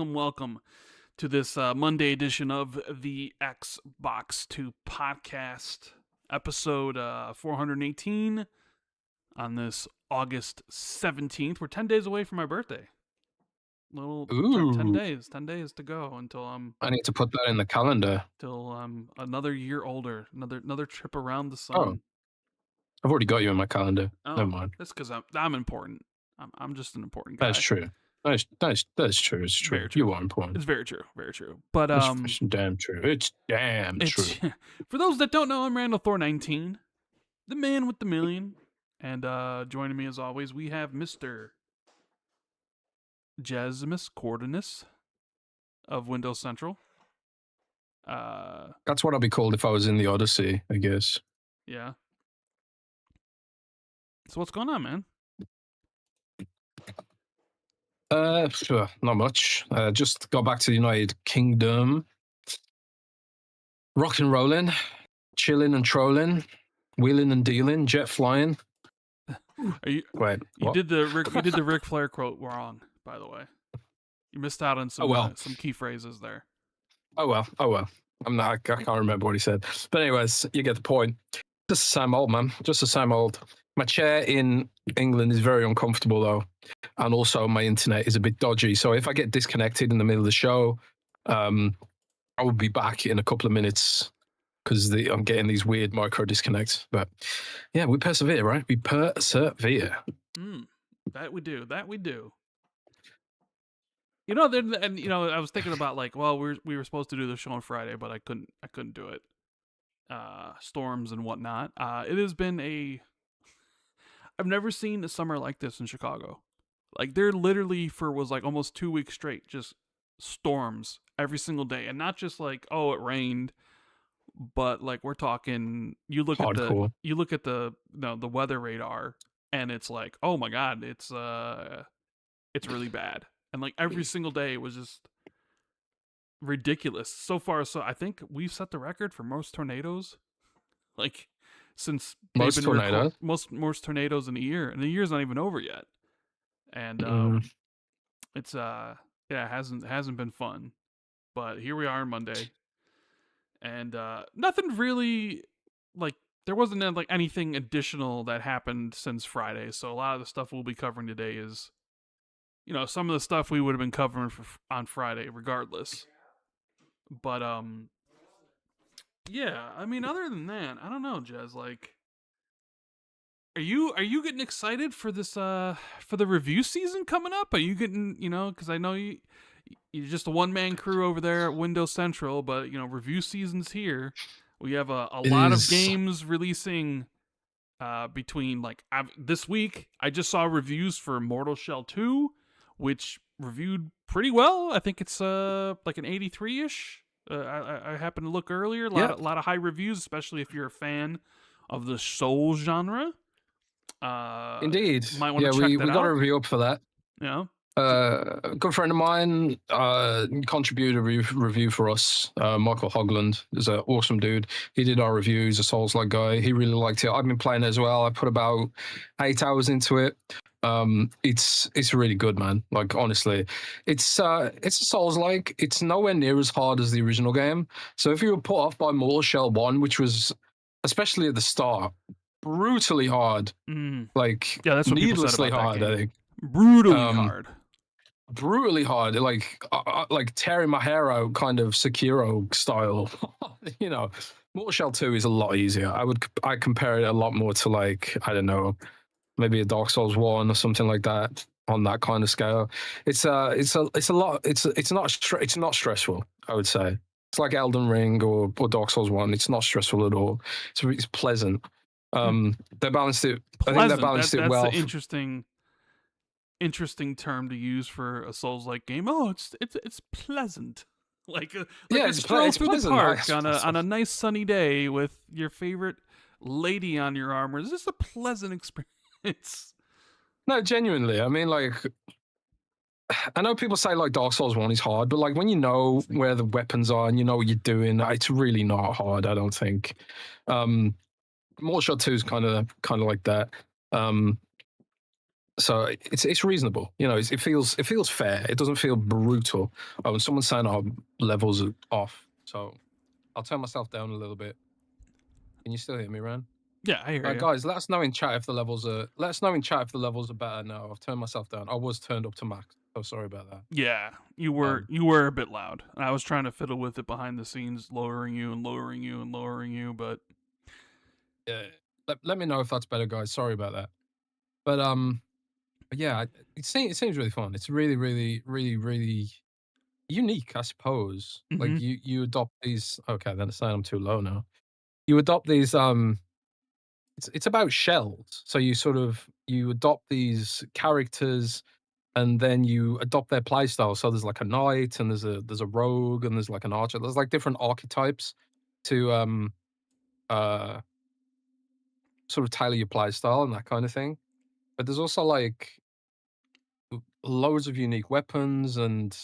Welcome to this Monday edition of the XB2 podcast, episode 418 on this August 17th. We're 10 days away from my birthday. 10 days to go until I need to put that in the calendar. Till I'm another year older, another trip around the sun. Oh, I've already got you in my calendar. Oh, never mind. That's because I'm important. I'm just an important guy. That's true. That's true. It's true. You are important. It's very true. Very true. But it's damn true. It's damn true. For those that don't know, I'm Randall Thor 19, the man with the million, and joining me as always we have Mr. Jez Coordinates of Windows Central. That's what I'd be called if I was in the Odyssey, I guess. Yeah. So what's going on, man? Sure, not much. Just got back to the United Kingdom. Rock and rolling, chilling and trolling, wheeling and dealing, jet flying. Are you? Wait, you did the Ric Flair quote wrong, by the way. You missed out on some some key phrases there. Oh well. I can't remember what he said. But anyways, you get the point. Just the same old, man. Just the same old. My chair in England is very uncomfortable, though. And also, my internet is a bit dodgy. So if I get disconnected in the middle of the show, I will be back in a couple of minutes because I'm getting these weird micro disconnects. But yeah, we persevere, right? We persevere. That we do. You know, I was thinking about we were supposed to do the show on Friday, but I couldn't do it. Storms and whatnot. It has been I've never seen a summer like this in Chicago. Like there literally was almost 2 weeks straight, just storms every single day, and not just it rained, but we're talking. You look at the weather radar, and it's like, oh my god, it's really bad, and every single day was just ridiculous. So far, I think we've set the record for most tornadoes, since most tornadoes, most tornadoes in a year, and the year's not even over yet. And it's it hasn't been fun, but here we are on Monday, and nothing really there wasn't anything additional that happened since Friday. So a lot of the stuff we'll be covering today is, some of the stuff we would have been covering on Friday regardless. But yeah, I mean, other than that, I don't know, Jez. Are you getting excited for this for the review season coming up? Are you getting, because I know you're just a one-man crew over there at Windows Central, but review season's here. We have a lot of games releasing between this week. I just saw reviews for Mortal Shell 2, which reviewed pretty well. I think it's an 83-ish. I happened to look earlier. A lot of high reviews, especially if you're a fan of the Souls genre. Indeed. Might want to check that out. We got a review up for that. Yeah. A good friend of mine contributed a review for us. Michael Hogland is an awesome dude. He did our review. He's a Souls-like guy. He really liked it. I've been playing it as well. I put about 8 hours into it. It's really good, man. Honestly, it's a Souls-like. It's nowhere near as hard as the original game. So if you were put off by Mortal Shell 1, which was, especially at the start, brutally hard, that's what needlessly hard, I think. Brutally hard, like tearing my hair out, kind of Sekiro style. Mortal Shell 2 is a lot easier. I compare it a lot more to I don't know, maybe a Dark Souls 1 or something like that on that kind of scale. It's a lot. It's not stressful, I would say. It's like Elden Ring or Dark Souls 1. It's not stressful at all. It's pleasant. They balanced it. I think they balanced it well. That's an interesting term to use for a Souls-like game. Oh, it's pleasant. like Yeah, a stroll it's through the pleasant. park I on suppose. a nice sunny day with your favorite lady on your arm. Is this a pleasant experience? No, genuinely. I mean, like, I know people say like Dark Souls 1 is hard, but like when you know where the weapons are and you know what you're doing, it's really not hard, I don't think. Mortal Shell 2 is kind of like that. Um, so it's reasonable. You know, it feels fair. It doesn't feel brutal. Oh, and someone's saying our levels are off, so I'll turn myself down a little bit. Can you still hear me, Ran? Yeah, I hear you. Guys, let us know in chat if the levels are. Let us know in chat if the levels are better now. I've turned myself down. I was turned up to max. So sorry about that. Yeah, you Um, were a bit loud. I was trying to fiddle with it behind the scenes, lowering you and lowering you and lowering you, but yeah. Let me know if that's better, guys. Sorry about that. But yeah, it seems really fun. It's really, really, really, really unique, I suppose. Like mm-hmm. you adopt these. Okay, then it's saying I'm too low now. You adopt these. It's about shells. So you adopt these characters and then you adopt their playstyle. So there's like a knight, and there's a rogue, and there's like an archer. There's like different archetypes to uh sort of tailor your playstyle and that kind of thing. But there's also like loads of unique weapons and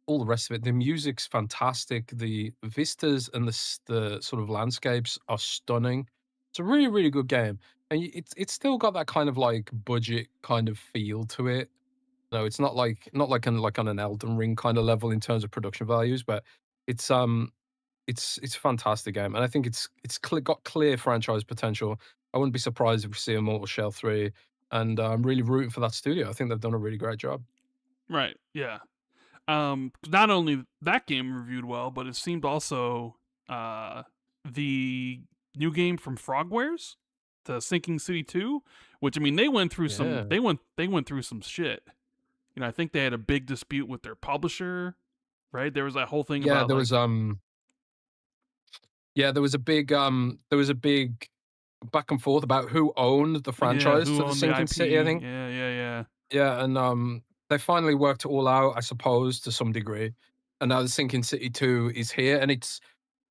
all the rest of it. The music's fantastic. The vistas and the sort of landscapes are stunning. It's a really really good game, and it's still got that kind of like budget kind of feel to it. No, it's not like on an Elden Ring kind of level in terms of production values, but it's it's a fantastic game, and I think got clear franchise potential. I wouldn't be surprised if we see a Mortal Shell 3, and I'm really rooting for that studio. I think they've done a really great job. Right, yeah. Not only that game reviewed well, but it seemed also uh the new game from Frogwares, the Sinking City 2, which I mean Yeah, they went through some shit. You know, I think they had a big dispute with their publisher, right? There was that whole thing yeah. about like There was a big back and forth about who owned the yeah, franchise who to the owned the Sinking City. I IP. think. Yeah, yeah, yeah. Yeah, and they finally worked it all out, I suppose, to some degree. And now the Sinking City 2 is here, and it's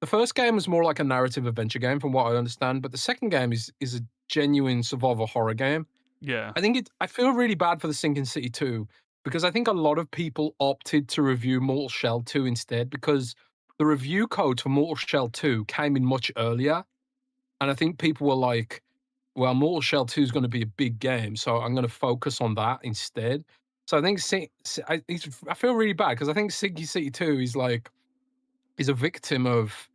the first game was more like a narrative adventure game, from what I understand, but the second game is a genuine survival horror game. Yeah. I feel really bad for the Sinking City 2 because I think a lot of people opted to review Mortal Shell 2 instead because the review code for Mortal Shell 2 came in much earlier, and I think people were like, well, Mortal Shell 2 is going to be a big game, so I'm going to focus on that instead. So I think I feel really bad because I think Sinking City 2 is a victim of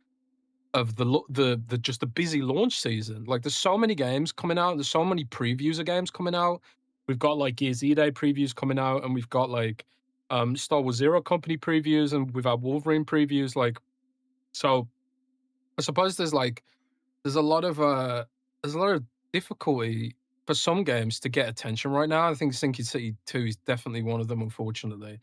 the just the busy launch season. Like there's so many games coming out, there's so many previews of games coming out. We've got like Gears Day previews coming out, and we've got like Star Wars Zero Company previews, and we've had Wolverine previews. Like, so I suppose there's a lot of there's a lot of difficulty for some games to get attention right now. I think Sinking City 2 is definitely one of them, unfortunately.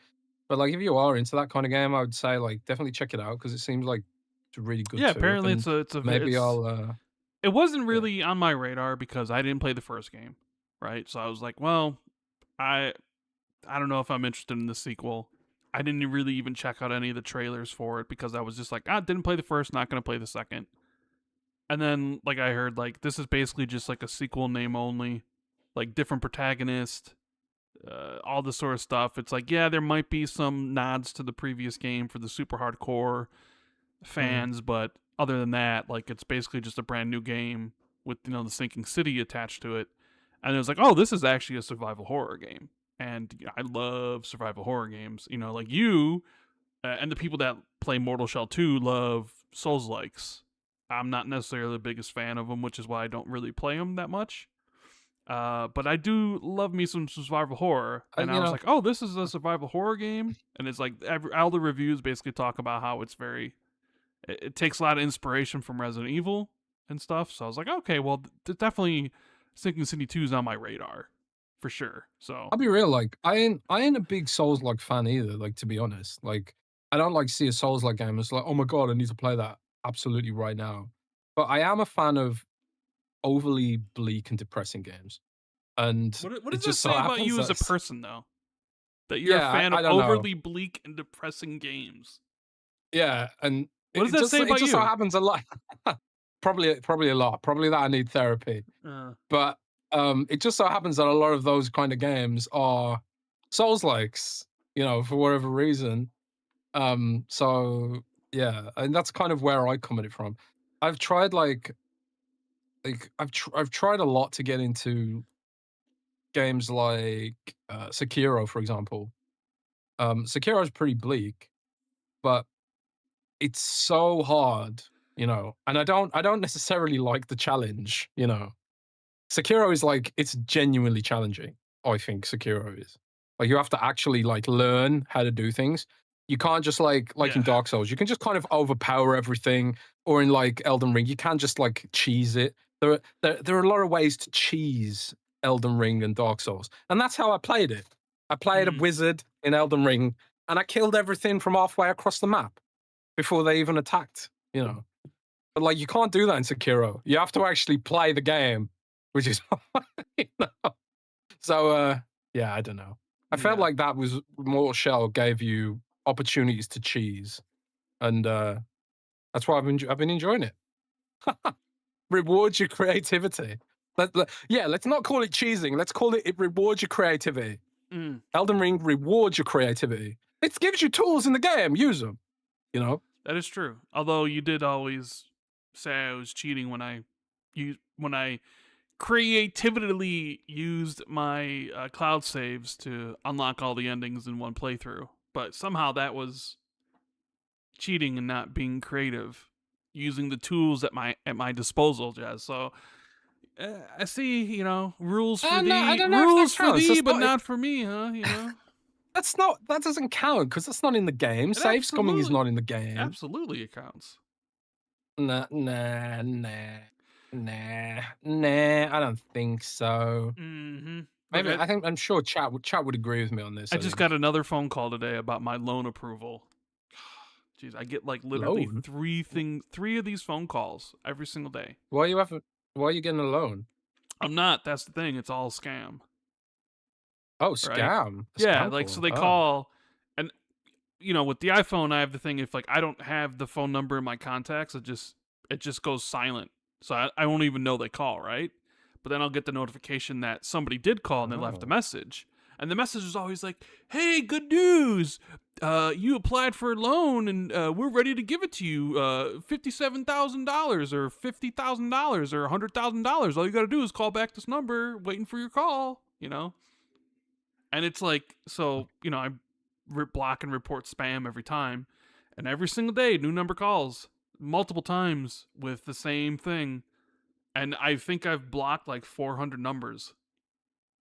But like if you are into that kind of game, I would say like definitely check it out because it seems like it's really good Yeah, too. apparently And maybe it's I'll it wasn't yeah. really on my radar because I didn't play the first game, right? So I was like, well, I I don't know if I'm interested in the sequel. I didn't really even check out any of the trailers for it because I was just like, didn't play the first, not gonna play the second. And then like I heard like this is basically just like a sequel name only, like different protagonist, all this sort of stuff. It's like, yeah, there might be some nods to the previous game for the super hardcore Mm. fans, but other than that, like it's basically just a brand new game with the Sinking City attached to it. And it was like, oh, this is actually a survival horror game, and I love survival horror games. You know, like you and the people that play Mortal Shell 2 love Souls likes. I'm not necessarily the biggest fan of them, which is why I don't really play them that much. But I do love me some survival horror, and I You was know, like, "Oh, this is a survival horror game," and it's like all the reviews basically talk about how it takes a lot of inspiration from Resident Evil and stuff. So I was like, okay, well, definitely Sinking City 2 is on my radar for sure. So I'll be real. Like I ain't a big Souls like fan either. Like to be honest, like I don't like see a Souls like game. It's like, oh my god, I need to play that absolutely right now. But I am a fan of overly bleak and depressing games, and what it does that just so say about happens you as that a person, though? That you're a yeah, fan of I don't know. overly bleak and depressing games. Yeah, and What does that say it about just so you? happens a lot. Probably a lot. Probably that I need therapy. Uh, But it just so happens that a lot of those kind of games are Souls likes, for whatever reason. So yeah, and that's kind of where I come at it from. I've tried I've tried a lot to get into games like Sekiro, for example. Sekiro is pretty bleak, but it's so hard, and I don't necessarily like the challenge. Sekiro is like it's genuinely challenging. I think Sekiro is like you have to actually like learn how to do things. You can't just like in yeah. Dark Souls, you can just kind of overpower everything, or in like Elden Ring, you can't just like cheese it. There are a lot of ways to cheese Elden Ring and Dark Souls, and that's how I played it. I played a Mm, wizard in Elden Ring, and I killed everything from halfway across the map before they even attacked. But like you can't do that in Sekiro. You have to actually play the game, which is you know? So yeah, I don't know. I felt yeah. like that was Mortal Shell gave you opportunities to cheese, and that's why I've been enjoying it. Rewards your creativity. Yeah, let's not call it cheesing. Let's call it rewards your creativity. Mm, Elden Ring rewards your creativity. It gives you tools in the game. Use them. You know. that is true. Although you did always say I was cheating when I creatively used my cloud saves to unlock all the endings in one playthrough. But somehow that was cheating and not being creative, using the tools at my disposal, Jazz. So I see, No, I don't know if that rules for counts. thee, but not for me, huh? That doesn't count because that's not in the game. It Save scumming is not in the game. absolutely accounts. Nah, nah, nah, nah, nah. I don't think so. Mm-hmm. Look, Maybe I'm sure chat would agree with me on this. I I just think got another phone call today about my loan approval. Jeez, I get like literally loan. three of these phone calls every single day. Why you have? Why are you getting a loan? I'm not. That's the thing. It's all scam, Oh, right? scam! A Yeah, scam like so call. they Oh, call, and with the iPhone, I have the thing if like I don't have the phone number in my contacts, it just goes silent, so I won't even know they call, right? But then I'll get the notification that somebody did call and they left a oh. message, and the message is always like, "Hey, good news! You applied for a loan and we're ready to give it to you. $57,000 or $50,000 or $100,000. All you got to do is call back this number, waiting for your call." And it's like, so I block and report spam every time, and every single day, new number calls multiple times with the same thing, and I think I've blocked like 400 numbers.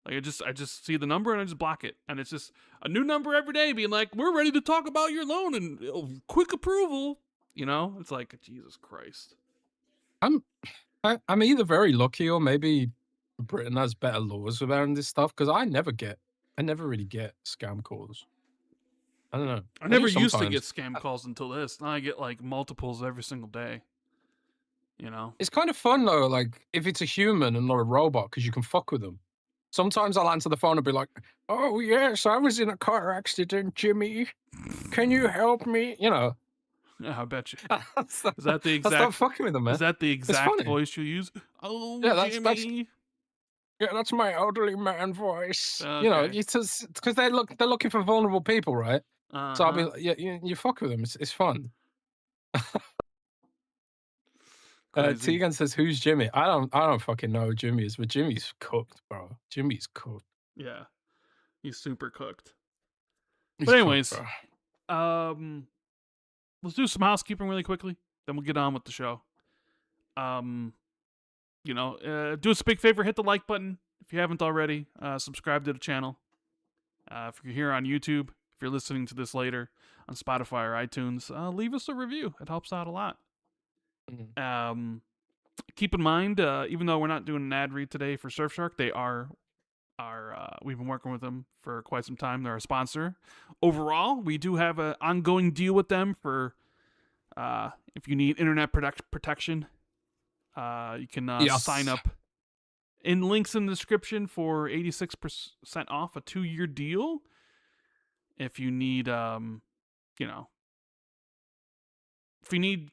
Like I just see the number and I just block it, and it's just a new number every day, being like, "We're ready to talk about your loan and quick approval." It's like Jesus Christ. I'm I'm either very lucky or maybe Britain has better laws around this stuff because I never really get scam calls. I don't know. I I do never used to get sometimes. scam calls until this. Now I get like multiples every single day. It's kind of fun though, like if it's a human and not a robot, because you can fuck with them. Sometimes I'll answer the phone and be like, "Oh yes, I was in a car accident, Jimmy. Can you help me?" Yeah, I bet you. That's Is that the that's not exact? fucking with them, Is man. that the It's exact funny. voice you use? Oh, Yeah, Jimmy. that's my elderly man voice. Okay. It's because they're looking for vulnerable people, right? Uh So I'll be huh. like, yeah, you fuck with them. It's fun. Crazy. Tegan says, "Who's Jimmy?" I don't fucking know who Jimmy is, but Jimmy's cooked, bro. Jimmy's cooked. Yeah, he's super cooked. He's But cooked, anyways, bro. um, let's do some housekeeping really quickly. Then we'll get on with the show. Um, do us a big favor, hit the like button if you haven't already. Subscribe to the channel. If you're here on YouTube, if you're listening to this later on Spotify or iTunes, leave us a review. It helps out a lot. Mhm. Keep in mind, even though we're not doing an ad read today for Surfshark, they are we've been working with them for quite some time. They're a sponsor. Overall, we do have an ongoing deal with them for if you need internet protection. You can sign Yes. up in links in the description for 86% off a 2-year deal. If you need, if you need,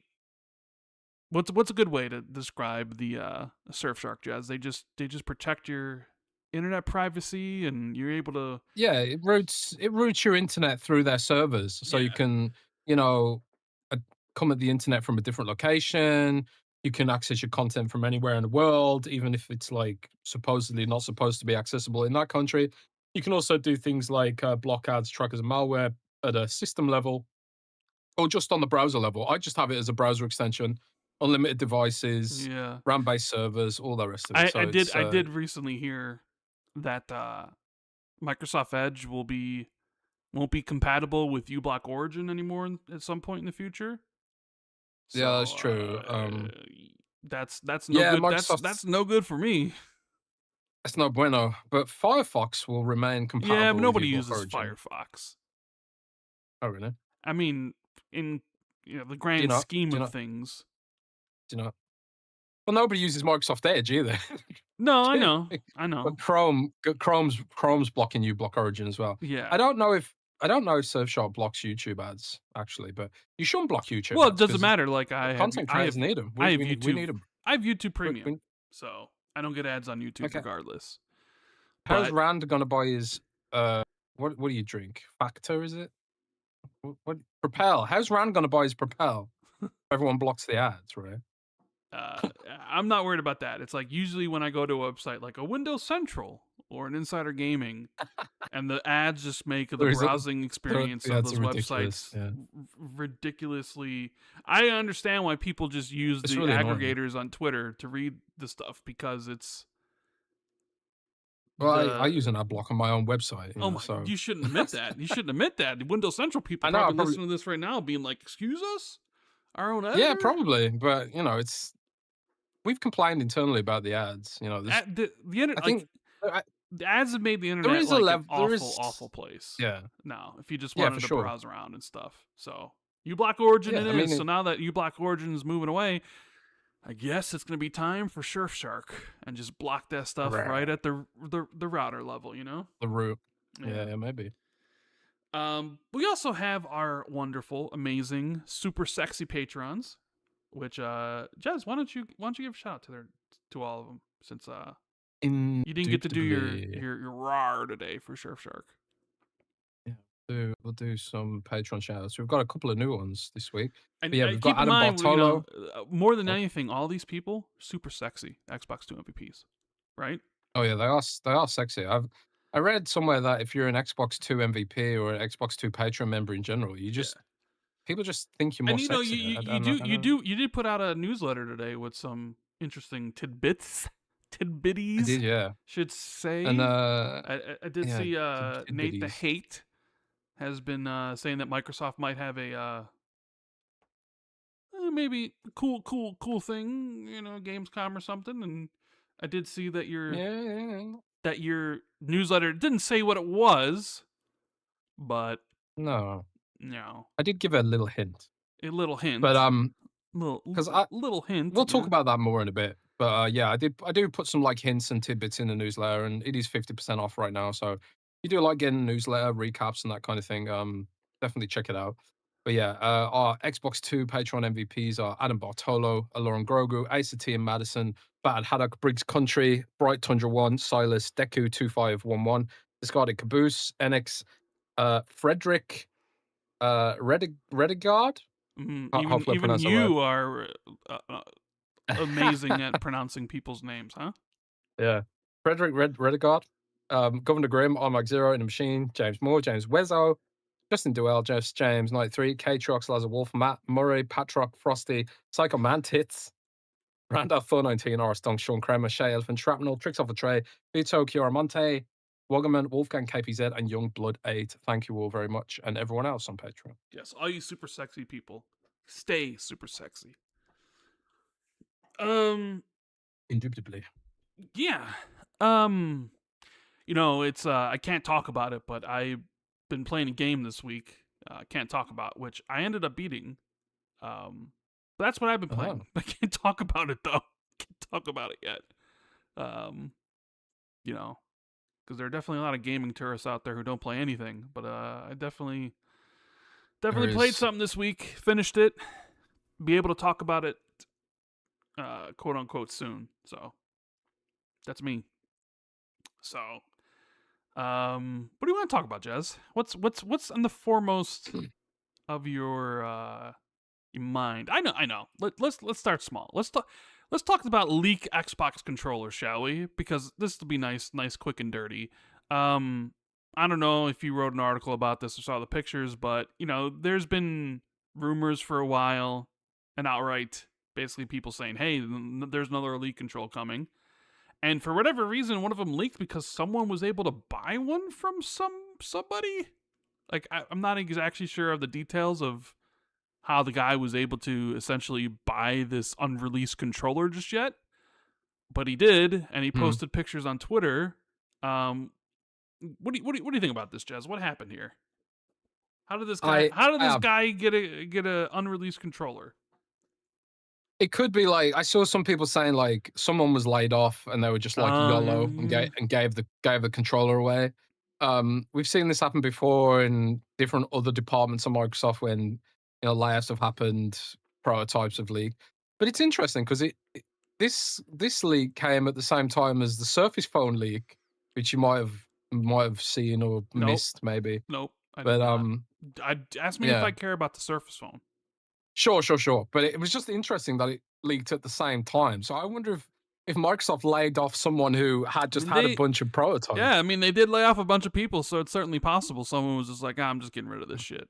what's a good way to describe the Surfshark, Jazz? They just protect your internet privacy, and you're able to. Yeah, it routes your internet through their servers, so you Yeah. can, you know, uh, come at the internet from a different location. You can access your content from anywhere in the world, even if it's like supposedly not supposed to be accessible in that country. You can also do things like block ads, trackers, and malware at a system level, or just on the browser level. I just have it as a browser extension, unlimited devices, Yeah. RAM-based servers, all the rest of it. I, So I did it's I did recently hear that Microsoft Edge won't be compatible with uBlock Origin anymore at some point in the future. yeah, that's So true. that's no Yeah, good. Microsoft's That's no good for me. It's no bueno, but Firefox will remain Yeah, but compatible with nobody uBlock uses Origin. Firefox. Oh, really? I mean, in the Do you grand not? scheme Do you of not? things. Do you not? Well, nobody uses Microsoft Edge either. No, I Yeah, know, I know. but Chrome's blocking uBlock Origin as well. Yeah. I don't know if Surfshark blocks YouTube ads actually, but you shouldn't block YouTube Well, it ads doesn't because matter. Like content creators need them. I We have we need we YouTube. need them. I have YouTube We, Premium, we, so I don't get ads on YouTube okay. regardless. How's But Rand gonna buy his what do you drink? Factor is it? What Propel? How's Rand gonna buy his Propel? Everyone blocks the ads, right? uh, I'm not worried about that. It's like usually when I go to a website like a Windows Central or an Insider Gaming, and the ads just make the There is a browsing experience yeah, of it's those ridiculous. websites Yeah, ridiculously. I understand why people just use it's the really annoying. aggregators on Twitter to read the stuff because it's Well, I the. use an ad block on my own website, Oh my! so You shouldn't admit that. You shouldn't admit that. Windows Central people I know I probably probably listening to this right now, being like, "Excuse us, our own yeah, editor." probably, but we've complained internally about the ads. There's The I like think I, the ads have made the there internet is a like an level, there awful, awful is place yeah, now. If you just yeah, for wanted to sure. browse around and stuff, so uBlock Origin it Yeah, I is. mean, So now that uBlock Origin is moving away, I guess it's gonna be time for Surfshark and just block that stuff right rare, at the router level. the root. Yeah. Yeah, yeah, maybe. We also have our wonderful, amazing, super sexy patrons. Which Jez, why don't you give a shout out to all of them since you didn't get to do your Indubitably. your rar today for Surfshark. Yeah, we'll do some Patreon shoutouts. We've got a couple of new ones this week. And But yeah, we've got keep in Adam mind, Bartolo. more than Oh, anything, all these people super sexy Xbox Two MVPs, right? oh yeah, they are sexy. I read somewhere that if you're an Xbox Two MVP or an Xbox Two Patreon member in general, Yeah. people just think you're more And sexy. I don't. you did put out a newsletter today with some interesting I tidbitties, did, yeah. should And say. I did yeah, see Nate the tidbitties. Hate has been saying that Microsoft might have a maybe cool thing, Gamescom or something. And I did see that Yeah, yeah, yeah. your newsletter didn't say what it was, but No, you know, I did give a little hint, a little but hint, because I little hint. we'll talk Yeah, about that more in a bit. But yeah, I do put some like hints and tidbits in the newsletter, and it is 50% off right now. So if you do like getting newsletter recaps and that kind of thing, definitely check it out. But yeah, our Xbox Two Patreon MVPs are Adam Bartolo, Aloran Grogu, Asa T and Madison, Bad Haddock, Briggs Country, Bright Tundra One, Silas, Deku 2511, Discarded Caboose, NX, Frederick, Redigard. Hopefully I even pronounced that right. you are amazing at pronouncing people's names, huh? Yeah. Frederick Redegaard, Governor Grimm, Mike Zero in the Machine, James Moore, James Wezzo, Justin Duell, James 93, K Trox, Lazar Wolf, Matt Murray, Patrock, Frosty, Psycho Mantits, Randolph 419, Oris Dunk, Sean Kramer, Shay Elephant, Shrapnel, Tricks Off a Tray, Vito, Monte, Woggerman, Wolfgang KPZ, and Young Blood 8. Thank you all very much. And everyone else on Patreon. Yes, all you super sexy people, stay super sexy. Indubitably. Yeah. It's I can't talk about it, but I've been playing a game this week. I can't talk about, which I ended up beating. But that's what I've been playing. Oh, I can't talk about it though. Can't talk about it yet. Um, because there are definitely a lot of gaming tourists out there who don't play anything. But I there definitely played is. something this week. Finished it. be able to talk about it, quote unquote, soon. So that's me. So, what do you want to talk about, Jez? What's in the foremost of your mind? I know. Let's start small. Let's talk about leak Xbox controllers, shall we? Because this will be nice, quick and dirty. Um, I don't know if you wrote an article about this or saw the pictures, but there's been rumors for a while, and outright, basically people saying, "Hey, there's another Elite control coming." And for whatever reason, one of them leaked because someone was able to buy one from somebody. Like I'm not exactly sure of the details of how the guy was able to essentially buy this unreleased controller just yet, but he did, and he Hmm. posted pictures on Twitter. Um, what do you think about this, Jez? What happened here? How did this guy I, how did I this have guy get a unreleased controller? It could be like I saw some people saying like someone was laid off and they were just like YOLO and gave the controller away. We've seen this happen before in different other departments of Microsoft when layoffs have happened, prototypes have leaked. But it's interesting because this leak came at the same time as the Surface Phone leak, which you might have seen or Nope, missed maybe. nope, I did But not. Ask me if I yeah. care about the Surface Phone. Sure, sure, sure. But it was just interesting that it leaked at the same time. So I wonder if Microsoft laid off someone who had I just mean, had a bunch of yeah, prototypes. I mean, they did lay off a bunch of people, so it's certainly possible someone was just like, I'm just getting rid of this shit.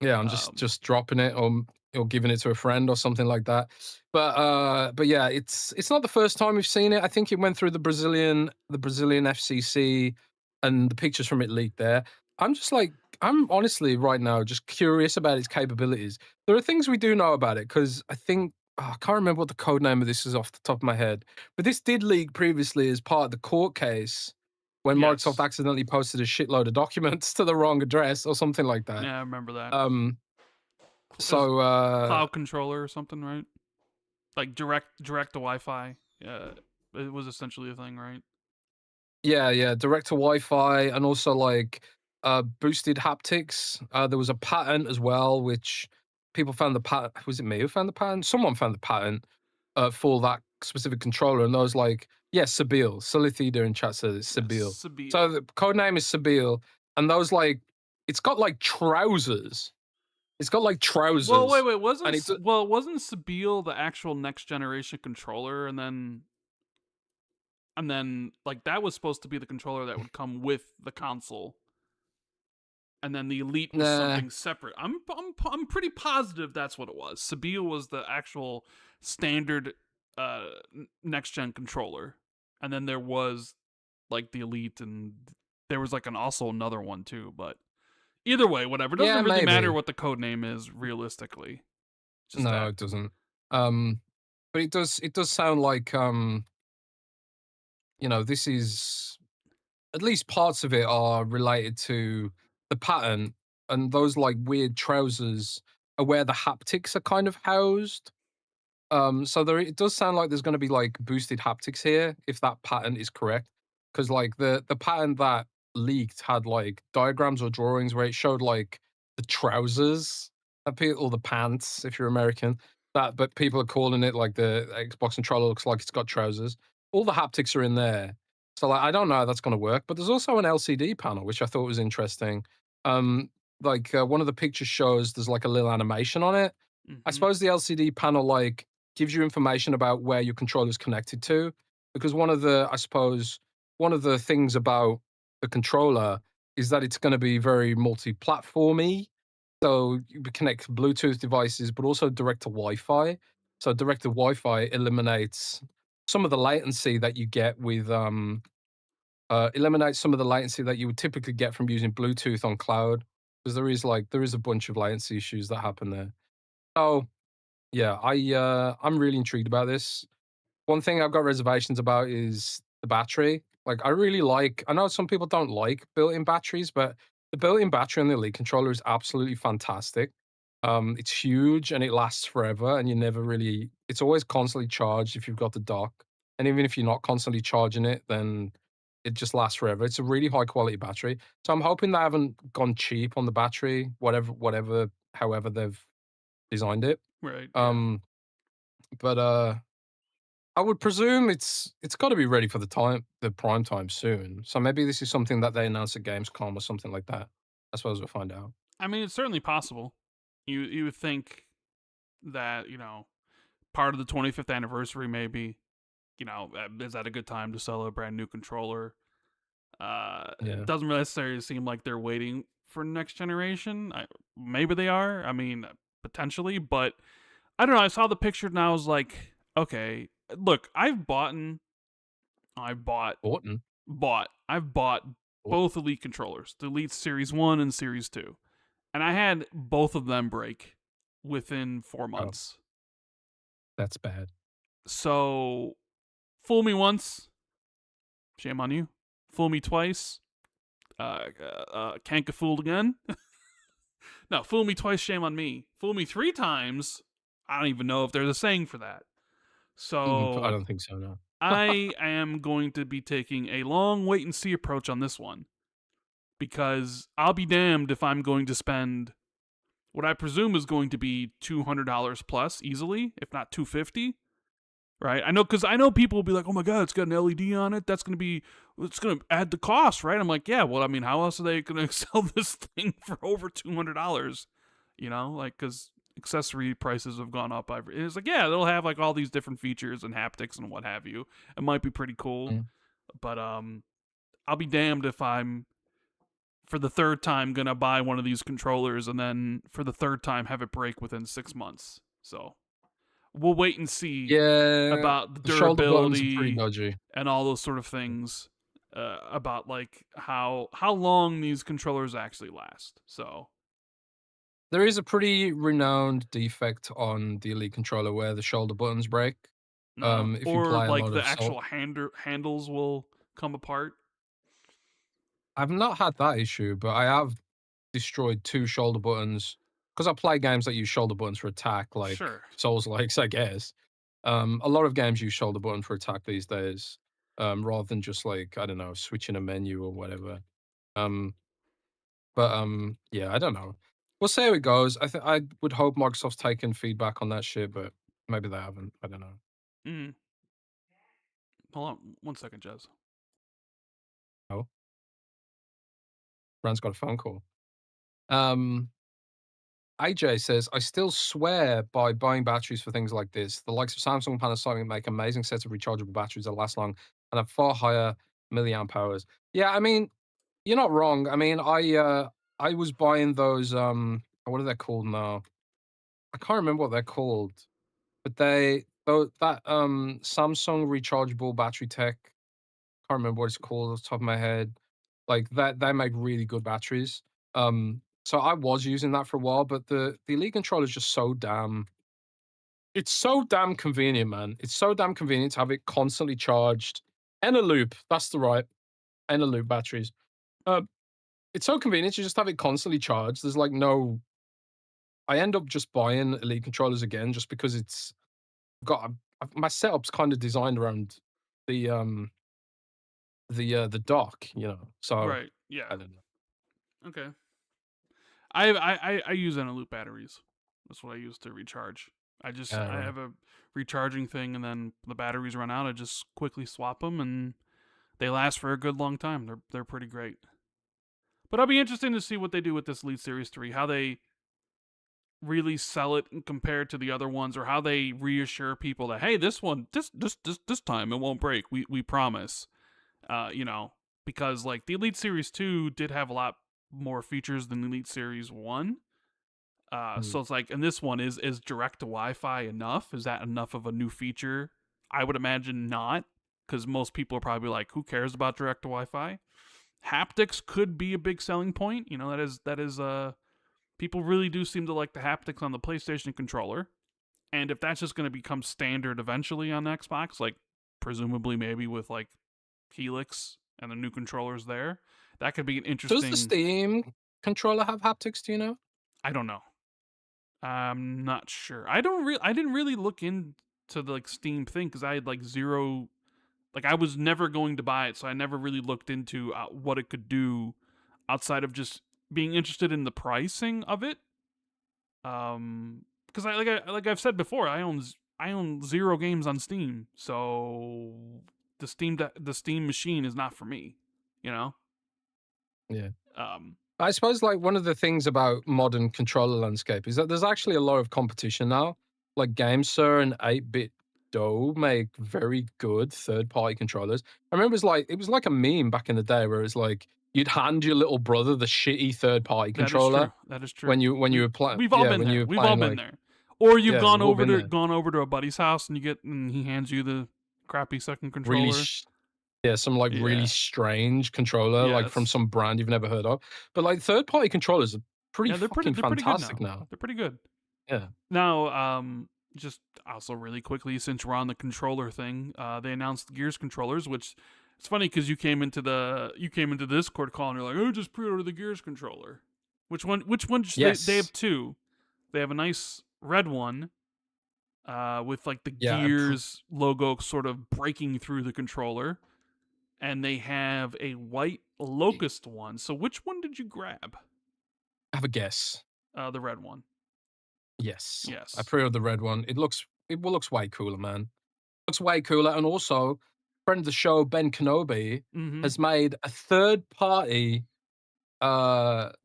Yeah, I'm just Um, just dropping it or giving it to a friend or something like that. But yeah, it's not the first time we've seen it. I think it went through the Brazilian FCC and the pictures from it leaked there. I'm honestly right now just curious about its capabilities. There are things we do know about it because I think I can't remember what the code name of this is off the top of my head, but this did leak previously as part of the court case when Microsoft yes. accidentally posted a shitload of documents to the wrong address or something like that. Yeah, I remember that. Um, It was so cloud controller or something, right? Like direct to Wi-Fi. Yeah, it was essentially a thing, right? yeah, yeah, direct to Wi-Fi and also like boosted haptics. There was a patent as well, which people found the patent. Was it me who found the patent? Someone found the patent for that specific controller, and those like yeah, Sabil. Salithida in chat says it's Sabil. Yes, So Sabille. the code name is Sabil, and those like it's got like trousers. It's got like Well, wait, trousers, wait, and it's wasn't Sabille the actual next generation controller, and then like that was supposed to be the controller that would come with the console, and then the Elite was nah. something separate. I'm pretty positive that's what it was. Sabille was the actual standard next gen controller, and then there was like the Elite, and there was like also another one too. But either way, whatever. It Yeah, doesn't really matter maybe. what the code name is realistically. Just No, that. it doesn't. Um, but it does sound like this is at least parts of it are related to the pattern, and those like weird trousers are where the haptics are kind of housed. So it does sound like there's going to be like boosted haptics here if that pattern is correct, because like the pattern that leaked had like diagrams or drawings where it showed like the trousers or the pants if you're American. But people are calling it like the Xbox controller looks like it's got trousers. All the haptics are in there, so like I don't know how that's going to work. But there's also an LCD panel which I thought was interesting. One of the pictures shows there's like a little animation on it. I Mm-hmm. suppose the LCD panel like gives you information about where your controller is connected to. Because one of the things about the controller is that it's going to be very multi-platformy. So you can connect Bluetooth devices, but also direct to Wi-Fi. So direct to Wi-Fi eliminates some of the latency that you get with eliminates some of the latency that you would typically get from using Bluetooth on cloud. Because there is a bunch of latency issues that happen there. So yeah, I'm really intrigued about this. One thing I've got reservations about is the battery. Like I know some people don't like built-in batteries, but the built-in battery on the Elite controller is absolutely fantastic. It's huge and it lasts forever, and it's always constantly charged if you've got the dock. And even if you're not constantly charging it, then it just lasts forever. It's a really high quality battery. So I'm hoping they haven't gone cheap on the battery, however they've designed it. Right. Yeah. Um, but I would presume it's got to be ready for the prime time soon. So maybe this is something that they announce at Gamescom or something like that. I suppose we'll find out. I mean, it's certainly possible. You would think that part of the 25th anniversary, maybe is that a good time to sell a brand new controller? It Yeah. doesn't necessarily seem like they're waiting for next generation. Maybe they are. I mean, potentially, but I don't know. I saw the picture and I was like, okay, look, I've Orton. I've bought both Elite controllers, the Elite Series 1 and Series 2. And I had both of them break within 4 Oh, months. that's bad. So, fool me once, shame on you. Fool me twice, can't get fooled again. No, fool me twice, shame on me. Fool me 3 times, I don't even know if there's a saying for that. I So, don't think so. No. I am going to be taking a long wait and see approach on this one because I'll be damned if I'm going to spend what I presume is going to be $200 plus easily, if not 250. Right? I know because I know people will be like, "Oh my god, it's got an LED on it. It's gonna add the cost, right?" I'm like, "Yeah, well, I mean, how else are they gonna sell this thing for over $200? Like because accessory prices have gone up. It's like, yeah, they'll have like all these different features and haptics and what have you. It might be pretty cool, Mm. but I'll be damned if I'm for the third time gonna buy one of these controllers and then for the third time have it break within 6 months. So we'll wait and see Yeah, about the the shoulder buttons are pretty durability dodgy. and all those sort of things about like how long these controllers actually last. So There is a pretty renowned defect on the Elite controller where the shoulder buttons break. no, If you or play a like lot the of actual handles will come apart. I've not had that issue, but I have destroyed 2 shoulder buttons because I play games that use shoulder buttons for attack, like Sure. Souls likes, I guess. A lot of games use shoulder button for attack these days, rather than just like, I don't know, switching a menu or whatever. Um, yeah, I don't know. We'll see how it goes. I would hope Microsoft's taken feedback on that shit, but maybe they haven't. I don't know. Mm. Hold on 1 second, Jez. Oh, Rand's got a phone call. Um, AJ says, I still swear by buying batteries for things like this. The likes of Samsung and Panasonic make amazing sets of rechargeable batteries that last long and have far higher milliamp hours. Yeah, I mean, you're not wrong. I mean, I was buying those what are they called now? I can't remember what they're called, but that Samsung rechargeable battery tech, can't remember what it's called off the top of my head. Like that they make really good batteries. So I was using that for a while, but the Elite controller is just it's so damn convenient, man. It's so damn convenient to have it constantly charged. And a loop, that's the right and a loop batteries. Um, it's so convenient to just have it constantly charged. There's like no I end up just buying Elite controllers again just because it's got my setup's kind of designed around the the dock, So Right. Yeah. I don't know. Okay. I use loop batteries. That's what I use to recharge. I Right. have a recharging thing, and then the batteries run out. I just quickly swap them, and they last for a good long time. They're pretty great. But I'll be interested to see what they do with this Elite Series 3, how they really sell it compared to the other ones, or how they reassure people that hey, this time it won't break. We promise. Because like the Elite Series 2 did have a lot more features than the Elite Series 1. Mm. So it's like, and this one is direct to Wi-Fi enough? Is that enough of a new feature? I would imagine not, because most people are probably like, who cares about direct to Wi-Fi? Haptics could be a big selling point. That is people really do seem to like the haptics on the PlayStation controller. And if that's just going to become standard eventually on Xbox, like presumably maybe with like Helix and the new controllers there, that could be an Does the interesting. Steam controller have haptics, do you know? I don't know. I'm not sure. I didn't really look into the like Steam thing because I had like zero. Like I was never going to buy it, so I never really looked into what it could do outside of just being interested in the pricing of it. Um, because like I've said before, I own 0 games on Steam, so the Steam machine is not for me, you know. Yeah. Um, I suppose like one of the things about modern controller landscape is that there's actually a lot of competition now. Like GameSir and 8-Bit Do make very good third-party controllers. I remember it was like a meme back in the day where it's like you'd hand your little brother the shitty third-party that is controller true. That is true. when you were playing. We've all Yeah, been when you there. were We've all playing been like there. Or you've yeah, we've all been there. gone over to a buddy's house and he hands you the crappy second Really controller. Yeah, some like really Yeah. strange controller, like from Yes. some brand you've never heard of. But like third-party controllers are pretty Yeah, fucking they're pretty good fantastic now. now. They're pretty good. Yeah. Now, just also really quickly, since we're on the controller thing, they announced Gears controllers, which it's funny because you came into the Discord call and you're like, "Oh, just pre-order the Gears controller." Which one? Yes. They have 2. They have a nice red one, with like the Yeah. Gears logo sort of breaking through the controller, and they have a white Locust one. So which one did you grab? Have a guess. The red one. Yes. I Yes. pre-ordered the red one. It looks way cooler, man. Looks way cooler. And also, friend of the show, Ben Kenobi, Mm-hmm. has made a third-party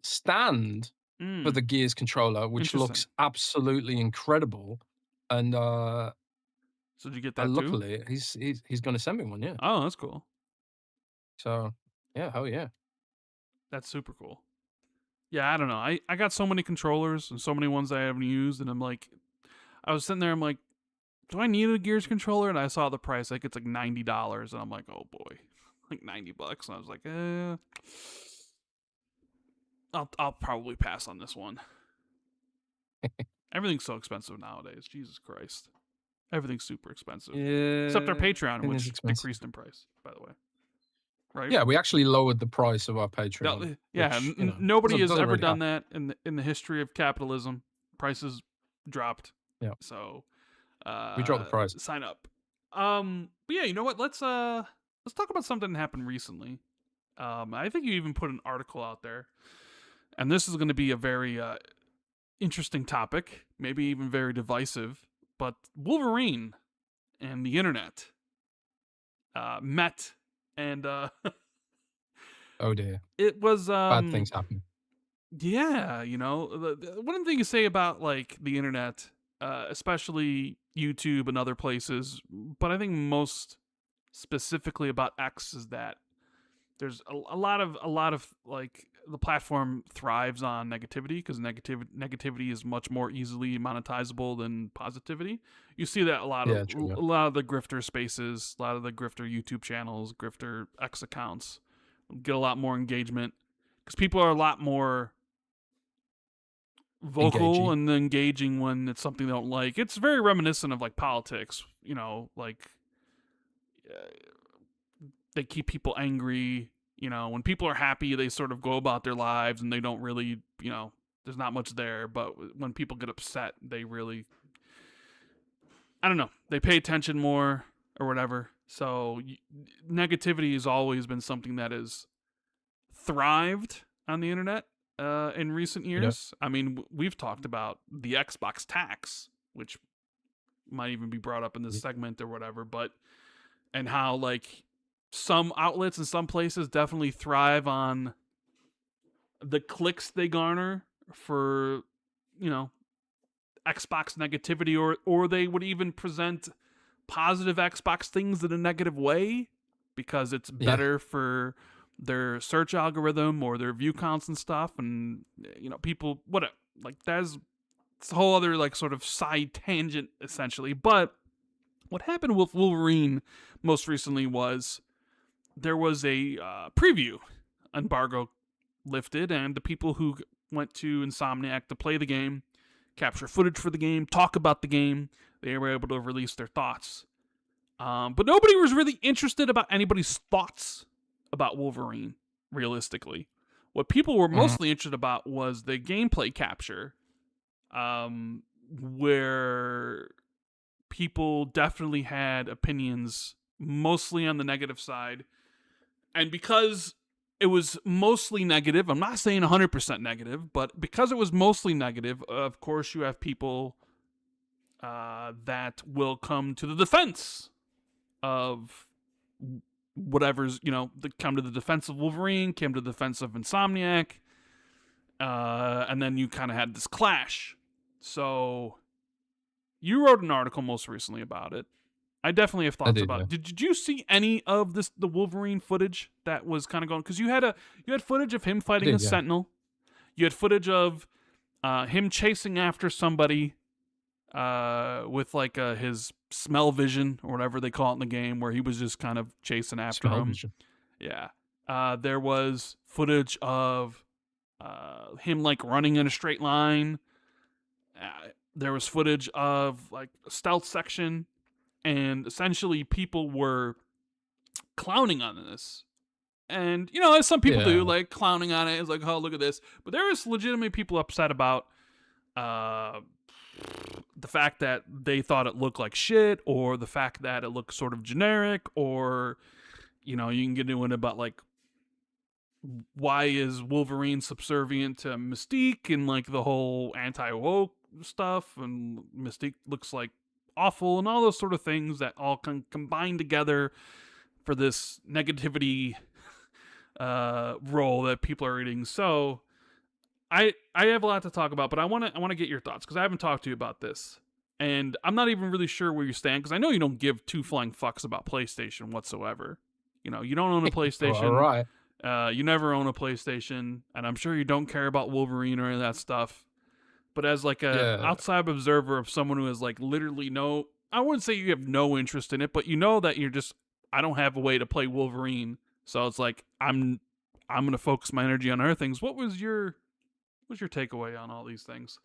stand for the Gears controller, which looks absolutely incredible. And So did you get that too? luckily, he's going to send me one. Yeah. Oh, that's cool. So yeah, hell yeah. That's super cool. Yeah, I don't know. I got so many controllers and so many ones I haven't used, and I'm like, I was sitting there, I'm like, do I need a Gears controller? And I saw the price, like it's like $90, and I'm like, oh boy, like $90, and I was like, I'll probably pass on this one. Everything's so expensive nowadays. Jesus Christ, everything's super expensive. Yeah. Except our Patreon, which expensive. decreased in price, by the way. Right? Yeah, we actually lowered the price of our Patreon. Yeah, which, nobody has ever really done that in the history of capitalism. Prices dropped. Yeah. So we dropped the price. Sign up. But yeah, you know what? Let's talk about something that happened recently. I think you even put an article out there. And this is going to be a very interesting topic, maybe even very divisive, but Wolverine and the internet met, and oh dear, it was bad things happen. Yeah, you know, one thing you say about like the internet, especially YouTube and other places, but I think most specifically about X is that there's a lot of like the platform thrives on negativity because negativity is much more easily monetizable than positivity. You see that a lot of the grifter spaces, a lot of the grifter YouTube channels, grifter X accounts get a lot more engagement because people are a lot more vocal and engaging when it's something they don't like. It's very reminiscent of like politics, you know, like they keep people angry. You know, when people are happy, they sort of go about their lives and they don't really, you know, there's not much there. But when people get upset, they really, I don't know, they pay attention more or whatever. So negativity has always been something that has thrived on the internet in recent years. I mean, we've talked about the Xbox tax, which might even be brought up in this segment or whatever, but and how like some outlets in some places definitely thrive on the clicks they garner for, you know, Xbox negativity, or they would even present positive Xbox things in a negative way because it's better for their search algorithm or their view counts and stuff. And, you know, people, whatever, like it's a whole other like sort of side tangent essentially. But what happened with Wolverine most recently was there was a preview embargo lifted, and the people who went to Insomniac to play the game, capture footage for the game, talk about the game, they were able to release their thoughts. But nobody was really interested about anybody's thoughts about Wolverine, realistically. What people were mostly interested about was the gameplay capture, where people definitely had opinions mostly on the negative side. And because it was mostly negative, I'm not saying 100% negative, but because it was mostly negative, of course you have people that will come to the defense of whatever's, come to the defense of Wolverine, came to the defense of Insomniac, and then you kind of had this clash. So you wrote an article most recently about it. I definitely have thoughts about it. Did you see any of the Wolverine footage that was kind of going? Because you had footage of him fighting Sentinel. You had footage of him chasing after somebody with like his smell vision or whatever they call it in the game, where he was just kind of chasing after him. Vision. Yeah. There was footage of him like running in a straight line. There was footage of like a stealth section, and essentially people were clowning on this. And, as some people do, like clowning on it, it's like, oh, look at this. But there was legitimately people upset about the fact that they thought it looked like shit, or the fact that it looked sort of generic, or, you can get into it about like, why is Wolverine subservient to Mystique and like the whole anti-woke stuff, and Mystique looks like awful, and all those sort of things that all can combine together for this negativity role that people are reading. So I have a lot to talk about, but I want to get your thoughts, because I haven't talked to you about this, and I'm not even really sure where you stand, because I know you don't give two flying fucks about PlayStation whatsoever. You don't own a PlayStation. All right. You never own a PlayStation, and I'm sure you don't care about Wolverine or any of that stuff. But as like a outside observer of someone who has like literally I wouldn't say you have no interest in it, but that you're just, I don't have a way to play Wolverine, so it's like I'm gonna focus my energy on other things. What's your takeaway on all these things?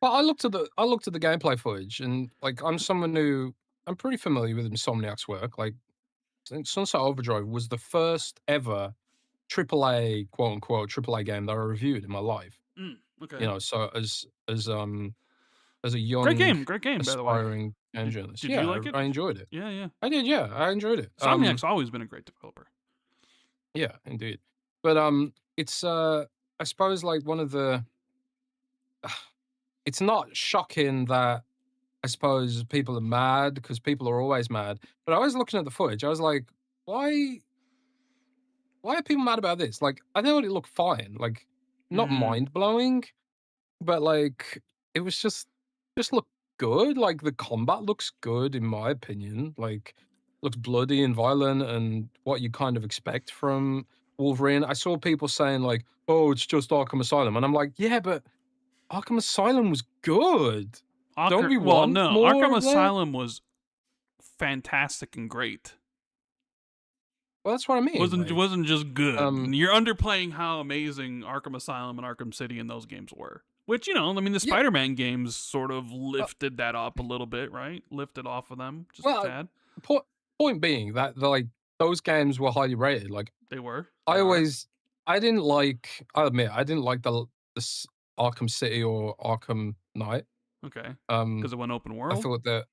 Well, I looked at the gameplay footage, and like I'm pretty familiar with Insomniac's work. Like Sunset Overdrive was the first ever AAA, quote unquote AAA game that I reviewed in my life. Okay. So as a young great game, aspiring by the way. journalist, did you like it? I enjoyed it. Yeah. I did. Yeah, I enjoyed it. Insomniac's always been a great developer. Yeah, indeed. But it's I suppose like one of the. It's not shocking that I suppose people are mad, because people are always mad. But I was looking at the footage. I was like, why are people mad about this? Like, I thought it looked fine. Like, not mind blowing, but like it was just looked good. Like the combat looks good in my opinion. Like, looks bloody and violent, and what you kind of expect from Wolverine. I saw people saying like, "Oh, it's just Arkham Asylum," and I'm like, "Yeah, but Arkham Asylum was good. Don't we want more Arkham of that?" Asylum was fantastic and great. Well, that's what I mean. Wasn't just good. You're underplaying how amazing Arkham Asylum and Arkham City and those games were. Which, the Spider-Man games sort of lifted that up a little bit, right? Lifted off of them just a tad. Point being that like those games were highly rated. Like they were. I didn't like. I admit I didn't like the Arkham City or Arkham Knight. Okay. Because it went open world. I thought that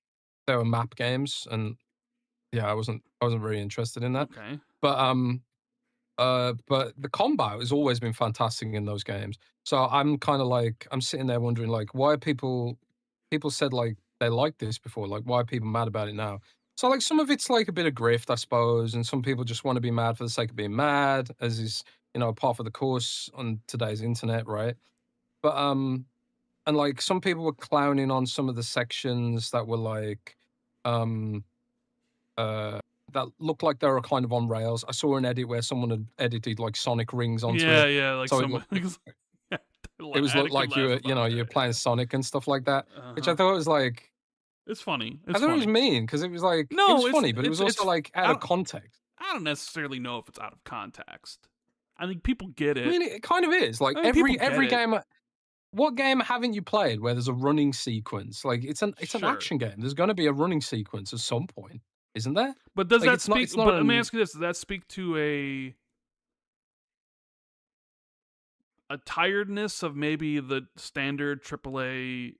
they were map games, and yeah, I wasn't very interested in that. Okay. But the combat has always been fantastic in those games. So I'm kind of like, I'm sitting there wondering like, why are people said like they liked this before, like why are people mad about it now? So like some of it's like a bit of grift, I suppose, and some people just want to be mad for the sake of being mad, as is part of the course on today's internet, right? But and like some people were clowning on some of the sections that were like that looked like they were kind of on rails. I saw an edit where someone had edited like Sonic rings onto it. Yeah, like so someone. It was looked like you're playing Sonic and stuff like that, which I thought was like. It's funny. I thought it was mean, because it was like it was funny, but it was also like out of context. I don't necessarily know if it's out of context. I think people get it. I mean, it kind of is. Like every game. What game haven't you played where there's a running sequence? Like it's an action game. There's going to be a running sequence at some point, isn't there? But does that speak? But let me ask you this: does that speak to a tiredness of maybe the standard AAA,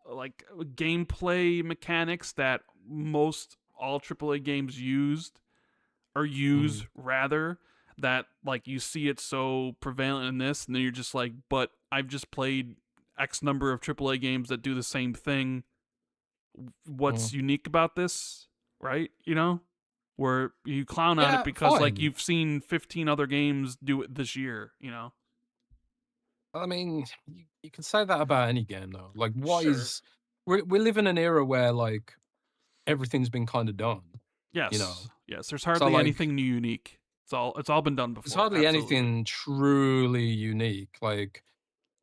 like gameplay mechanics that most all AAA games use rather? That like you see it so prevalent in this, and then you're just like, but I've just played X number of AAA games that do the same thing. What's unique about this, right? You know, where you clown on it Yeah, because like fine. you've seen 15 other games do it this year, you know? I mean, you can say that about any game though. Like, what Sure. is we live in an era where like everything's been kind of done, you know. Yes. Yes. There's So hardly like, anything new unique. It's all been done there's before. hardly Absolutely. anything truly unique. Like,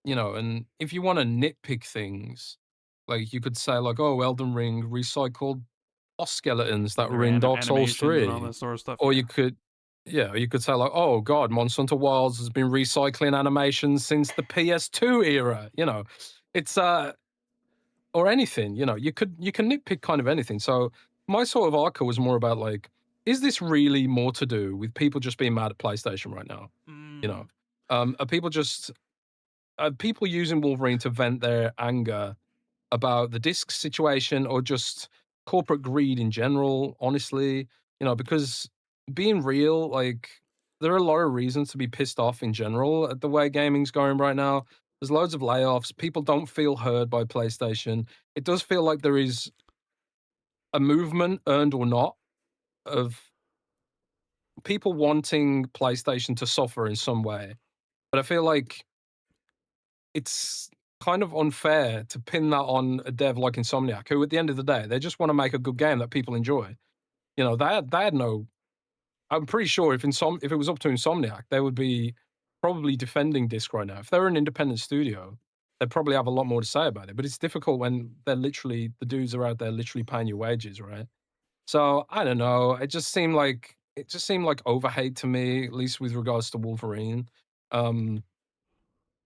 you know, and if you want to nitpick things, like you could say like, oh, Elden Ring recycled boss skeletons that Their were in Dark Souls animations and all 3. that sort of stuff. Or Yeah. you could, yeah, you could say like, oh God, Monster Hunter Wilds has been recycling animations since the PS2 era. You know, it's or anything. You know, you can nitpick kind of anything. So my sort of arc was more about like, is this really more to do with people just being mad at PlayStation right now? You know, Mm, are people just people using Wolverine to vent their anger about the disc situation or just corporate greed in general, honestly, you know, because being real, like there are a lot of reasons to be pissed off in general at the way gaming's going right now. There's loads of layoffs. People don't feel heard by PlayStation. It does feel like there is a movement, earned or not, of people wanting PlayStation to suffer in some way. But I feel like it's kind of unfair to pin that on a dev like Insomniac, who at the end of the day, they just want to make a good game that people enjoy. You know, they had no. I'm pretty sure if if it was up to Insomniac, they would be probably defending Disc right now. If they were an independent studio, they'd probably have a lot more to say about it. But it's difficult when they're literally the dudes are out there literally paying your wages, right? So I don't know. It just seemed like overhate to me, at least with regards to Wolverine. Um,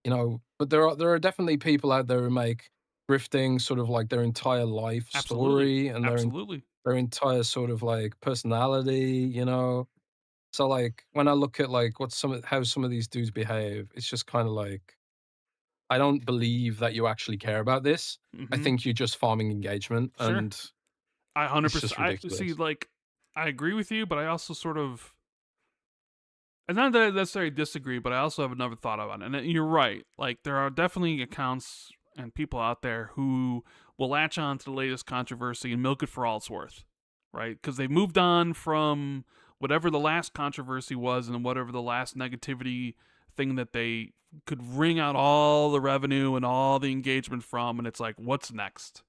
you know, but there are definitely people out there who make drifting sort of like their entire life absolutely. story and Absolutely. their entire sort of like personality, you know. So like when I look at like how some of these dudes behave, it's just kind of like I don't believe that you actually care about this. I Hmm. think you're just farming engagement, Sure. and I it's 100%. just I see. ridiculous. Like, I agree with you, but I also sort of. It's not that I necessarily disagree, but I also have another thought about it. And you're right. Like, there are definitely accounts and people out there who will latch on to the latest controversy and milk it for all it's worth, right? Because they've moved on from whatever the last controversy was and whatever the last negativity thing that they could wring out all the revenue and all the engagement from. And it's like, what's next?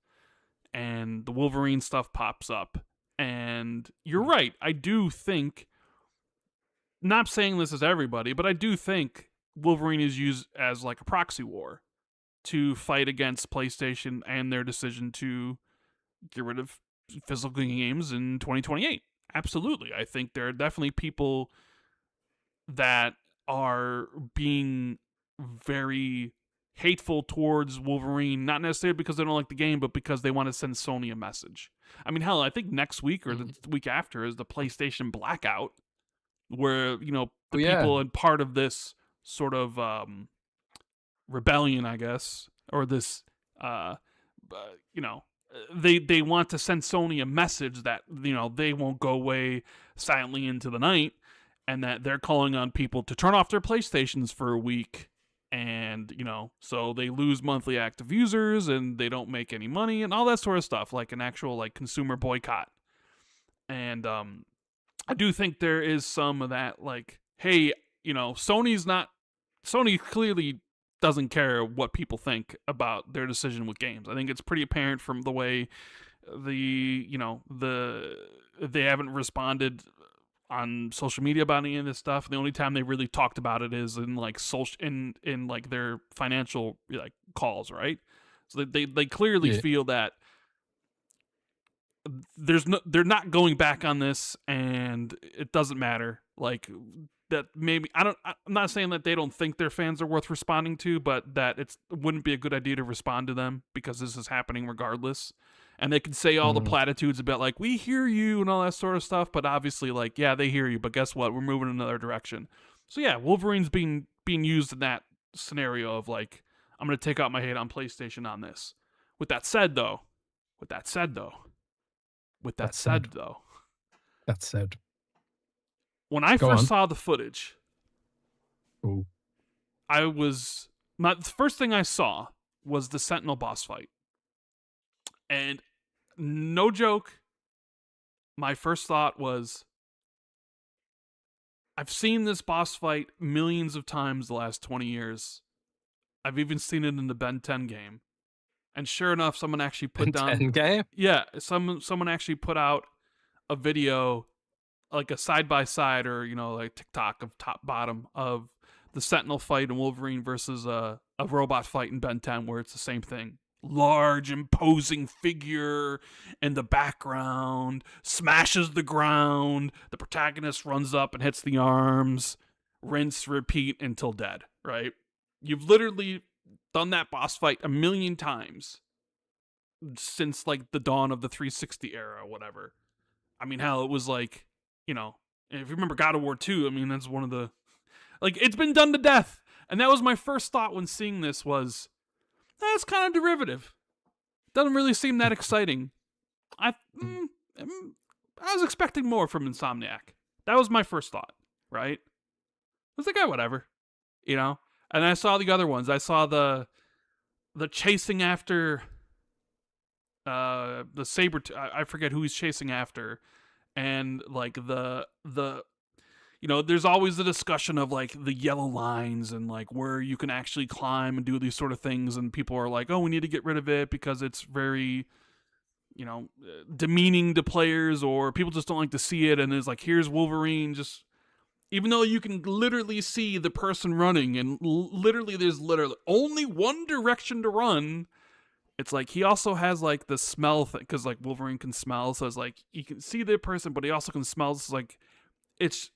And the Wolverine stuff pops up. And you're right. I do think, not saying this is everybody, but I do think Wolverine is used as like a proxy war to fight against PlayStation and their decision to get rid of physical games in 2028. Absolutely. I think there are definitely people that are being very hateful towards Wolverine, not necessarily because they don't like the game, but because they want to send Sony a message. I mean, hell, I think next week or the Mhm. week after is the PlayStation blackout, where Oh the yeah, people and part of this sort of rebellion, I guess, or this uh, uh, you know they want to send Sony a message that they won't go away silently into the night, and that they're calling on people to turn off their PlayStations for a week. And so they lose monthly active users and they don't make any money and all that sort of stuff, like an actual like consumer boycott. And I do think there is some of that, like, hey, Sony clearly doesn't care what people think about their decision with games. I think it's pretty apparent from the way they haven't responded on social media about any of this stuff. The only time they really talked about it is in like social in like their financial like calls, right? So they clearly yeah. feel that they're not going back on this and it doesn't matter, like, that maybe I'm not saying that they don't think their fans are worth responding to, but that it wouldn't be a good idea to respond to them because this is happening regardless. And they can say all the Mm. platitudes about like we hear you and all that sort of stuff, but obviously like, yeah, they hear you, but guess what, we're moving in another direction. So yeah, Wolverine's being used in that scenario of like, I'm gonna take out my hate on PlayStation on this. With that said though with that said though with that That's sad. said, though, That's sad. when I Go first on. saw the footage, Ooh. I was not the first thing I saw. was the Sentinel boss fight. And no joke, my first thought was, I've seen this boss fight millions of times the last 20 years. I've even seen it in the Ben 10 game. And sure enough, someone actually put down... game? Yeah, someone actually put out a video, like a side-by-side or, like TikTok of top-bottom of the Sentinel fight in Wolverine versus a robot fight in Ben 10 where it's the same thing. Large, imposing figure in the background, smashes the ground, the protagonist runs up and hits the arms, rinse, repeat until dead, right? You've literally done that boss fight a million times since, like, the dawn of the 360 era or whatever. I mean, hell, it was like, if you remember God of War 2, I mean, that's one of the... Like, it's been done to death. And that was my first thought when seeing this was, that's kind of derivative. Doesn't really seem that exciting. I was expecting more from Insomniac. That was my first thought, right? I was like, whatever, And I saw the other ones. I saw the chasing after the saber. I forget who he's chasing after, and like the there's always the discussion of like the yellow lines and like where you can actually climb and do these sort of things, and people are like, oh, we need to get rid of it because it's very, demeaning to players, or people just don't like to see it. And it's like, here's Wolverine, just even though you can literally see the person running and there's literally only one direction to run. It's like he also has like the smell thing, because like Wolverine can smell, so it's like you can see the person, but he also can smell. So like it's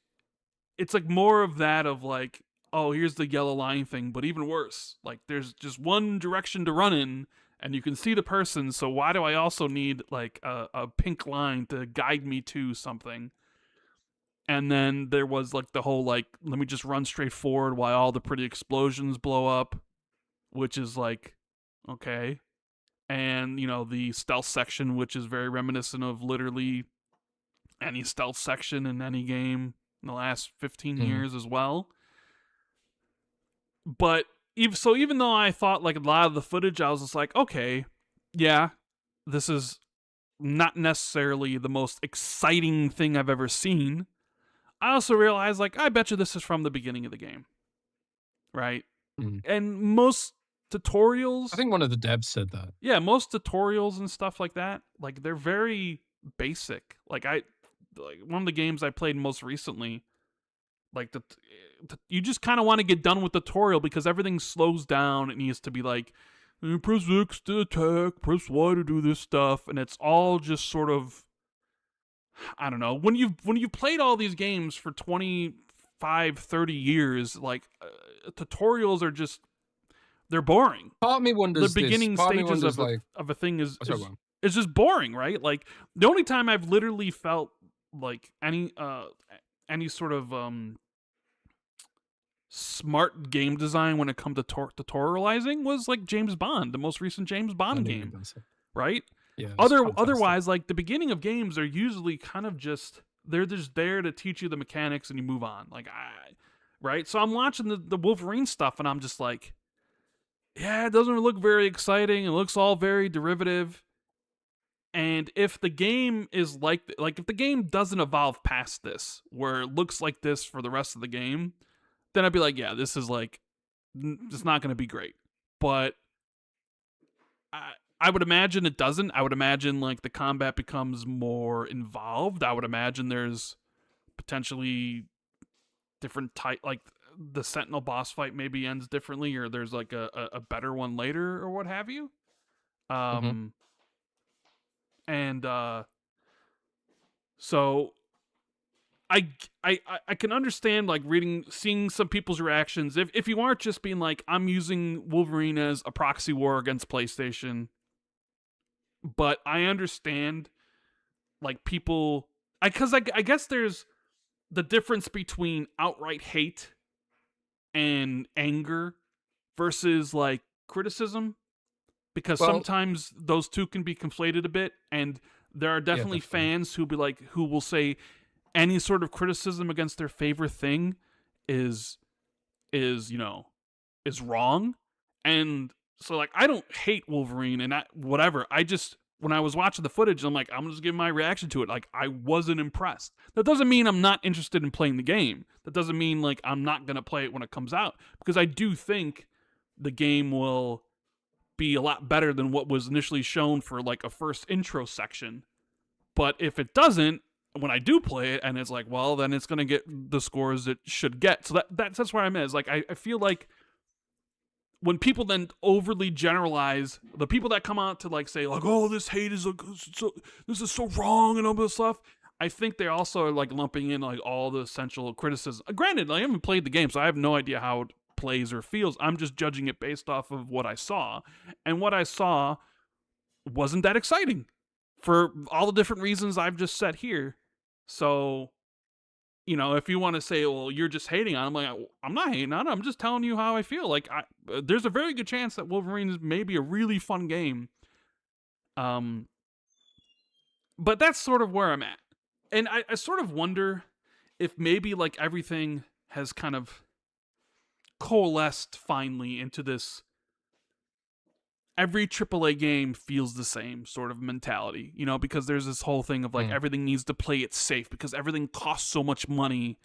like more of that of like, oh, here's the yellow line thing, but even worse, like there's just one direction to run in and you can see the person, so why do I also need like a pink line to guide me to something? And then there was like the whole like, let me just run straight forward while all the pretty explosions blow up, which is like, okay. And the stealth section, which is very reminiscent of literally any stealth section in any game in the last 15 years as well. But even though I thought like a lot of the footage, I was just like, okay, yeah, this is not necessarily the most exciting thing I've ever seen. I also realized, like, I bet you this is from the beginning of the game, right? And most tutorials, I think one of the devs said that. Yeah, most tutorials and stuff like that, like, they're very basic. Like one of the games I played most recently, like you just kind of want to get done with the tutorial because everything slows down. It needs to be like, press X to attack, press Y to do this stuff, and it's all just sort of, I don't know. When you've played all these games for 25, 30 years, like tutorials are just, they're boring. Part of me wonders the beginning stages of a thing is just boring, right? Like the only time I've literally felt like any sort of smart game design when it comes to tutorializing was like James Bond, the most recent James Bond game, right? Yeah. Otherwise, like the beginning of games are usually kind of just, they're just there to teach you the mechanics and you move on. Like right? So I'm watching the Wolverine stuff and I'm just like, yeah, it doesn't look very exciting. It looks all very derivative. And if the game is like if the game doesn't evolve past this, where it looks like this for the rest of the game, then I'd be like, yeah, this is like, it's not going to be great. But I would imagine it doesn't. I would imagine like the combat becomes more involved. I would imagine there's potentially different type, like the Sentinel boss fight maybe ends differently, or there's like a better one later or what have you. And so I can understand like seeing some people's reactions if you aren't just being like, I'm using Wolverine as a proxy war against PlayStation. But I understand like people, because I guess there's the difference between outright hate and anger versus like criticism, because sometimes those two can be conflated a bit, and there are definitely fans who will say any sort of criticism against their favorite thing is wrong, and So like I don't hate Wolverine and whatever. I just when I was watching the footage, I'm like, I'm just giving my reaction to it. Like I wasn't impressed. That doesn't mean I'm not interested in playing the game. That doesn't mean like I'm not gonna play it when it comes out, because I do think the game will be a lot better than what was initially shown for like a first intro section. But if it doesn't, when I do play it and it's like, well, then it's gonna get the scores it should get. So that's where I'm at. Is like I feel like when people then overly generalize, the people that come out to like say like, oh, this hate is this is so wrong and all this stuff, I think they also are like lumping in like all the essential criticism. Granted, I haven't played the game, so I have no idea how it plays or feels. I'm just judging it based off of what I saw, and what I saw wasn't that exciting for all the different reasons I've just said here. So, if you want to say, well, you're just hating on him, like, I'm not hating on him. I'm just telling you how I feel. Like, there's a very good chance that Wolverine is maybe a really fun game. But that's sort of where I'm at. And I sort of wonder if maybe, like, everything has kind of coalesced finally into this every AAA game feels the same sort of mentality, because there's this whole thing of like everything needs to play it safe because everything costs so much money.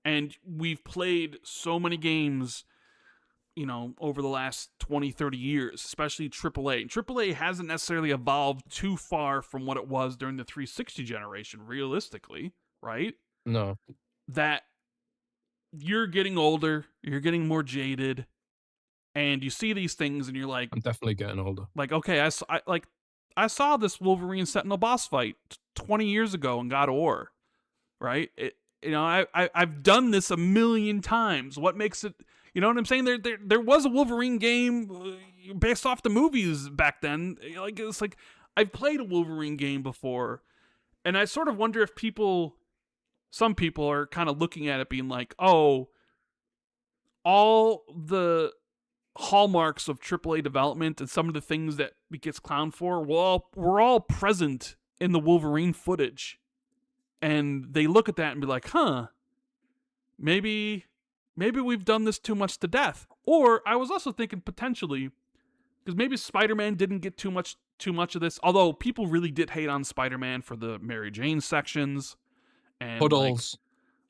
And we've played so many games, over the last 20, 30 years, especially AAA. And AAA hasn't necessarily evolved too far from what it was during the 360 generation, realistically, right? No. That you're getting older, you're getting more jaded, and you see these things and you're like, I'm definitely getting older. Like, okay, I saw this Wolverine Sentinel boss fight 20 years ago in God of War, right? I've done this a million times. What makes it, you know what I'm saying? There was a Wolverine game based off the movies back then. Like, it's like, I've played a Wolverine game before, and I sort of wonder if some people are kind of looking at it being like, oh, all the hallmarks of AAA development and some of the things that it gets clowned for were all present in the Wolverine footage. And they look at that and be like, maybe we've done this too much to death. Or I was also thinking potentially, because maybe Spider-Man didn't get too much of this, although people really did hate on Spider-Man for the Mary Jane sections. And puddles.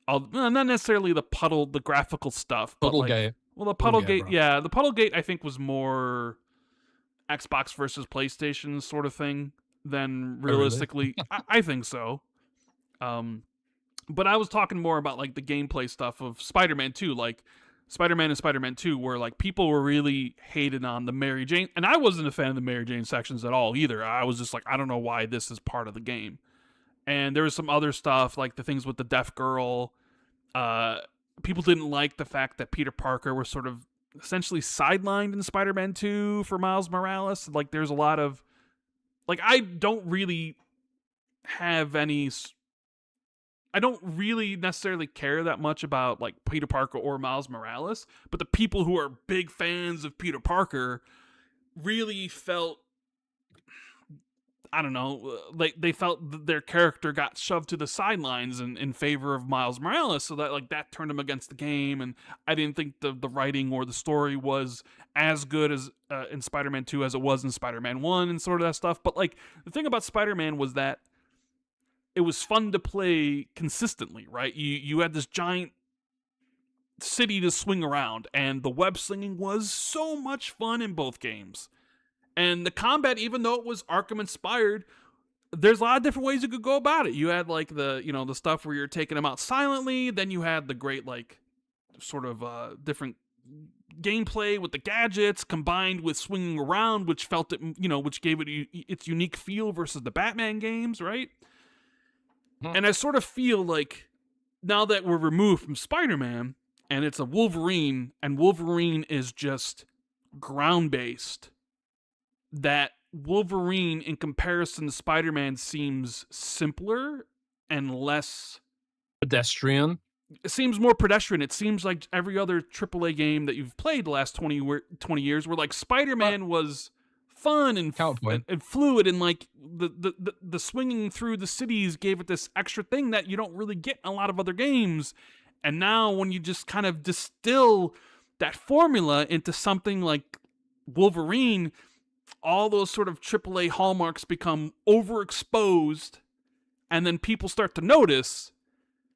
Not necessarily the graphical stuff, but like, well, the Puddlegate, yeah, the Puddlegate I think was more Xbox versus PlayStation sort of thing than realistically. Really? I think so. But I was talking more about like the gameplay stuff of Spider-Man 2, like Spider-Man and Spider-Man 2, where like people were really hated on the Mary Jane, and I wasn't a fan of the Mary Jane sections at all either. I was just like, I don't know why this is part of the game. And there was some other stuff like the things with the deaf girl. People didn't like the fact that Peter Parker was sort of essentially sidelined in Spider-Man 2 for Miles Morales. Like, there's a lot of... Like, I don't really necessarily care that much about, like, Peter Parker or Miles Morales, but the people who are big fans of Peter Parker really felt... I don't know, like they felt that their character got shoved to the sidelines in favor of Miles Morales, so that like that turned him against the game, and I didn't think the writing or the story was as good as in Spider-Man 2 as it was in Spider-Man 1 and sort of that stuff. But like the thing about Spider-Man was that it was fun to play consistently, right? You had this giant city to swing around, and the web slinging was so much fun in both games. And the combat, even though it was Arkham inspired, there's a lot of different ways you could go about it. You had like the stuff where you're taking them out silently. Then you had the great like sort of different gameplay with the gadgets combined with swinging around, which which gave it its unique feel versus the Batman games, right? And I sort of feel like now that we're removed from Spider-Man and it's a Wolverine, and Wolverine is just ground-based, that Wolverine, in comparison to Spider-Man, seems simpler and less... pedestrian? It seems more pedestrian. It seems like every other AAA game that you've played the last 20 years, where like Spider-Man was fun and fluid, and like the swinging through the cities gave it this extra thing that you don't really get in a lot of other games. And now when you just kind of distill that formula into something like Wolverine, all those sort of AAA hallmarks become overexposed, and then people start to notice.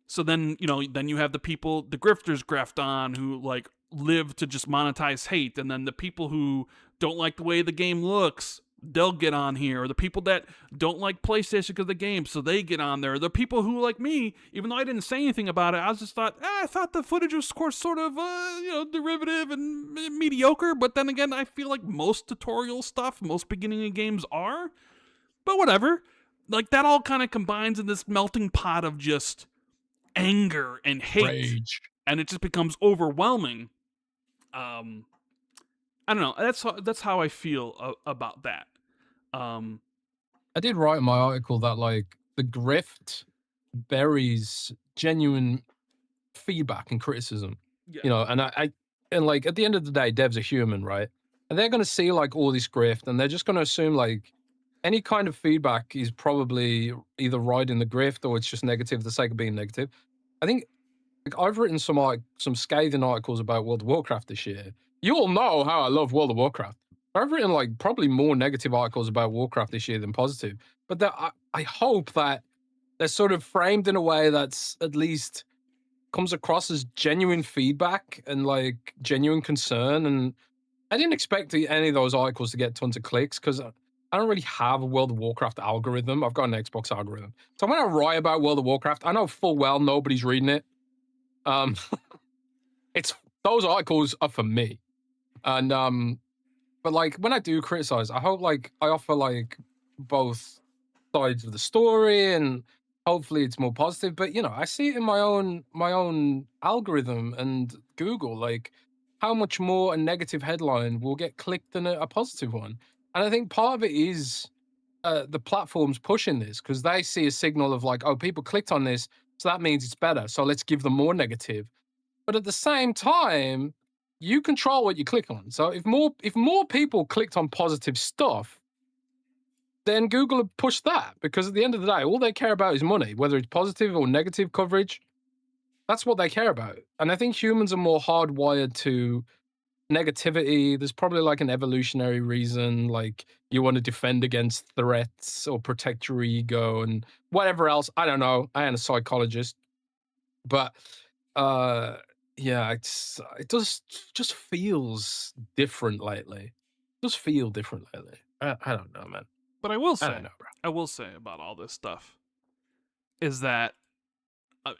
So then, then you have the people, the grifters graft on, who like live to just monetize hate, and then the people who don't like the way the game looks, they'll get on here. Or the people that don't like PlayStation because of the game, so they get on there. The people who, like me, even though I didn't say anything about it, I just thought, I thought the footage was sort of, derivative and mediocre. But then again, I feel like most tutorial stuff, most beginning of games are. But whatever. Like, that all kind of combines in this melting pot of just anger and hate. Rage. And it just becomes overwhelming. I don't know. That's how I feel about that. I did write in my article that like the grift buries genuine feedback and criticism. Yeah. And like at the end of the day, devs are human, right? And they're going to see like all this grift, and they're just going to assume like any kind of feedback is probably either right in the grift or it's just negative for the sake of being negative. I think like I've written some scathing articles about World of Warcraft this year. You all know how I love World of Warcraft. I've written like probably more negative articles about Warcraft this year than positive. But I hope that they're sort of framed in a way that's at least comes across as genuine feedback and like genuine concern. And I didn't expect any of those articles to get tons of clicks because I don't really have a World of Warcraft algorithm. I've got an Xbox algorithm. So when I write about World of Warcraft, I know full well nobody's reading it. It's those articles are for me. And but like when I do criticize, I hope like I offer like both sides of the story and hopefully it's more positive. But I see it in my own algorithm and Google, like how much more a negative headline will get clicked than a positive one. And I think part of it is the platforms pushing this because they see a signal of like, oh, people clicked on this, so that means it's better. So let's give them more negative. But at the same time, you control what you click on. So if more people clicked on positive stuff, then Google would push that because at the end of the day, all they care about is money, whether it's positive or negative coverage. That's what they care about. And I think humans are more hardwired to negativity. There's probably like an evolutionary reason, like you want to defend against threats or protect your ego and whatever else. I don't know. I am a psychologist. But yeah, it just feels different lately. It does feel different lately. I don't know, man. But I will say, I don't know, bro. I will say about all this stuff is that,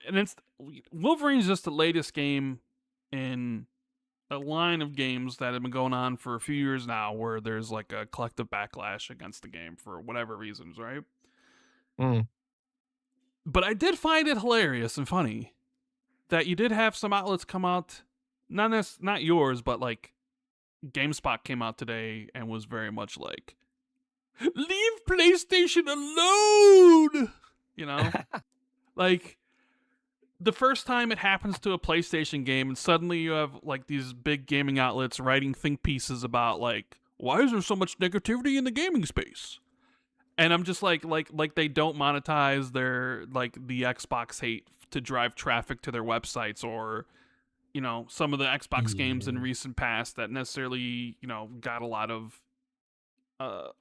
and it's Wolverine's just the latest game in a line of games that have been going on for a few years now, where there's like a collective backlash against the game for whatever reasons, right? But I did find it hilarious and funny that you did have some outlets come out, not yours, but like GameSpot came out today and was very much like, leave PlayStation alone, like the first time it happens to a PlayStation game, and suddenly you have like these big gaming outlets writing think pieces about like, why is there so much negativity in the gaming space? And I'm just like they don't monetize their like the Xbox hate to drive traffic to their websites, or some of the Xbox games in recent past that necessarily got a lot of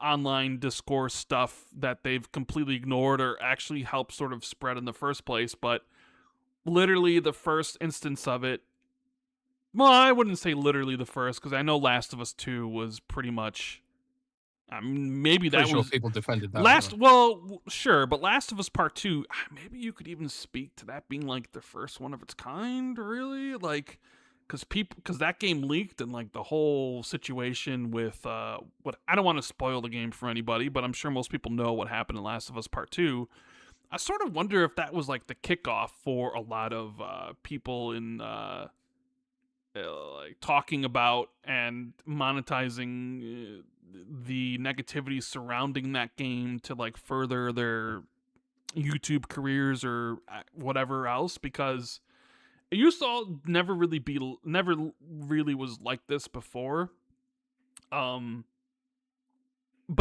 online discourse stuff that they've completely ignored or actually helped sort of spread in the first place. But literally the first instance of it, well, I wouldn't say literally the first, because I know Last of Us 2 was pretty much, maybe that was people defended that well, sure, but Last of Us Part 2, maybe you could even speak to that being like the first one of its kind, really, like, because that game leaked, and like the whole situation with what, I don't want to spoil the game for anybody, but I'm sure most people know what happened in Last of Us Part 2. I sort of wonder if that was like the kickoff for a lot of people in like talking about and monetizing the negativity surrounding that game to like further their YouTube careers or whatever else, because it used to all never really was like this before. But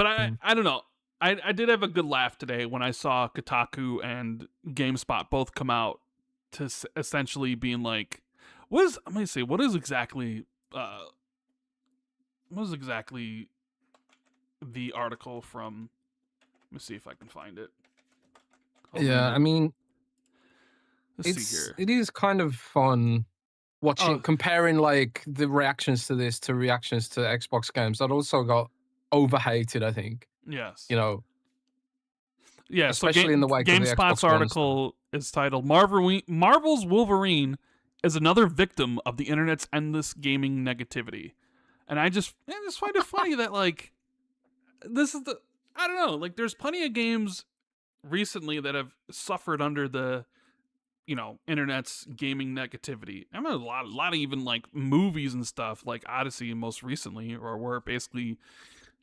I don't know. I did have a good laugh today when I saw Kotaku and GameSpot both come out to essentially being like, what is exactly what was exactly the article from? Let me see if I can find it. Hold on a Yeah, I minute. mean, Let's see here. it is kind of fun watching Oh, comparing like the reactions to this to reactions to Xbox games that also got overhated, I think. yes. You know, Yeah, so especially in the wake of the GameSpot's Xbox One stuff. article is titled Marvel's Wolverine is another victim of the internet's endless gaming negativity. And I just find it funny that like this is the I don't know, like there's plenty of games recently that have suffered under the internet's gaming negativity. I mean a lot of even like movies and stuff like Odyssey most recently or where basically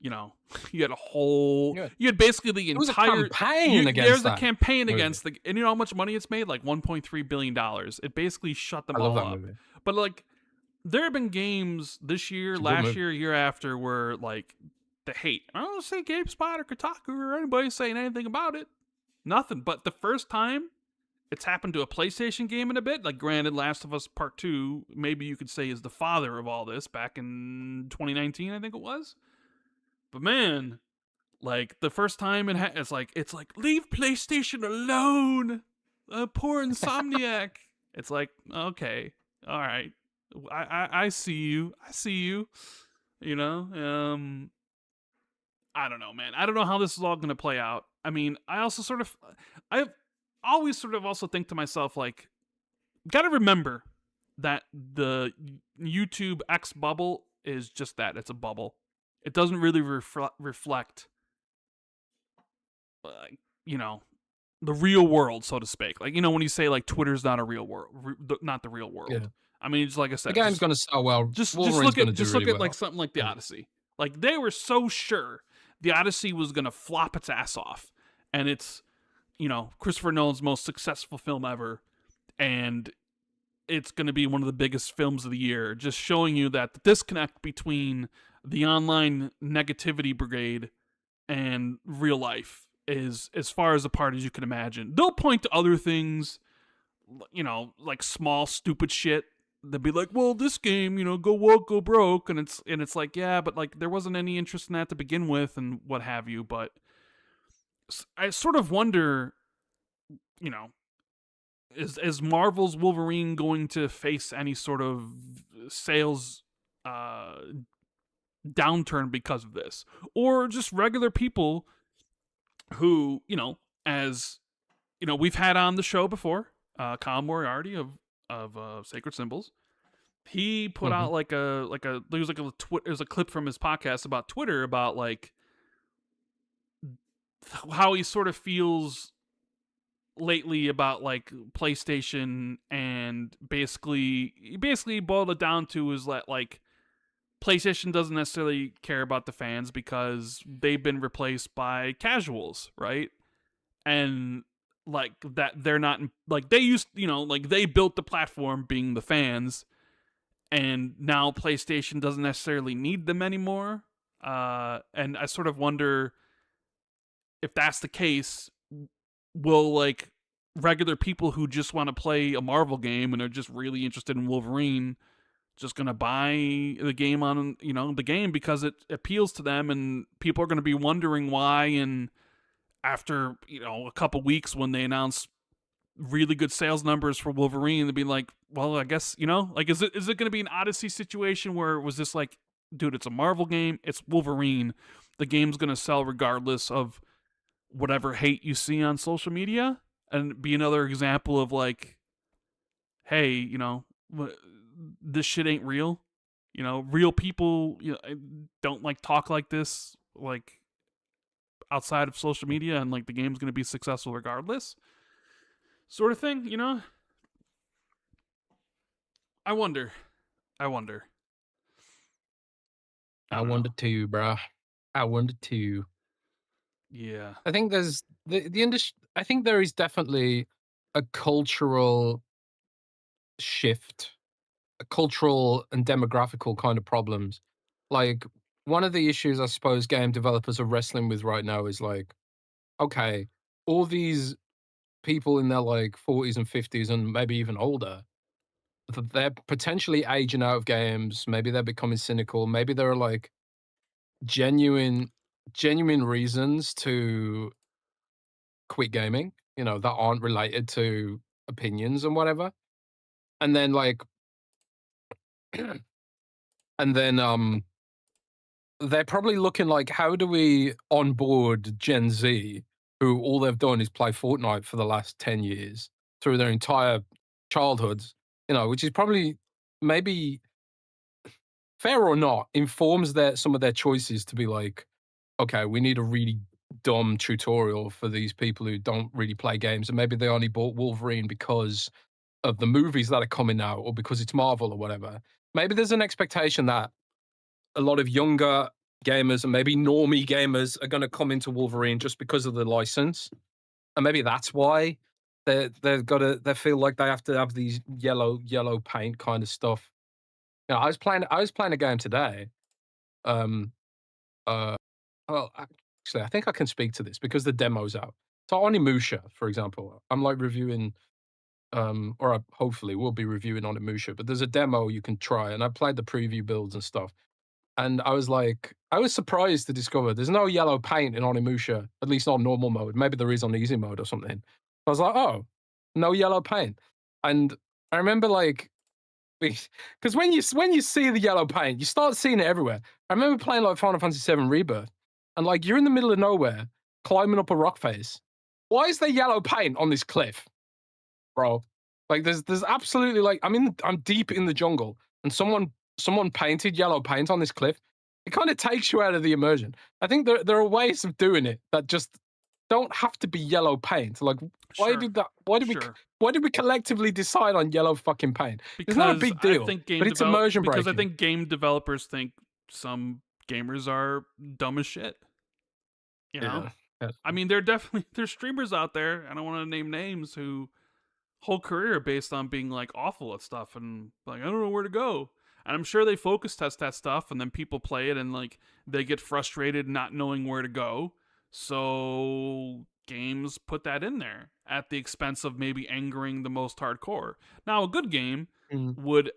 you had a whole Yeah, you had basically the it was a entire campaign against there's a that campaign movie. against the and you know how much money it's made, like 1.3 billion dollars. It basically shut them I love all that up. movie. But like there have been games this year, It's a good last movie. year, year after where like the hate, I don't say GameSpot or Kotaku or anybody saying anything about it, nothing. But the first time it's happened to a PlayStation game in a bit, like granted Last of Us Part 2 maybe you could say is the father of all this back in 2019 I think it was. But man, like the first time it's like leave PlayStation alone, poor Insomniac. It's like okay, all right, I see you, I see you. You know, I don't know, man. I don't know how this is all gonna play out. I mean, I always sort of also think to myself like, gotta remember that the YouTube X bubble is just that. It's a bubble. It doesn't really reflect like you know the real world, so to speak. Like when you say like Twitter's not a real world, not the real Yeah, world. I mean, just like I the said, game's gonna sell well. Wolverine's gonna do just really look at like well. something like the Yeah. Odyssey. Like they were so sure the Odyssey was gonna flop its ass off, and it's Christopher Nolan's most successful film ever, and it's going to be one of the biggest films of the year. Just showing you that the disconnect between the online negativity brigade and real life is as far as apart as you can imagine. They'll point to other things, like small stupid shit. They'll be like, "Well, this game, go woke, go broke," and it's like, yeah, but like there wasn't any interest in that to begin with, and what have you. But I sort of wonder, you know, is Marvel's Wolverine going to face any sort of sales uh, downturn because of this, or just regular people who as we've had on the show before, Colin Moriarty of Sacred Symbols. He put Hmm. out there's a clip from his podcast about Twitter about like how he sort of feels lately about like PlayStation, and he basically boiled it down to is that like PlayStation doesn't necessarily care about the fans because they've been replaced by casuals, right? And like that they're not like they used, like they built the platform being the fans, and now PlayStation doesn't necessarily need them anymore. And I sort of wonder if that's the case, will like regular people who just want to play a Marvel game and are just really interested in Wolverine just gonna buy the game on the game because it appeals to them, and people are gonna be wondering why. And after a couple weeks when they announce really good sales numbers for Wolverine, they'd be like, well, I guess like is it gonna be an Odyssey situation where it was this like, dude, it's a Marvel game, it's Wolverine, the game's gonna sell regardless of whatever hate you see on social media, and be another example of like, hey, this shit ain't real. Real people don't like talk like this, like outside of social media, and like the game's gonna be successful regardless, sort of thing. I wonder. I wonder. I I don't know. wonder too, bruh. I wonder too. Yeah. I think there's the industry. I think there is definitely a cultural shift, a cultural and demographical kind of problems. Like one of the issues I suppose game developers are wrestling with right now is like, okay, all these people in their like 40s and 50s and maybe even older, they're potentially aging out of games. Maybe they're becoming cynical. Maybe there are like genuine genuine reasons to quit gaming, that aren't related to opinions and whatever. And then like and then they're probably looking like, how do we onboard Gen Z, who all they've done is play Fortnite for the last 10 years through their entire childhoods, which is probably, maybe fair or not, informs some of their choices to be like, okay, we need a really dumb tutorial for these people who don't really play games. And maybe they only bought Wolverine because of the movies that are coming out or because it's Marvel or whatever. Maybe there's an expectation that a lot of younger gamers and maybe normie gamers are going to come into Wolverine just because of the license, and maybe that's why they feel like they have to have these yellow paint kind of stuff. I was playing a game today. Um, uh, well, actually, I think I can speak to this because the demo's out. So on Emusha, for example, I'm like reviewing, or I hopefully will be reviewing on Emusha, but there's a demo you can try, and I played the preview builds and stuff. And I was surprised to discover there's no yellow paint in Onimusha, at least not normal mode. Maybe there is on easy mode or something. I was like, oh, no yellow paint. And I remember like, because when you see the yellow paint, you start seeing it everywhere. I remember playing like Final Fantasy VII Rebirth, and like you're in the middle of nowhere, climbing up a rock face. Why is there yellow paint on this cliff, bro? Like there's absolutely like I'm deep in the jungle, and someone painted yellow paint on this cliff. It kind of takes you out of the immersion. I think there are ways of doing it that just don't have to be yellow paint. Like why Sure. did that? Why did we? Sure. Why did we collectively decide on yellow fucking paint? It's not a Because big deal, but it's immersion I breaking. think game developers think some gamers are dumb as shit. You know, Yeah. Yeah. I mean, there definitely there's streamers out there. I don't want to name names who whole career based on being like awful at stuff and like I don't know where to go. And I'm sure they focus test that stuff and then people play it and like they get frustrated not knowing where to go. So games put that in there at the expense of maybe angering the most hardcore. Now a good game Mm. would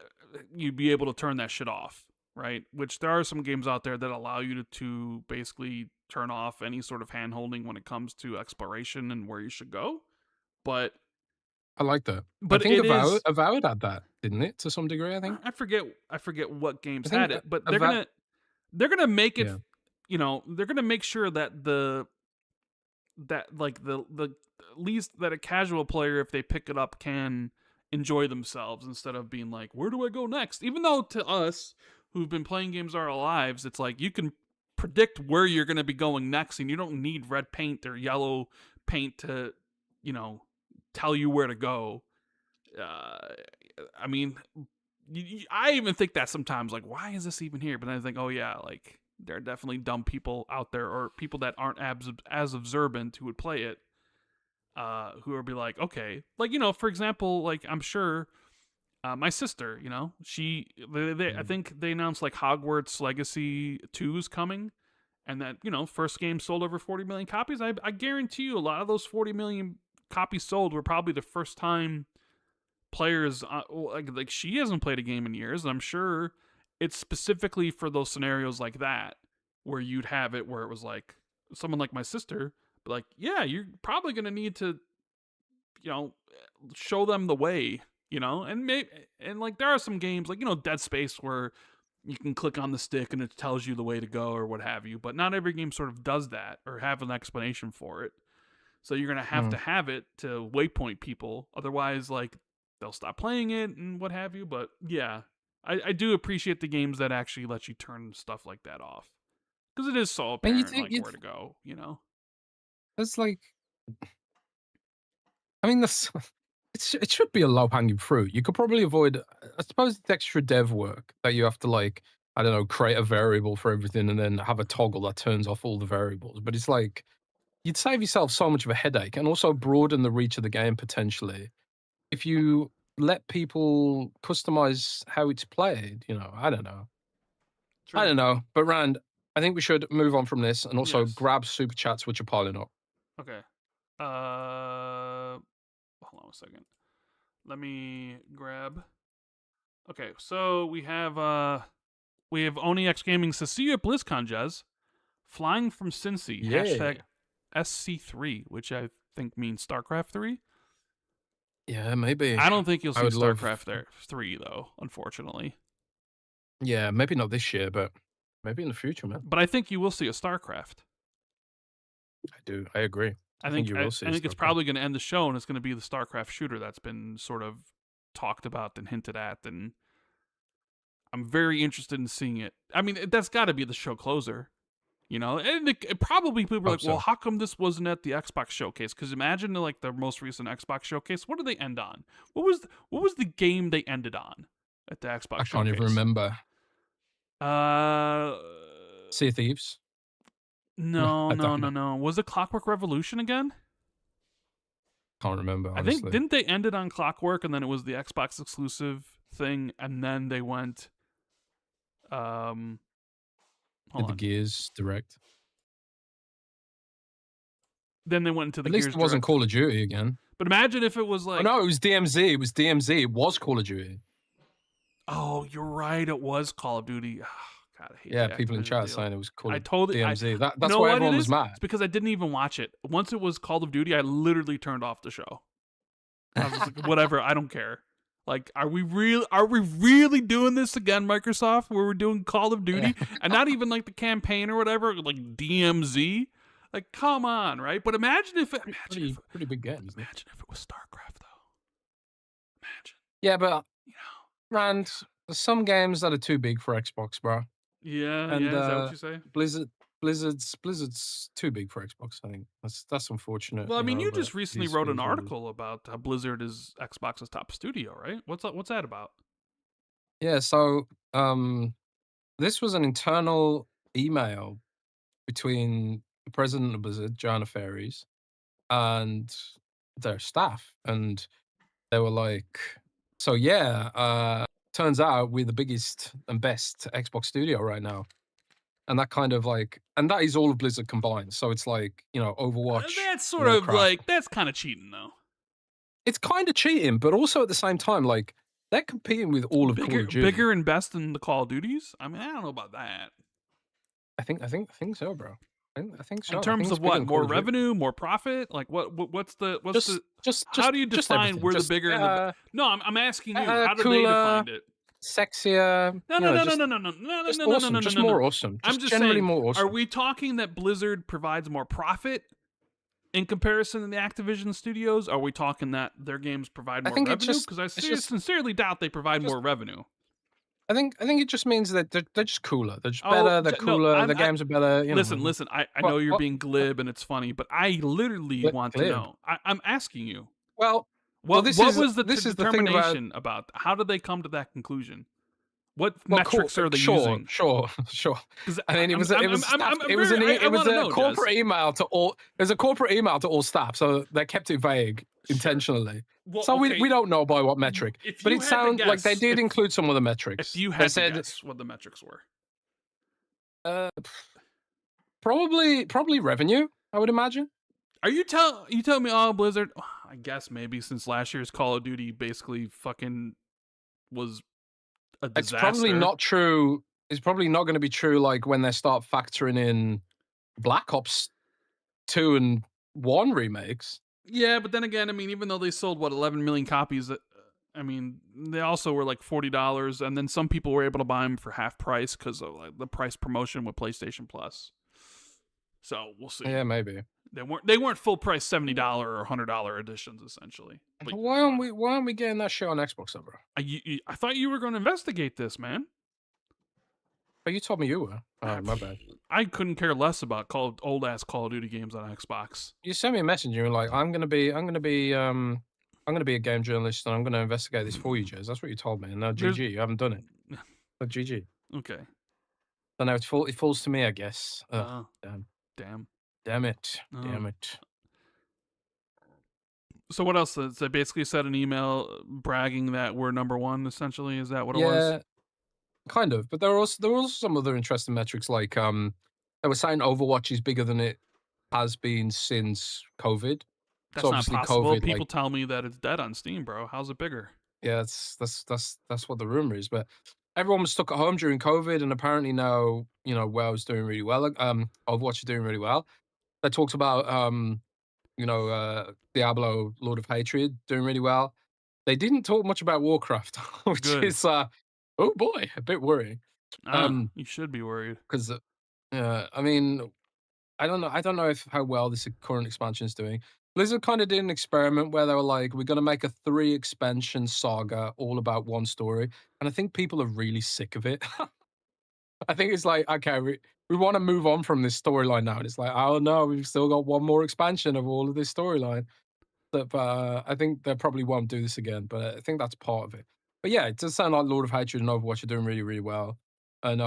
you'd be able to turn that shit off, right? Which there are some games out there that allow you to basically turn off any sort of hand holding when it comes to exploration and where you should go. But I like that. I but think it is Avowed had that, didn't it? To some degree, I think. I forget what I games think had it, but Avowed. they're gonna make it. Yeah. They're gonna make sure that the at least that a casual player, if they pick it up, can enjoy themselves instead of being like, where do I go next? Even though to us who've been playing games our lives, it's like you can predict where you're gonna be going next, and you don't need red paint or yellow paint to you know tell you where to go. Uh, I mean, I even think that sometimes, like, why is this even here? But then I think, oh yeah, like there are definitely dumb people out there or people that aren't as observant who would play it, who would be like, okay, like for example, like I'm sure my sister, I Mm. think they announced like Hogwarts Legacy 2 is coming, and that first game sold over 40 million copies. I guarantee you, a lot of those 40 million copies sold were probably the first time players like she hasn't played a game in years, and I'm sure it's specifically for those scenarios like that where you'd have it where it was like someone like my sister but like yeah you're probably going to need to you know show them the way, and maybe and like there are some games like Dead Space where you can click on the stick and it tells you the way to go or what have you, but not every game sort of does that or have an explanation for it. So you're gonna Mm. have it to waypoint people. Otherwise, like they'll stop playing it and what have you. But yeah, I do appreciate the games that actually let you turn stuff like that off because it is so And you apparent think like where to go. that's like, that's it should be a low hanging fruit. You could probably avoid, I suppose, it's extra dev work that you have to like, I don't know, create a variable for everything and then have a toggle that turns off all the variables. But it's like you'd save yourself so much of a headache and also broaden the reach of the game potentially if you let people customize how it's played. I don't know. I True. don't know. But Rand, I think we should move on from this and also Yes. grab super chats which are piling up. Okay. Hold on a second. Let me grab Okay, so we have OniX Gaming says, see you at BlizzCon, Jez. Flying from Cincy. Yeah. Hashtag SC3, which I think means StarCraft 3. Yeah, maybe. I don't think you'll I see would love- StarCraft 3, though, unfortunately. Yeah, maybe not this year, but maybe in the future, man. But I think you will see a StarCraft. I do. I agree. I think you will see. I think it's StarCraft. probably going to end the show, and it's going to be the StarCraft shooter that's been sort of talked about and hinted at, and I'm very interested in seeing it. I mean, that's got to be the show closer, you know. And it probably people are like, so. well, how come this wasn't at the Xbox showcase? Because imagine like the most recent Xbox showcase. What did they end on? What was the game they ended on at the Xbox showcase? I can't even remember. Sea of Thieves. No. Was it Clockwork Revolution again? Can't remember. Honestly. I think didn't they end it on Clockwork, and then it was the Xbox exclusive thing, and then they went. Hold Did the on. Gears Direct? Then they went into the. At least Gears it wasn't Direct. Call of Duty again. But imagine if it was like. Oh, no, it was DMZ. It was DMZ. It was Call of Duty. Oh, you're right. It was Call of Duty. Oh, God, I hate Yeah, the people in Activision chat deal. saying it was Call of DMZ. That's why everyone was mad. It's because I didn't even watch it. Once it was Call of Duty, I literally turned off the show. I was just like, whatever, I don't care. Like, are we really doing this again, Microsoft, where we're doing Call of Duty and not even like the campaign or whatever, like DMZ? Like, come on, right? But imagine if pretty big game. Imagine if it was StarCraft, though. Imagine. Yeah, but you know, Rand, there's some games that are too big for Xbox, bro. Yeah, and, is that what you say? Blizzard's too big for Xbox. I think that's unfortunate. Well, I mean, you just recently wrote an article about how Blizzard is Xbox's top studio, right? What's that about? Yeah, so this was an internal email between the president of Blizzard, Joanna Fairies, and their staff, and they were like, "So yeah, turns out we're the biggest and best Xbox studio right now." And that kind of like, and that is all of Blizzard combined. So it's like, you know, Overwatch. That's sort of like, that's kind of cheating, though. It's kind of cheating, but also at the same time, like, they're competing with all of Call of Duty. Bigger and best than the Call of Duties? I mean, I don't know about that. I think so, bro. I think so. In terms of what? More revenue, more profit? Like what's the how do you define where the bigger and the No, I'm asking you, how do they define it? Sexier. No. Just more awesome. I'm just generally saying, more awesome. Are we talking that Blizzard provides more profit in comparison to the Activision studios? Are we talking that their games provide more revenue? Because I sincerely doubt they provide more revenue. I think it just means that they're just cooler. They're just better. They're cooler. The games are better. You know. Listen. I know you're being glib and it's funny, but I literally want to know. I'm asking you. Well, what was the determination about? How did they come to that conclusion? What metrics are they using? Sure. I mean, it was a corporate email to all. There's a corporate email to all staff, so they kept it vague intentionally. Well, so we don't know by what metric, but it sounds like they did include some of the metrics. If you had to guess what the metrics were, probably revenue, I would imagine. Are you telling me, oh, Blizzard? I guess maybe since last year's Call of Duty basically fucking was a disaster. It's probably not true. It's probably not going to be true. Like when they start factoring in Black Ops 2 and 1 remakes. Yeah, but then again, I mean, even though they sold 11 million copies, I mean, they also were like $40, and then some people were able to buy them for half price because of like the price promotion with PlayStation Plus. So we'll see. Yeah, maybe they weren't full price $70 or $100 editions essentially. But why aren't we getting that shit on Xbox though, bro? I thought you were going to investigate this, man. But you told me you were. Oh, my bad. I couldn't care less about old ass Call of Duty games on Xbox. You sent me a message. You were like, I'm gonna be a game journalist, and I'm gonna investigate this for you, Jez. That's what you told me. And now, GG, you haven't done it. But GG. Okay. So now it falls to me, I guess. Damn it. So what else? They basically sent an email bragging that we're number one. Essentially, is that what it was? Yeah, kind of. But there were also some other interesting metrics. Like they were saying Overwatch is bigger than it has been since COVID. That's not possible. People tell me that it's dead on Steam, bro. How's it bigger? Yeah, that's what the rumor is. But everyone was stuck at home during COVID, and apparently now, WoW's doing really well. Overwatch is doing really well. They talked about Diablo, Lord of Hatred, doing really well. They didn't talk much about Warcraft, which Good. is oh boy, a bit worrying. You should be worried. Because I mean, I don't know. I don't know if how well this current expansion is doing. Blizzard kind of did an experiment where they were like, "We're going to make a 3 expansion saga all about one story," and I think people are really sick of it. I think it's like, okay, we want to move on from this storyline now, and it's like, oh no, we've still got one more expansion of all of this storyline. But I think they probably won't do this again. But I think that's part of it. But yeah, it does sound like Lord of Hatred and Overwatch are doing really, really well. And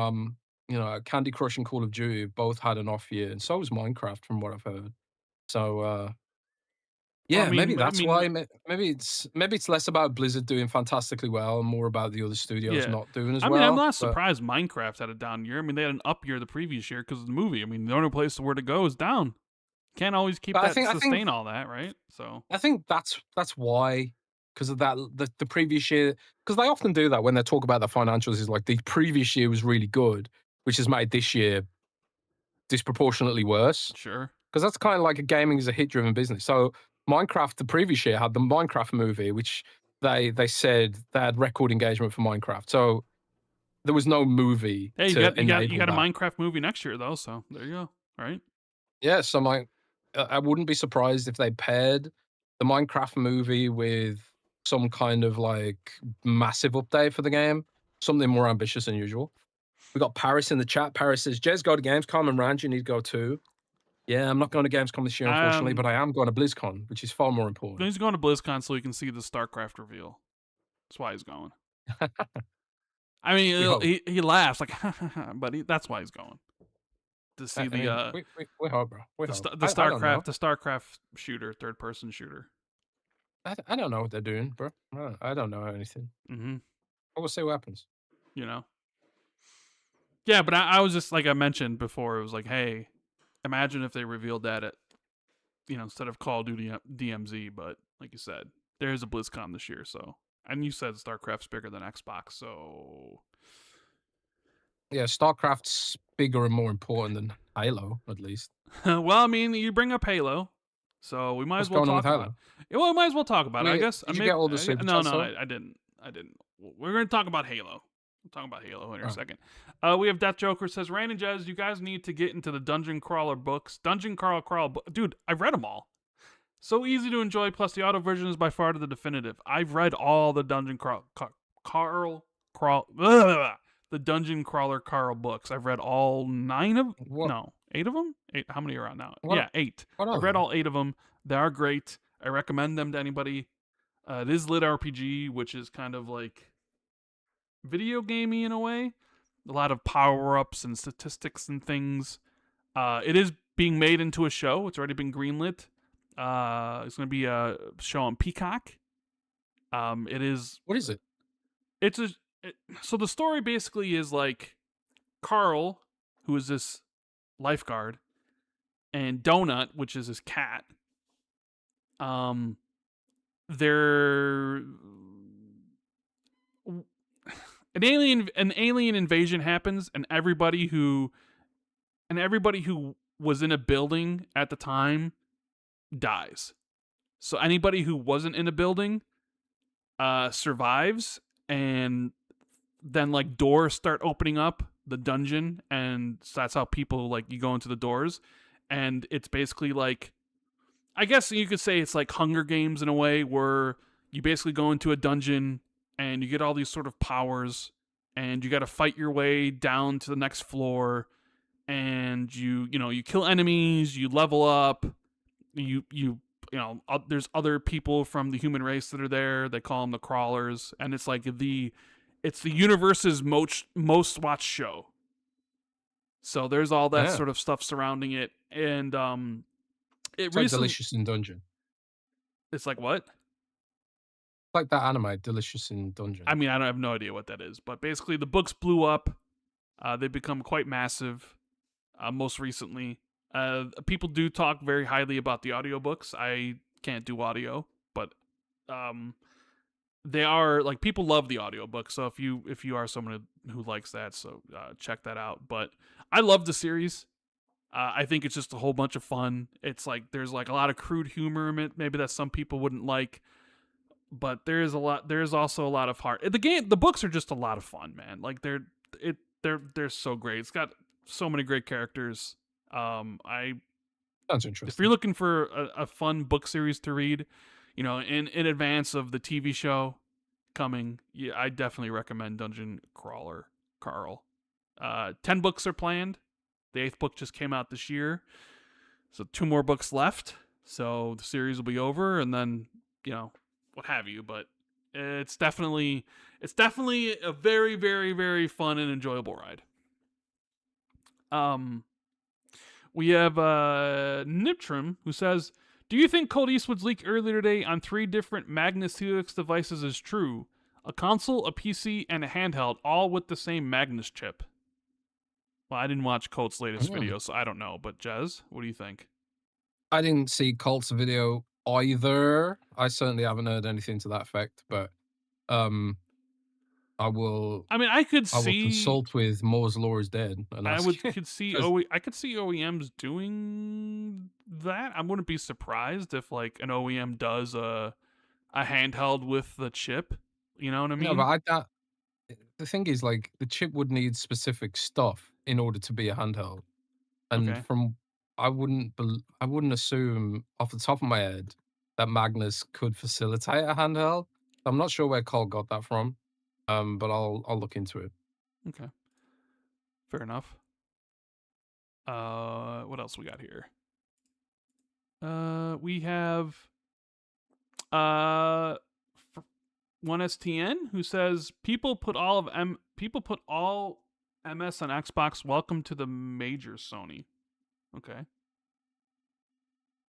Candy Crush and Call of Duty both had an off year, and so was Minecraft, from what I've heard. So Well, yeah, maybe that's why. Maybe it's less about Blizzard doing fantastically well and more about the other studios yeah. not doing as I mean, I'm well. not But surprised Minecraft had a down year. I mean, they had an up year the previous year because of the movie. I mean, the only place where to go is down. Can't always keep but I that think I think sustain all that, right? So I think that's why, because of that the previous year, because they often do that when they talk about the financials, is like the previous year was really good, which has made this year disproportionately worse. sure. Because that's kind of like a gaming is a hit driven business. So Minecraft the previous year had the Minecraft movie, which they said they had record engagement for Minecraft. So there was no movie Hey, to you enable got a that. Minecraft movie next year though, so there you go. Right? Yeah, so I'm like, I wouldn't be surprised if they paired the Minecraft movie with some kind of like massive update for the game, something more ambitious than usual. We got Paris in the chat. Paris says, Jez, go to Gamescom, and Rand, you need to go too. Yeah, I'm not going to Gamescom this year, unfortunately, but I am going to BlizzCon, which is far more important. He's going to BlizzCon so he can see the StarCraft reveal. That's why he's going. I mean, We hope. he laughs like, but that's why he's going to see I mean, we hope, bro. We hope. I don't know. The StarCraft shooter, third person shooter. I don't know what they're doing, bro. I don't know anything. Mm-hmm. But we'll see what happens. You know. Yeah, but I was just like I mentioned before. It was like, hey, imagine if they revealed that at instead of Call of Duty DMZ, but like you said, there's a BlizzCon this year, so and you said StarCraft's bigger than Xbox, so Yeah, StarCraft's bigger and more important than Halo, at least. well, I mean, you bring up Halo, so we might What's as well going on with talk about it. Halo? Yeah, well, we might as well talk about it. I guess. Did you get all the super chats? I didn't. I didn't. We're going to talk about Halo. We'll talk about Halo in a Oh. second. We have Death Joker says, Rand and Jez, you guys need to get into the Dungeon Crawler books. Dungeon Crawler dude, I've read them all. So easy to enjoy. Plus, the auto version is by far the definitive. I've read all the Dungeon the Dungeon Crawler Carl books. I've read all 8 of them. 8. How many are out now? What, Yeah, 8. what I've are read they? all 8 of them. They are great. I recommend them to anybody. It is lit RPG, which is kind of like video gamey in a way. A lot of power ups and statistics and things. It is being made into a show. It's already been greenlit. It's going to be a show on Peacock. It is. What is it? So the story basically is like Carl, who is this lifeguard, and Donut, which is his cat. They're an alien invasion happens, and everybody who was in a building at the time dies. So anybody who wasn't in a building survives, and then like doors start opening up the dungeon, and so that's how people like you go into the doors, and it's basically like, I guess you could say it's like Hunger Games in a way, where you basically go into a dungeon and you get all these sort of powers, and you got to fight your way down to the next floor, and you kill enemies, you level up, there's other people from the human race that are there. They call them the crawlers, and it's like it's the universe's most watched show. So there's all that sort of stuff surrounding it, and It's like Delicious in Dungeon. It's like what? Like that anime, Delicious in Dungeon. I mean, I have no idea what that is, but basically the books blew up. They've become quite massive. Most recently, people do talk very highly about the audiobooks. I can't do audio, but they are like people love the audiobook. So if you are someone who likes that, so check that out. But I love the series. I think it's just a whole bunch of fun. It's like there's like a lot of crude humor in it, maybe that some people wouldn't like, but there's a lot. There's also a lot of heart. The books are just a lot of fun, man. Like they're so great. It's got so many great characters. I Sounds If you're interesting. looking for a fun book series to read, in advance of the TV show coming, yeah, I definitely recommend Dungeon Crawler Carl. 10 books are planned. The 8th book just came out this year. So 2 more books left. So the series will be over and then, what have you, but it's definitely a very very very fun and enjoyable ride. We have Niptrim who says, "Do you think Colt Eastwood's leak earlier today on 3 different Magnus Helix devices is true? A console, a PC, and a handheld, all with the same Magnus chip?" Well, I didn't watch Colt's latest Hmm. video, so I don't know. But Jez, what do you think? I didn't see Colt's video either. I certainly haven't heard anything to that effect, but um, I will I mean, I will consult with Moore's Law is Dead and ask because I could see OEMs doing that. I wouldn't be surprised if like an OEM does a handheld with the chip. You know what I no, but mean? the thing is, like, the chip would need specific stuff in order to be a handheld. And Okay. I wouldn't assume off the top of my head that Magnus could facilitate a handheld. I'm not sure where Cole got that from, but I'll look into it. Okay. Fair enough. What else we got here? We have uh one STN who says people put all MS on Xbox. Welcome to the major Sony. Okay.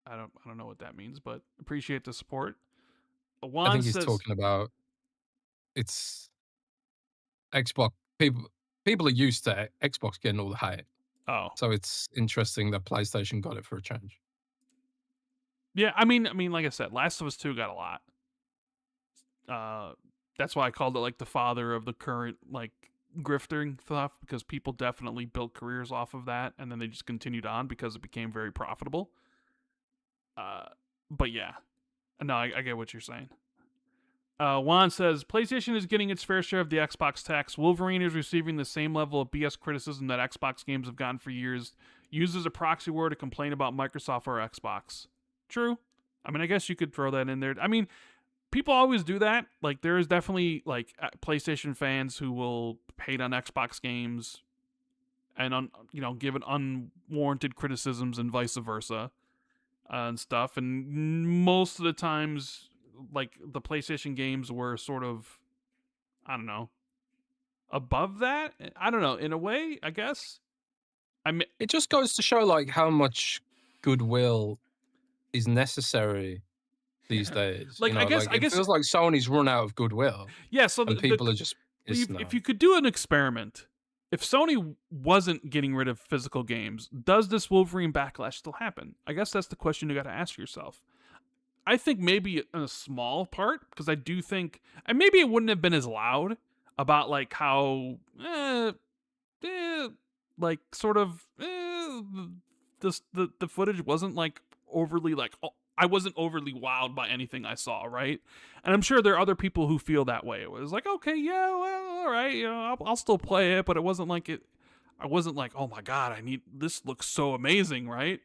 I don't know what that means, but appreciate the support. I Juan think he's says, talking about it's Xbox people. People are used to Xbox getting all the hype, "Oh, so it's interesting that PlayStation got it for a change. yeah." I mean, like I said, Last of Us 2 got a lot. Uh, that's why I called it like the father of the current like grifting stuff, because people definitely built careers off of that, and then they just continued on because it became very profitable. Uh, but yeah, no, I get what you're saying. Juan says PlayStation is getting its fair share of the Xbox tax. Wolverine is receiving the same level of BS criticism that Xbox games have gotten for years. Uses a proxy war to complain about Microsoft or Xbox. True. I mean, I guess you could throw that in there. I mean, people always do that. Like, there is definitely like PlayStation fans who will hate on Xbox games and give it unwarranted criticisms and vice versa and stuff. And most of the times, like the PlayStation games were sort of, I don't know, above that. I don't know, in a way, I guess. I mean, It just goes to show like how much goodwill is necessary these days. like Like it feels like Sony's run out of goodwill, yeah. So and people are just pissed if now. you could do an experiment, if Sony wasn't getting rid of physical games, does this Wolverine backlash still happen? I guess that's the question you got to ask yourself. I think maybe in a small part, because I do think, and maybe it wouldn't have been as loud about like how, like sort of, the footage wasn't like overly like, I wasn't overly wowed by anything I saw, right? And I'm sure there are other people who feel that way. It was like, okay, yeah, well, all right, I'll still play it, but it wasn't like it. I wasn't like, oh my god, this looks so amazing, right?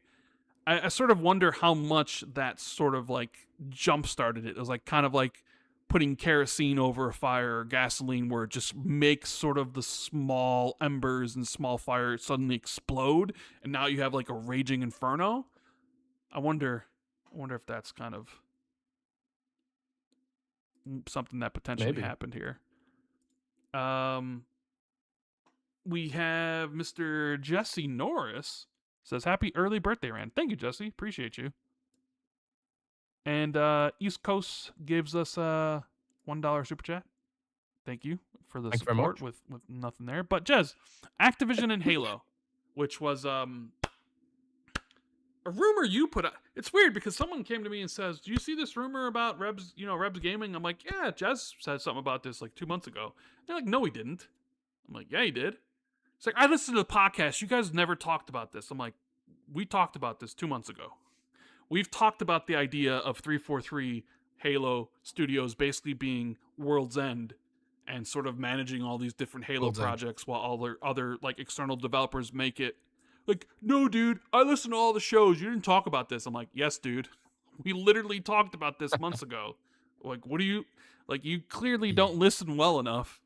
I sort of wonder how much that sort of like jump started it. It was like kind of like putting kerosene over a fire or gasoline, where it just makes sort of the small embers and small fire suddenly explode, and now you have like a raging inferno. I wonder if that's kind of something that potentially Maybe. happened here. Um, we have Mr. Jesse Norris says, "Happy early birthday, Rand." Thank you, Jesse. Appreciate you. And East Coast gives us a $1 super chat. Thank you for the Thank you very support much. with nothing there. But Jez, Activision and Halo, which was A rumor you put out. It's weird because someone came to me and says, "Do you see this rumor about Rebs Gaming?" I'm like, "Yeah, Jez said something about this like 2 months ago." They're like, "No, he didn't." I'm like, "Yeah, he did." It's like, "I listened to the podcast. You guys never talked about this." I'm like, "We talked about this 2 months ago. We've talked about the idea of 343 Halo Studios basically being World's End and sort of managing all these different Halo World's End. projects while all their other like external developers make it." Like, "No, dude, I listen to all the shows. You didn't talk about this." I'm like, "Yes, dude. We literally talked about this months ago." Like, what do you like? You clearly Yeah. don't listen well enough.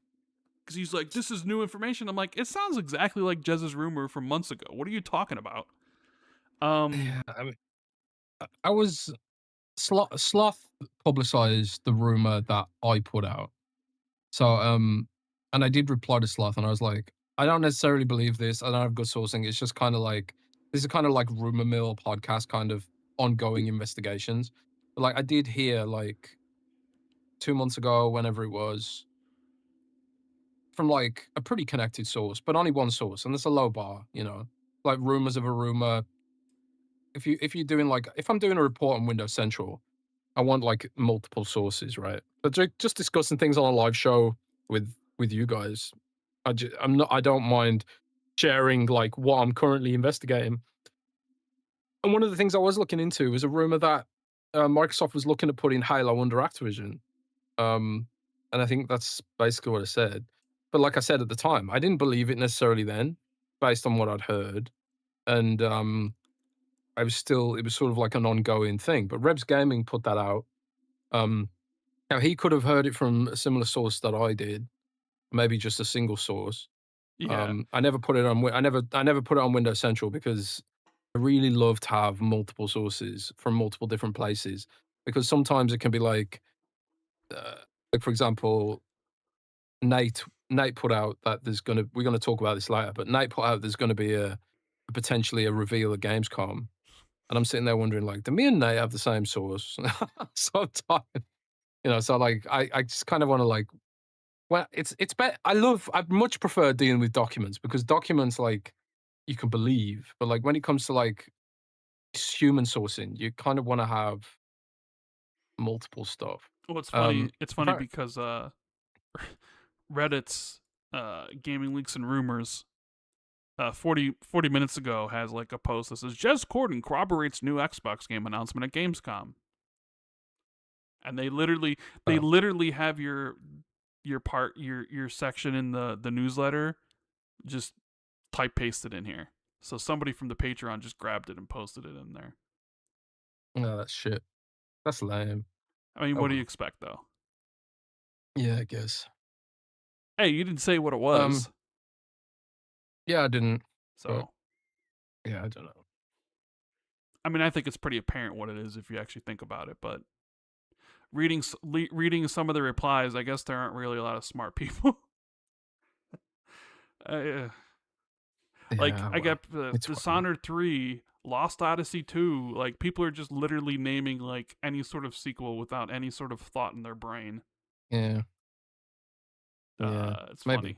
Because he's like, "This is new information." I'm like, "It sounds exactly like Jez's rumor from months ago. What are you talking about?" Yeah, I mean, I was Sloth publicized the rumor that I put out. So, and I did reply to Sloth, and I was like, I don't necessarily believe this. I don't have good sourcing. It's just kind of like this is kind of like rumor mill podcast kind of ongoing investigations. But like, I did hear like 2 months ago, whenever it was, from like a pretty connected source, but only one source, and it's a low bar, like rumors of a rumor. If you're doing like if I'm doing a report on Windows Central, I want like multiple sources, right? But just discussing things on a live show with you guys, I don't mind sharing like what I'm currently investigating. And one of the things I was looking into was a rumor that Microsoft was looking at putting Halo under Activision. Um, and I think that's basically what I said. But like I said at the time, I didn't believe it necessarily then, based on what I'd heard. And it was sort of like an ongoing thing. But Rebs Gaming put that out. Um, Now he could have heard it from a similar source that I did, maybe just a single source. Yeah. I never put it on. I never put it on Windows Central because I really love to have multiple sources from multiple different places because sometimes it can be uh, like for example, Nate put out that we're gonna talk about this later, but Nate put out there's gonna be a potentially a reveal at Gamescom, and I'm sitting there wondering like, do me and Nate have the same source? So I'm tired, So like, I just kind of want to like, well, it's better. I much prefer dealing with documents because documents like you can believe, but like when it comes to like human sourcing, you kind of want to have multiple stuff. Well, it's funny. Um, It's in funny fact, because Reddit's gaming leaks and rumors 40 minutes ago has like a post that says Jez Corden corroborates new Xbox game announcement at Gamescom, and they oh, literally have your section in the newsletter just type pasted in here. So somebody from the Patreon just grabbed it and posted it in there. no, that's shit. That's lame. I mean, Oh what do you well. expect though? Yeah, I guess. Hey, you didn't say what it Um, was, yeah, I didn't, but so yeah, I don't know. I mean, I think it's pretty apparent what it is if you actually think about it. But reading some of the replies, I guess there aren't really a lot of smart people. uh, like Yeah, I well, get it's fine. Dishonored 3, Lost Odyssey 2. Like people are just literally naming like any sort of sequel without any sort of thought in their brain. Yeah, yeah, It's maybe. funny.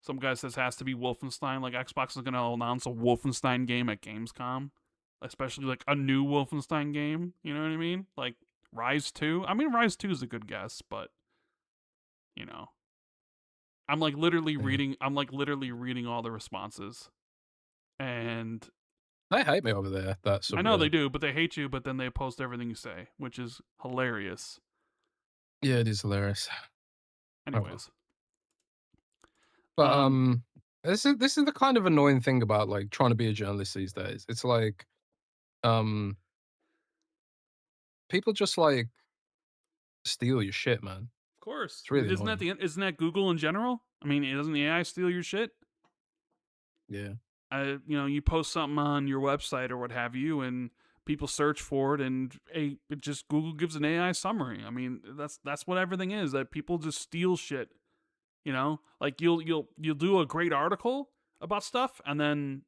Some guy says has to be Wolfenstein. Like Xbox is gonna announce a Wolfenstein game at Gamescom, especially like a new Wolfenstein game. You know what I mean? Like Rise 2. I mean, Rise 2 is a good guess, but you know, Yeah. I'm like literally reading all the responses, and They hate me over there. That I know they subreddit. do, but they hate you. But then they post everything you say, which is hilarious. Yeah, it is hilarious. Oh well. Anyways, But um, this is the kind of annoying thing about like trying to be a journalist these days. It's like um people just like steal your shit, man. of course, It's really isn't that annoying. isn't that Google in general? I mean, doesn't the AI steal your shit? Yeah. You post something on your website or what have you, and people search for it, and it just Google gives an AI summary. I mean, that's what everything is. That people just steal shit. Like you'll do a great article about stuff, and then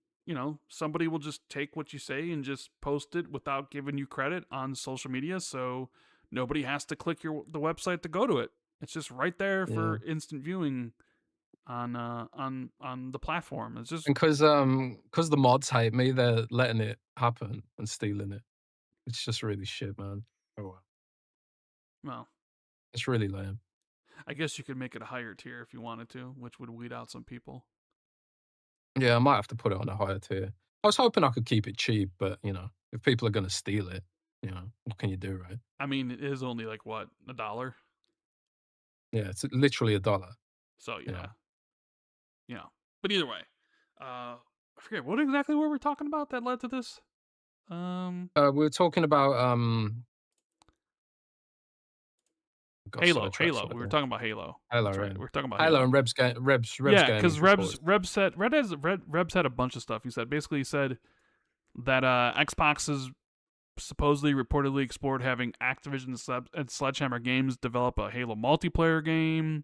somebody will just take what you say and just post it without giving you credit on social media, so nobody has to click the website to go to it. It's just right there Yeah. for instant viewing. on the platform. It's just And because the mods hate me, they're letting it happen and stealing it. It's just really shit, man. Oh well, well, it's really lame. I guess you could make it a higher tier if you wanted to, which would weed out some people. Yeah, I might have to put it on a higher tier. I was hoping I could keep it cheap, but if people are gonna steal it, what can you do, right? I mean, it is only like what, $1? Yeah, it's literally $1. So You yeah, know. But either way, I forget what exactly were we talking about that led to this. We were talking about got Halo. sidetracked We were slightly. talking about Halo. Halo, That's right. right? We were talking about Halo Halo. and Rebs Yeah, Gaming. because Rebs had a bunch of stuff. He said that Xbox has supposedly reportedly explored having Activision and Sledgehammer Games develop a Halo multiplayer game,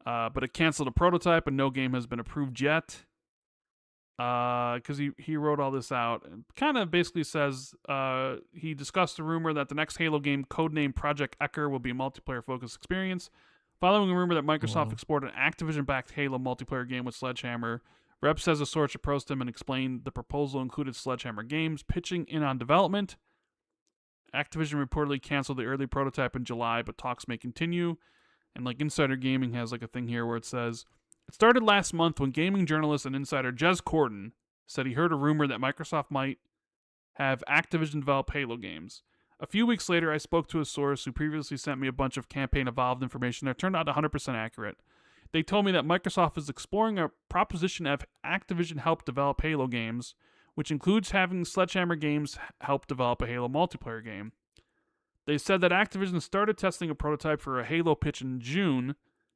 but it canceled a prototype and no game has been approved yet. Because he wrote all this out and kind of basically says he discussed a rumor that the next Halo game, codenamed Project Ecker, will be a multiplayer focused experience. Following a rumor that Microsoft explored an Activision-backed Halo multiplayer game with Sledgehammer, Rep says a source approached him and explained the proposal included Sledgehammer Games pitching in on development. Activision reportedly canceled the early prototype in July, but talks may continue. And like Insider Gaming has like a thing here where it says, it started last month when gaming journalist and insider Jez Corden said he heard a rumor that Microsoft might have Activision develop Halo games. A few weeks later, I spoke to a source who previously sent me a bunch of campaign evolved information that turned out 100% accurate. They told me that Microsoft is exploring a proposition to have Activision help develop Halo games, which includes having Sledgehammer Games help develop a Halo multiplayer game. They said that Activision started testing a prototype for a Halo pitch in June.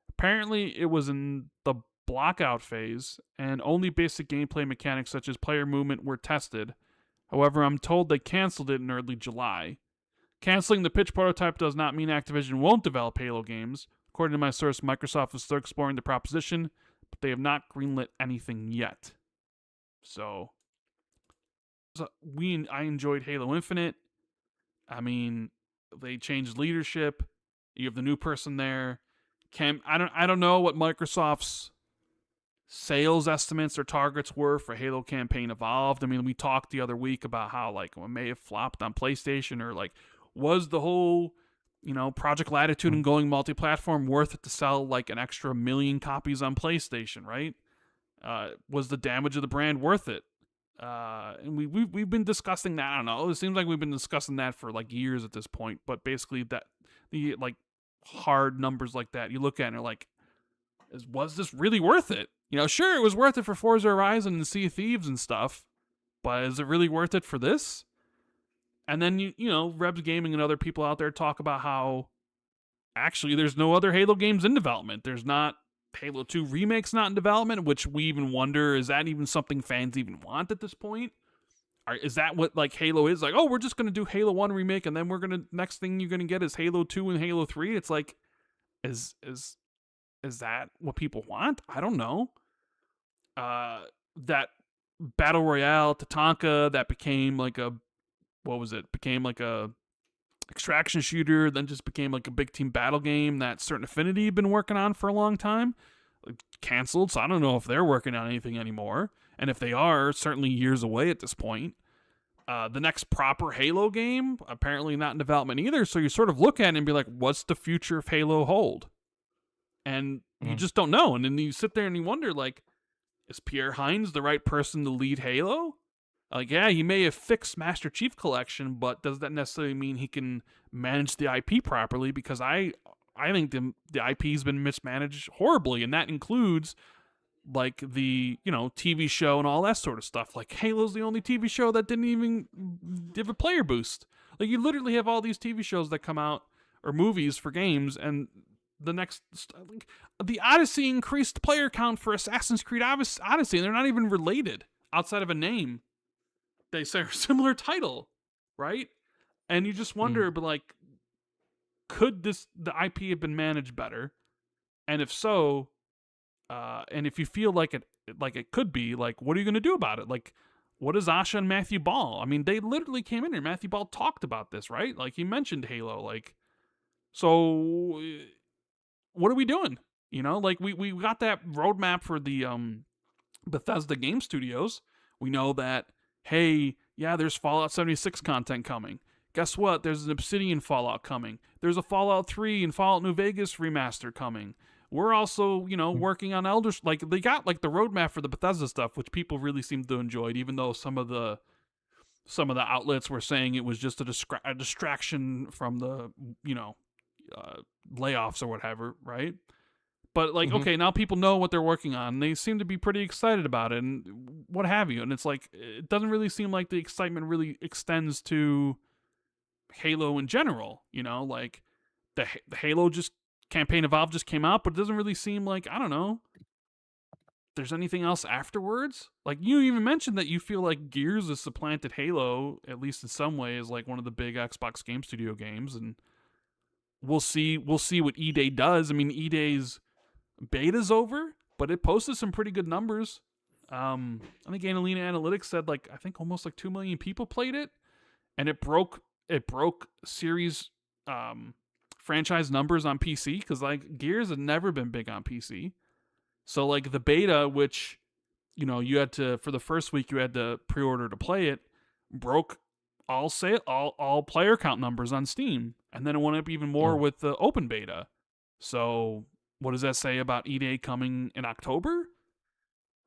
Apparently, it was in the blockout phase, and only basic gameplay mechanics such as player movement were tested. However, I'm told they canceled it in early July. Canceling the pitch prototype does not mean Activision won't develop Halo games. According to my source, Microsoft is still exploring the proposition, but they have not greenlit anything yet. So I enjoyed Halo Infinite. I mean, they changed leadership. You have the new person there. I don't know what Microsoft's sales estimates or targets were for Halo Campaign Evolved. I mean, we talked the other week about how like it may have flopped on PlayStation, or like was the whole Project Latitude and going multi-platform worth it to sell like an extra 1 million copies on PlayStation, right? Was the damage of the brand worth it? And we've been discussing that. I don't know. It seems like we've been discussing that for like years at this point. But basically, that the like hard numbers like that, you look at and you're like, was this really worth it? Sure, it was worth it for Forza Horizon and Sea of Thieves and stuff, but is it really worth it for this? And then Rebs Gaming and other people out there talk about how actually there's no other Halo games in development. There's not Halo 2 remake's not in development, which we even wonder, is that even something fans even want at this point? Or is that what like Halo is? Like, oh, we're just gonna do Halo 1 remake and then next thing you're gonna get is Halo 2 and Halo 3. It's like, is that what people want? I don't know. That Battle Royale Tatanka that became like a became like a extraction shooter, then just became like a big team battle game that Certain Affinity had been working on for a long time. Canceled, so I don't know if they're working on anything anymore. And if they are, certainly years away at this point. The next proper Halo game, apparently not in development either, so you sort of look at it and be like, what's the future of Halo hold? And you just don't know. And then you sit there and you wonder, like, is Pierre Hines the right person to lead Halo? Like, yeah, he may have fixed Master Chief Collection, but does that necessarily mean he can manage the IP properly? Because I think the IP's been mismanaged horribly, and that includes like the TV show and all that sort of stuff. Like Halo's the only TV show that didn't even give a player boost. Like you literally have all these TV shows that come out or movies for games, and the next like, the Odyssey increased player count for Assassin's Creed Odyssey, and they're not even related outside of a name. They say a similar title, right? And you just wonder, but like, could the IP have been managed better? And if so, and if you feel like it could be, like, what are you going to do about it? Like, what is Ahsa and Matthew Ball? I mean, they literally came in here. Matthew Ball talked about this, right? Like, he mentioned Halo. Like, so what are we doing? You know, like we got that roadmap for the Bethesda game studios. We know that, hey, yeah, there's Fallout 76 content coming. Guess what? There's an Obsidian Fallout coming. There's a Fallout 3 and Fallout New Vegas remaster coming. We're also, working on Elder. Like they got like the roadmap for the Bethesda stuff, which people really seem to enjoy, even though some of the outlets were saying it was just a distraction from the uh, layoffs or whatever, right? But like, Mhm. okay, now people know what they're working on. And they seem to be pretty excited about it, and what have you. And it's like, it doesn't really seem like the excitement really extends to Halo in general. Like the Halo just campaign Evolve just came out, but it doesn't really seem like, I don't know, there's anything else afterwards. Like you even mentioned that you feel like Gears has supplanted Halo, at least in some ways, like one of the big Xbox Game Studio games, and we'll see what E-Day does. I mean, E-Day's beta's over, but it posted some pretty good numbers. I think Analina Analytics said like I think almost like 2 million people played it, and it broke series franchise numbers on PC because like Gears had never been big on PC. So like the beta, which you had to for the first week you had to pre-order to play it, broke all player count numbers on Steam, and then it went up even more Mm. with the open beta. So what does that say about E-Day coming in October?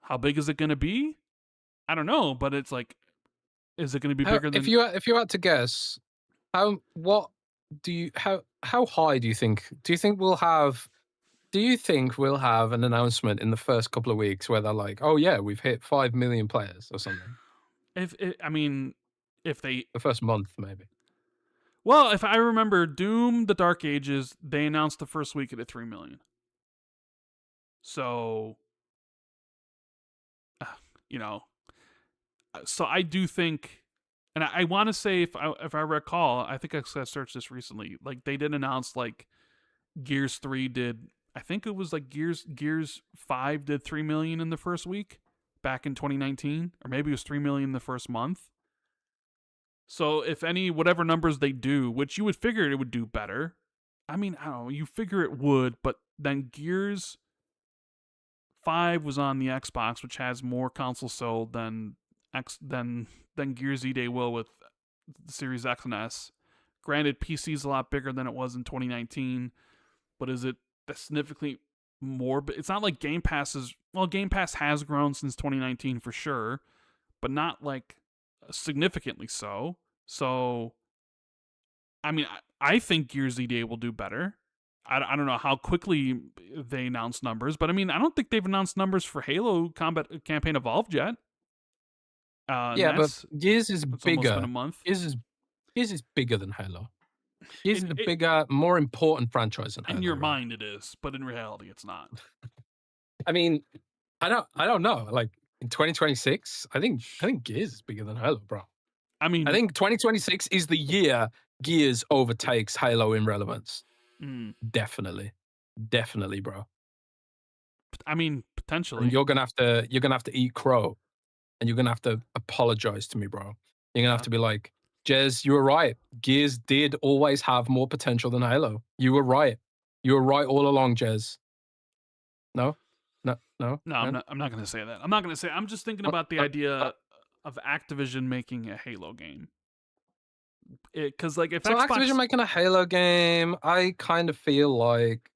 How big is it going to be? I don't know, but it's like, is it going to be How, bigger if than? you had to guess, what how high do you think? Do you think we'll have an announcement in the first couple of weeks where they're like, oh yeah, we've hit 5 million players or something? I mean, if they, The first month, maybe. well, if I remember, Doom: The Dark Ages, they announced the first week at 3 million. So, uh, you know, so I do think, and I want to say if I recall, I think I searched this recently. Like they did announce like Gears 3 did, I think it was like Gears 5 did 3 million in the first week back in 2019, or maybe it was 3 million the first month. So if any whatever numbers they do, which you would figure it would do better. I mean, I don't know, you figure it would, but then Gears 5 was on the Xbox, which has more consoles sold than Gears E-Day will with the Series X and S. Granted, PC is a lot bigger than it was in 2019, but is it significantly more? It's not like Game Pass is. Well, Game Pass has grown since 2019 for sure, but not like significantly so. So, I mean, I think Gears E-Day will do better. I don't know how quickly they announce numbers, but I mean, I don't think they've announced numbers for Halo Combat Campaign Evolved yet. And Yeah, but Gears is it's almost been a bigger. month. Gears is Gears is bigger than Halo. Gears is a It bigger, more important franchise than in Halo, your right? mind it is, but in reality it's not. I mean, I don't know. Like in 2026, I think Gears is bigger than Halo, bro. I I mean, think 2026 is the year Gears overtakes Halo in relevance. mm, Definitely. Definitely, bro. And potentially. you're gonna have to eat crow, and you're gonna have to apologize to me, bro. You're gonna have Yeah. to be like, Jez, you were right. Gears did always have more potential than Halo. You were right. You were right all along, Jez. No? No, no, No, I'm no. not. I'm not going to say that. I'm not going to say. I'm just thinking Uh, about the uh, uh, idea of Activision making a Halo game. Because like if So Activision Xbox, making a Halo game, I kind of feel like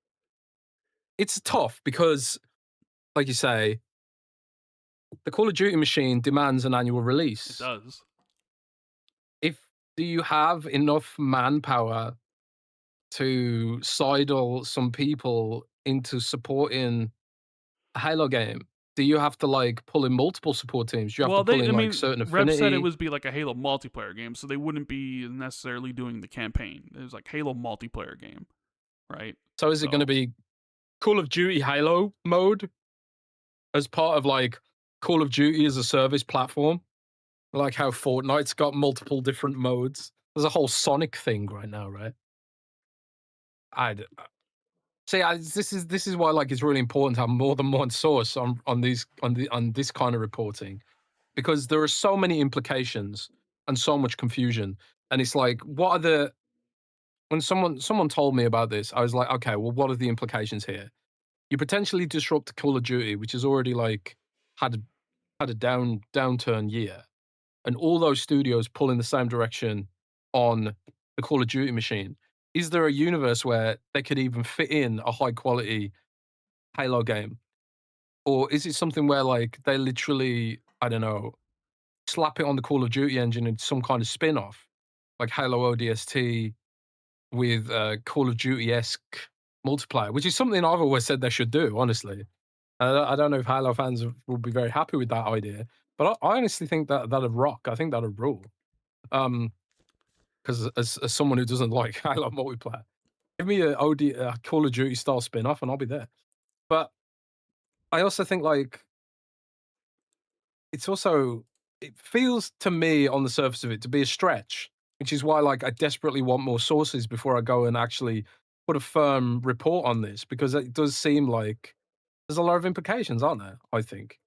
it's tough because, like you say, the Call of Duty machine demands an annual it release. does. If Do you have enough manpower to sidle some people into supporting a Halo game? Do you have to like pull in multiple support teams? Do you have to Well, pull I in like mean, certain Rev said it affinity? was be like a Halo multiplayer game, so they wouldn't be necessarily doing the campaign. It was like Halo multiplayer game, right? So is it going to So be Call of Duty Halo mode as part of like Call of Duty as a service platform? Like how Fortnite's got multiple different modes. There's a whole Sonic thing right now, right? I see. This is why like it's really important to have more than one source on this kind of reporting, because there are so many implications and so much confusion. And it's like, what are the when someone told me about this, I was like, okay, well, what are the implications here? you potentially disrupt Call of Duty, which has already like had a downturn year, and all those studios pull in the same direction on the Call of Duty machine. Is there a universe where they could even fit in a high quality Halo game? Or is it something where like they literally, I don't know, slap it on the Call of Duty engine in some kind of spin-off, like Halo ODST with Call of Duty-esque multiplayer, which is something I've always said they should do, honestly. I don't know if Halo fans will be very happy with that idea, but I honestly think that that'd rock. I think that'd rule. Because as someone who doesn't like Halo multiplayer, give me a Call of Duty style spin-off and I'll be there. But I also think like it's also, it feels to me on the surface of it to be a stretch, which is why like I desperately want more sources before I go and actually put a firm report on this, because it does seem like there's a lot of implications, aren't there? I think,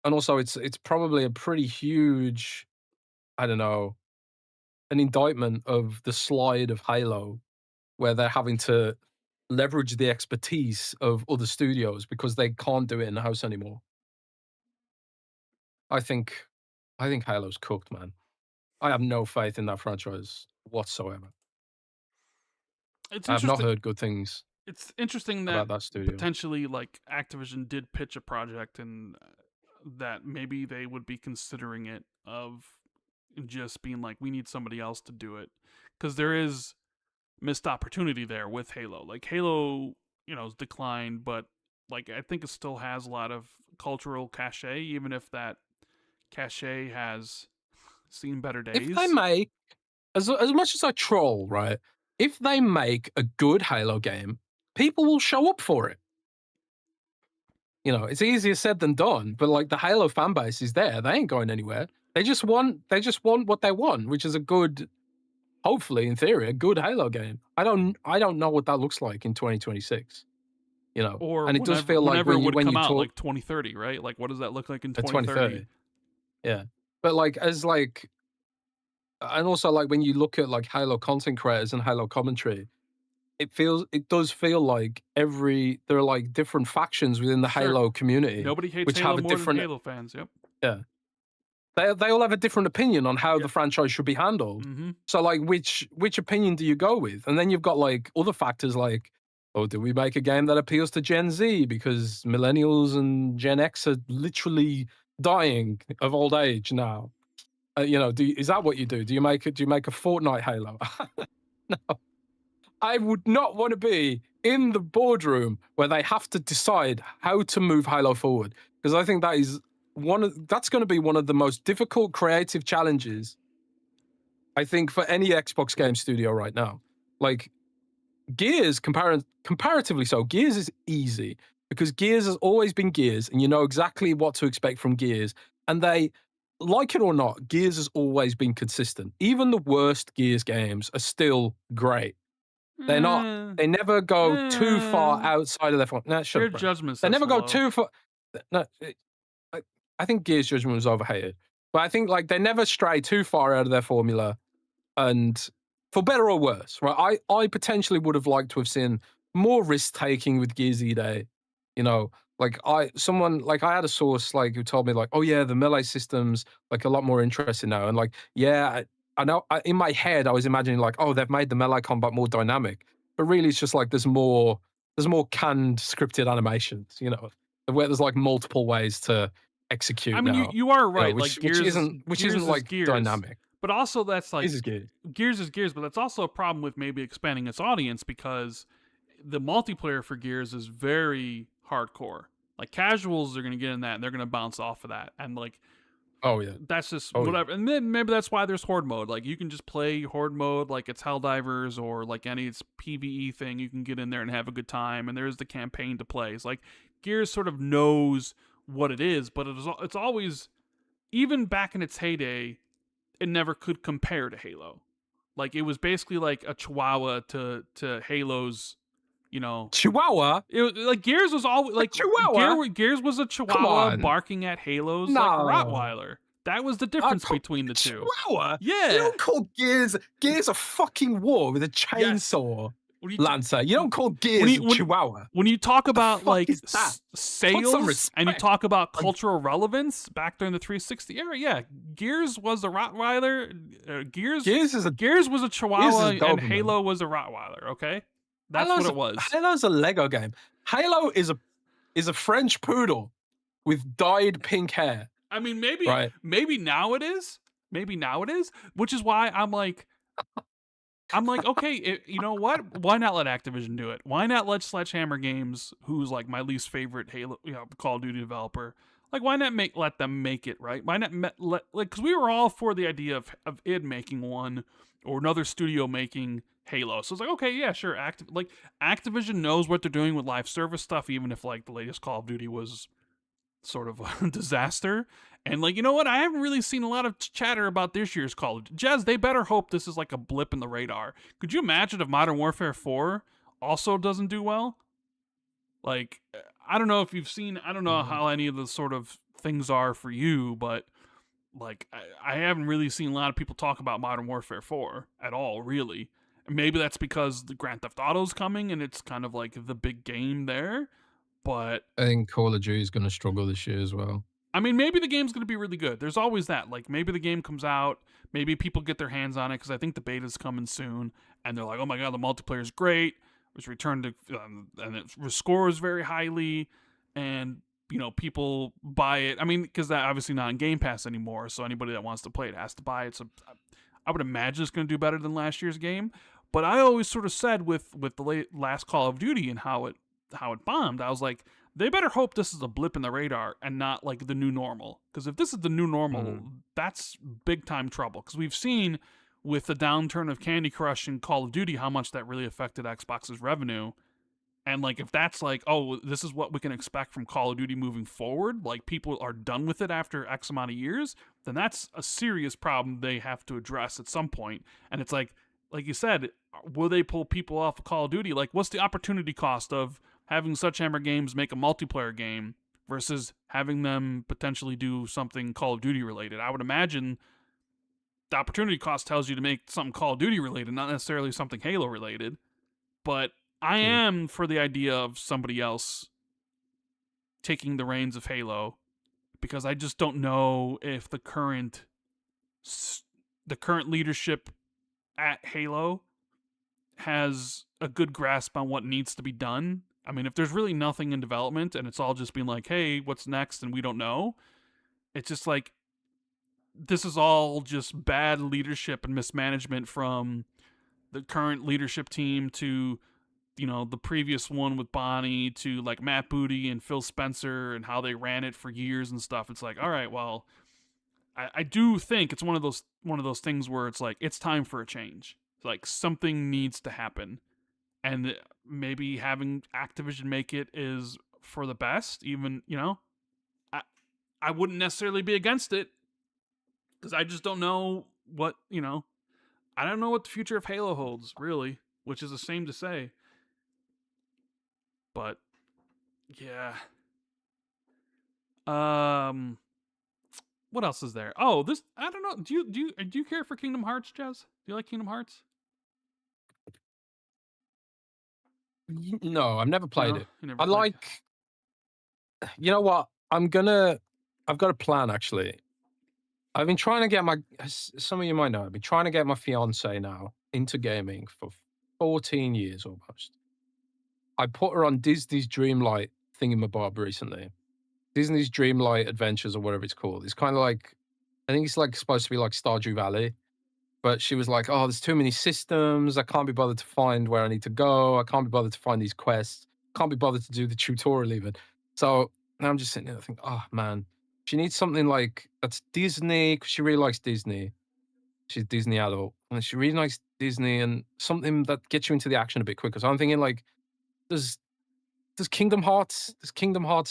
and also it's probably a pretty huge, I don't know, an indictment of the slide of Halo, where they're having to leverage the expertise of other studios because they can't do it in the house anymore. I think Halo's cooked, man. I have no faith in that franchise whatsoever. It's I have not interesting. heard good things It's interesting that about that studio. potentially like Activision did pitch a project and that maybe they would be considering it of just being like, we need somebody else to do it, because there is missed opportunity there with Halo. Like Halo, has declined, but like I think it still has a lot of cultural cachet, even if that cachet has seen better days. If they make, as much as I troll, right? If they make a good Halo game, people will show up for it. It's easier said than done, but like the Halo fan base is there. They ain't going anywhere. They just want what they want, which is a good, hopefully in theory, a good Halo game. I don't know what that looks like in 2026. Or and it does feel like whenever when it would you come out, talk like 2030, right? Like what does that look like in 2030. 2030? Yeah. But like as like, and also like when you look at like Halo content creators and Halo commentary, it does feel like there are like different factions within the Sure. Halo community. Nobody hates which Halo have a more different, than Halo fans. Yep. Yeah. They all have a different opinion on how Yep. the franchise should be handled. Mm-hmm. So like which opinion do you go with? And then you've got like other factors like, oh, do we make a game that appeals to Gen Z because millennials and Gen X are literally dying of old age now? Is that what you do? Do you make a Fortnite Halo? No. I would not want to be in the boardroom where they have to decide how to move Halo forward, because I think that is that's going to be one of the most difficult creative challenges, I think, for any Xbox game studio right now. Like Gears, comparatively so, Gears is easy because Gears has always been Gears, and you know exactly what to expect from Gears. And they, like it or not, Gears has always been consistent. Even the worst Gears games are still great. They're not. They never go too far outside of their. No, shut Your up, bro. judgment. They never go hello. too far. No, I think Gears Judgment was overhated, but I think like they never stray too far out of their formula, and for better or worse, right? I potentially would have liked to have seen more risk taking with Gears E-Day. Like I had a source like who told me like, oh yeah, the melee system's like a lot more interesting now, and like yeah, I know. In my head, I was imagining like, oh, they've made the melee combat more dynamic, but really it's just like there's more canned scripted animations, where there's like multiple ways to execute. I mean, now, you are right. which Gears isn't like Gears, dynamic. But also that's like Gears is Gears, but that's also a problem with maybe expanding its audience, because the multiplayer for Gears is very hardcore. Like casuals are going to get in that and they're going to bounce off of that, and like, oh yeah, that's just whatever. Yeah. And then maybe that's why there's horde mode. Like you can just play horde mode like it's Helldivers or like any PvE thing. You can get in there and have a good time, and there's the campaign to play. It's like Gears sort of knows what it is, but it's always, even back in its heyday, it never could compare to Halo. Like it was basically like a Chihuahua to Halo's, Chihuahua. Like Gears was always like Chihuahua. Gears was a Chihuahua barking at Halo's like Rottweiler. That was the difference between the two. Chihuahua. Yeah. You don't call Gears a fucking war with a chainsaw. Lancer. You don't call Gears a Chihuahua. When you talk about like some sales and you respect. talk about cultural relevance back during the 360 era, yeah, Gears was a Rottweiler. Gears was a Chihuahua, and Halo was a Rottweiler. Okay, that's what it was. Halo's a Lego game. Halo is a French poodle with dyed pink hair. I mean, maybe now it is. Maybe now it is, which is why I'm like, okay, you know what? Why not let Activision do it? Why not let Sledgehammer Games, who's like my least favorite Halo, Call of Duty developer, like why not let them make it, right? Why not because we were all for the idea of id making one or another studio making Halo. So it's like, okay, yeah, sure. Activision knows what they're doing with live service stuff, even if like the latest Call of Duty was sort of a disaster. And like, you know what? I haven't really seen a lot of chatter about this year's Call of Duty. Jez, they better hope this is like a blip in the radar. Could you imagine if Modern Warfare 4 also doesn't do well? Like, I don't know if you've seen, I don't know how any of the sort of things are for you, but like, I haven't really seen a lot of people talk about Modern Warfare 4 at all, really. And maybe that's because the Grand Theft Auto's coming and it's kind of like the big game there. But I think Call of Duty is going to struggle this year as well. I mean, maybe the game's going to be really good. There's always that. Like, maybe the game comes out, maybe people get their hands on it, because I think the beta's coming soon, and they're like, oh my god, the multiplayer's great. It was returned to, and it scores very highly, and, people buy it. I mein, because that obviously not in Game Pass anymore, so anybody that wants to play it has to buy it. So I would imagine it's going to do better than last year's game. But I always sort of said with the last Call of Duty and how it bombed, I was like, they better hope this is a blip in the radar and not like the new normal. Because if this is the new normal, that's big time trouble. Because we've seen with the downturn of Candy Crush and Call of Duty how much that really affected Xbox's revenue. And like, if that's like, oh, this is what we can expect from Call of Duty moving forward, like people are done with it after X amount of years, then that's a serious problem they have to address at some point. And it's like you said, will they pull people off of Call of Duty? Like, what's the opportunity cost of having Sledgehammer Games make a multiplayer game versus having them potentially do something Call of Duty related? I would imagine the opportunity cost tells you to make something Call of Duty related, not necessarily something Halo related. But I am for the idea of somebody else taking the reins of Halo, because I just don't know if the current leadership at Halo has a good grasp on what needs to be done. I mean, if there's really nothing in development and it's all just being like, hey, what's next? And we don't know. It's just like, this is all just bad leadership and mismanagement from the current leadership team to, the previous one with Bonnie to like Matt Booty and Phil Spencer and how they ran it for years and stuff. It's like, all right, well, I do think it's one of those things where it's like, it's time for a change. Like, something needs to happen. And maybe having Activision make it is for the best. Even, I wouldn't necessarily be against it, because I just don't know what, I don't know what the future of Halo holds, really, which is a shame to say. But, yeah. What else is there? Oh, I don't know. Do you care for Kingdom Hearts, Jez? Do you like Kingdom Hearts? No, I've never played it. I like, you know what? I've got a plan, actually. I've been trying to get some of you might know, I've been trying to get my fiance now into gaming for 14 years almost. I put her on Disney's Dreamlight thingamabob recently. Disney's Dreamlight Adventures, or whatever it's called. It's kind of like, I think it's like supposed to be like Stardew Valley. But she was like, oh, there's too many systems. I can't be bothered to find where I need to go. I can't be bothered to find these quests. Can't be bothered to do the tutorial even. So now I'm just sitting there thinking, oh, man, she needs something like that's Disney, because she really likes Disney. She's a Disney adult. And she really likes Disney and something that gets you into the action a bit quicker. So I'm thinking, like, does Kingdom Hearts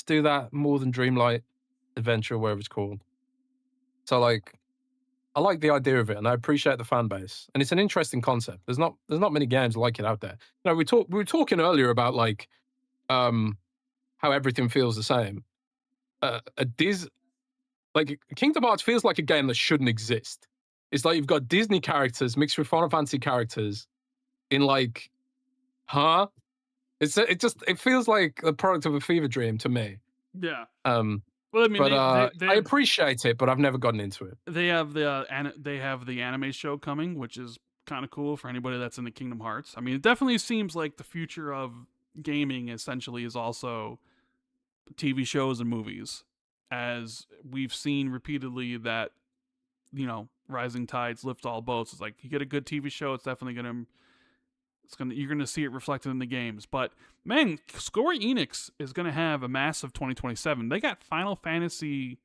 do that more than Dreamlight Adventure, or whatever it's called? So, like, I like the idea of it, and I appreciate the fan base, and it's an interesting concept. There's not many games like it out there. We were talking earlier about like how everything feels the same. Like Kingdom Hearts feels like a game that shouldn't exist. It's like you've got Disney characters mixed with Final Fantasy characters in like Huh? It feels like the product of a fever dream to me. Yeah. Um, Well, I mean, but they I have appreciate it, but I've never gotten into it. they have the anime show coming, which is kind of cool for anybody that's into Kingdom Hearts. I mean, it definitely seems like the future of gaming essentially is also TV shows and movies, as we've seen repeatedly that rising tides lift all boats. It's like you get a good TV show, it's definitely you're gonna see it reflected in the games. But man, Square Enix is gonna have a massive 2027. They got Final Fantasy.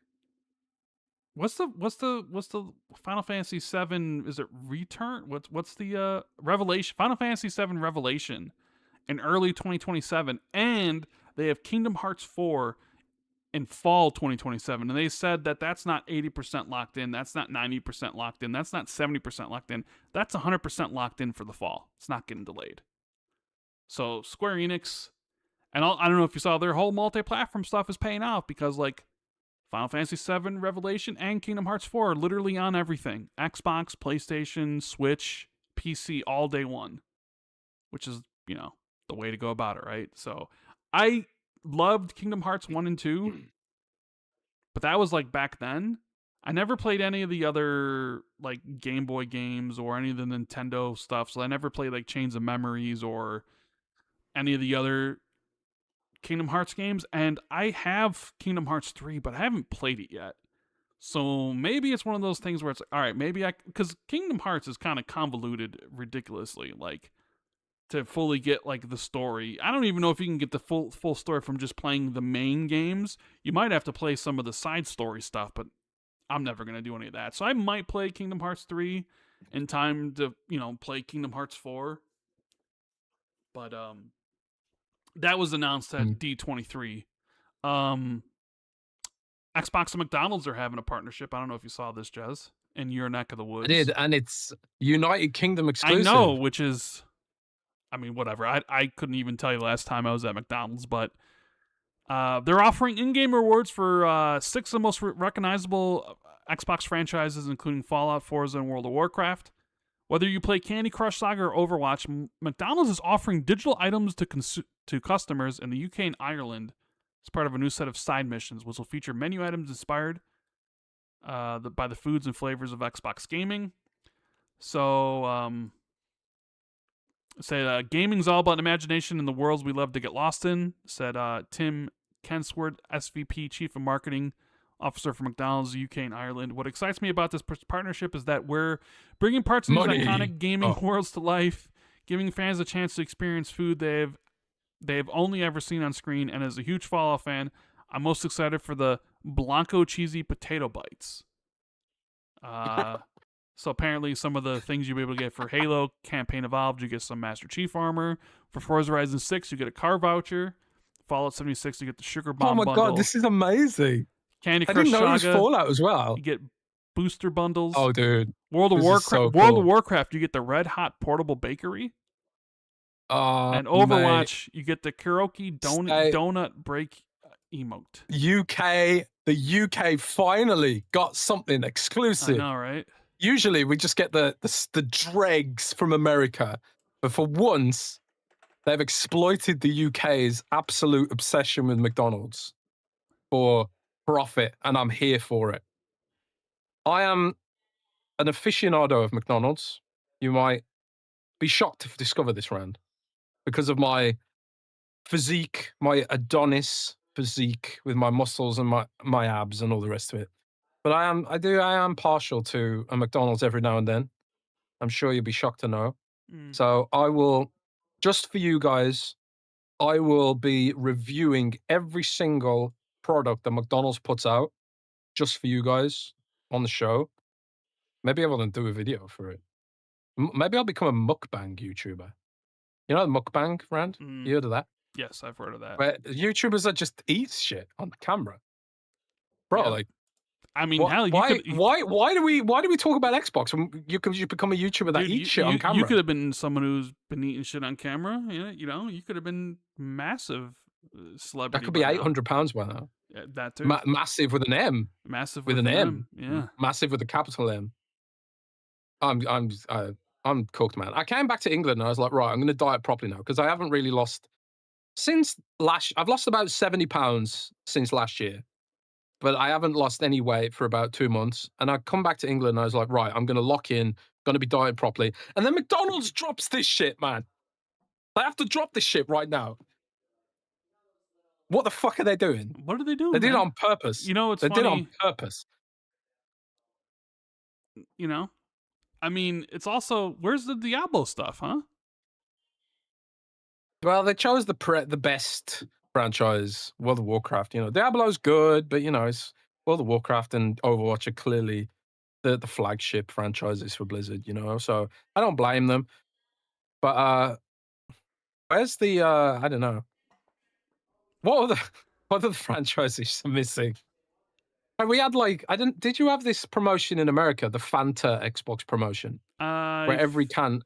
What's the Final Fantasy 7? Is it Return? What's the Revelation? Final Fantasy 7 Revelation in early 2027, and they have Kingdom Hearts 4 in fall 2027. And they said that that's not 80% locked in, that's not 90% locked in, that's not 70% locked in, that's 100% locked in for the fall. It's not getting delayed. So Square Enix, and I don't know if you saw, their whole multi-platform stuff is paying off, because like Final Fantasy 7 Revelation and Kingdom Hearts 4 are literally on everything: Xbox, PlayStation, Switch, PC, all day one, which is the way to go about it, right? So I loved Kingdom Hearts 1 and 2, but that was like back then. I never played any of the other like Game Boy games or any of the Nintendo stuff, so I never played like Chains of Memories or any of the other Kingdom Hearts games. And I have Kingdom Hearts 3, but I haven't played it yet. So maybe it's one of those things where it's like, all right, because Kingdom Hearts is kind of convoluted ridiculously, like, to fully get like the story. I don't even know if you can get the full story from just playing the main games. You might have to play some of the side story stuff, but I'm never going to do any of that. So I might play Kingdom Hearts 3 in time to, play Kingdom Hearts 4. But that was announced at D23. Xbox and McDonald's are having a partnership. I don't know if you saw this, Jez, in your neck of the woods. I did, and it's United Kingdom exclusive. I know, which is, I mean, whatever. I couldn't even tell you last time I was at McDonald's, but they're offering in-game rewards for 6 of the most recognizable Xbox franchises, including Fallout, Forza, and World of Warcraft. Whether you play Candy Crush Saga or Overwatch, McDonald's is offering digital items to customers in the UK and Ireland as part of a new set of side missions, which will feature menu items inspired by the foods and flavors of Xbox gaming. So, said gaming's all about imagination and the worlds we love to get lost in, said Tim Kensworth, SVP, Chief of Marketing Officer for McDonald's UK and Ireland. What excites me about this partnership is that we're bringing parts of these iconic gaming worlds to life, giving fans a chance to experience food they've only ever seen on screen. And as a huge Fallout fan, I'm most excited for the Blanco cheesy potato bites. So apparently some of the things you'll be able to get for Halo Campaign Evolved, you get some Master Chief armor. For Forza Horizon 6, you get a car voucher. Fallout 76, you get the Sugar Bomb bundle. Oh my god, this is amazing. Candy Crush I didn't know Saga, it was Fallout as well. You get booster bundles. Oh, dude. World of Warcraft. So cool. World of Warcraft, you get the Red Hot Portable Bakery. And Overwatch, you get the karaoke donut break emote. The UK finally got something exclusive. I know, right? Usually we just get the dregs from America, but for once they've exploited the UK's absolute obsession with McDonald's for profit, and I'm here for it. I am an aficionado of McDonald's. You might be shocked to discover this, Rand, because of my physique, my Adonis physique with my muscles and my abs and all the rest of it. But I am partial to a McDonald's every now and then. I'm sure you'll be shocked to know. So I will, just for you guys, I will be reviewing every single product that McDonald's puts out just for you guys on the show. Maybe I will do a video for it. Maybe I'll become a mukbang YouTuber. You know mukbang, Rand? You heard of that? Yes, I've heard of that. Where YouTubers that just eat shit on camera. Bro, yeah. like, I mean, why do we talk about Xbox when you become a YouTuber that eats shit on camera? You could have been someone who's been eating shit on camera. You could have been massive celebrity. That could be £800 by now. Yeah, that too. Massive with an M. Massive with an M. Yeah. Massive with a capital M. I'm I'm cooked, man. I came back to England and I was like, right, I'm going to diet properly now because I haven't really lost since last. I've lost about 70 pounds since last year, but I haven't lost any weight for about 2 months. And I come back to England and I was like, right, I'm going to lock in, going to be dieting properly. And then McDonald's drops this shit, man. They have to drop this shit right now. What the fuck are they doing? What are they doing, They did it man? on purpose. You know, it's They did it on funny. purpose. You know, I mean, it's also where's the Diablo stuff, huh? Well, they chose the best franchise, World of Warcraft. You know, Diablo's good, but you know, it's World of Warcraft and Overwatch are clearly the flagship franchises for Blizzard. You know, so I don't blame them. But where's the I don't know. What are the what are the franchises missing? And we had like I didn't. Did you have this promotion in America, the Fanta Xbox promotion, where I every think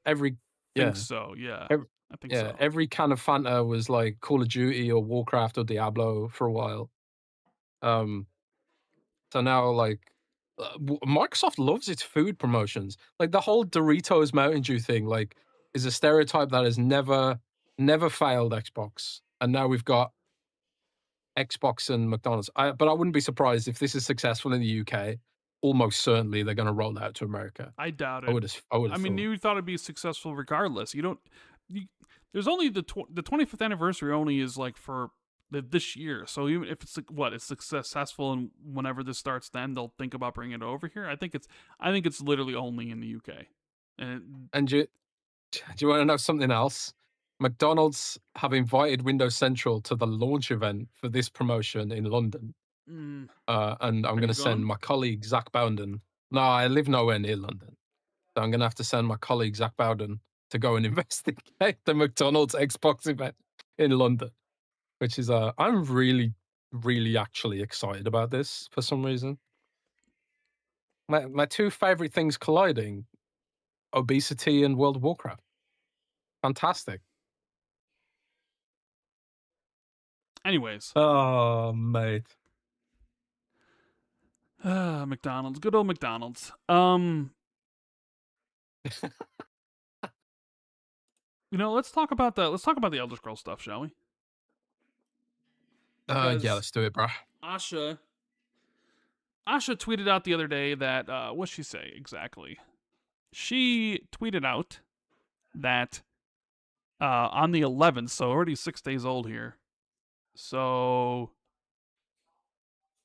yeah so. Yeah, ev- I think yeah so. every can of Fanta was like Call of Duty or Warcraft or Diablo for a while. Um, so now like Microsoft loves its food promotions. Like the whole Doritos Mountain Dew thing, like is a stereotype that has never failed Xbox, and now we've got Xbox and McDonald's. But I wouldn't be surprised if this is successful in the UK. Almost certainly they're going to roll it out to America. I doubt I it. would have. I would I have mean, thought. you thought it'd be successful regardless. You don't. You, there's only the 25th anniversary only is like for this year. So even if it's like what it's successful and whenever this starts, then they'll think about bringing it over here. I think it's literally only in the UK. And And do you want to know something else? McDonald's have invited Windows Central to the launch event for this promotion in London. And I'm are going you to send going? my colleague Zach Bowden. No, I live nowhere near London, so I'm going to have to send my colleague Zach Bowden to go and investigate the McDonald's Xbox event in London. Which is I'm really actually excited about this for some reason. My two favorite things colliding: obesity and World of Warcraft. Fantastic. Anyways, Oh, mate. McDonald's, good old McDonald's. Let's talk about the Elder Scrolls stuff, shall we? Yeah, Because let's do it, bro. Ahsa Ahsa tweeted out the other day that what'd she say exactly? She tweeted out that on the 11th, so already 6 days old here. So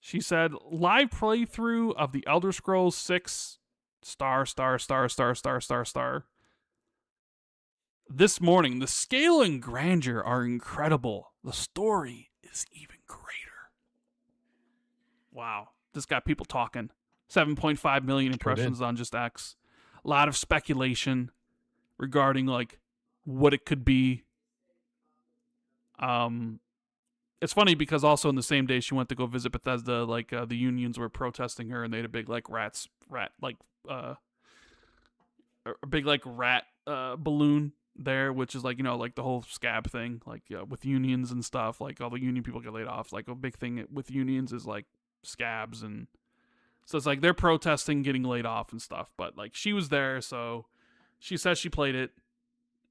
she said live playthrough of the Elder Scrolls 6 star star star star star star star. This morning, the scale and grandeur are incredible. The story is even greater. Wow. This got people talking. 7.5 million impressions on just X. A lot of speculation regarding like what it could be. It's funny because also in the same day she went to go visit Bethesda, like the unions were protesting her and they had a big like a big like rat balloon there, which is like like the whole scab thing, like with unions and stuff. Like all the union people get laid off. Like a big thing with unions is like scabs, and so it's like they're protesting getting laid off and stuff. But like she was there, so she says she played it,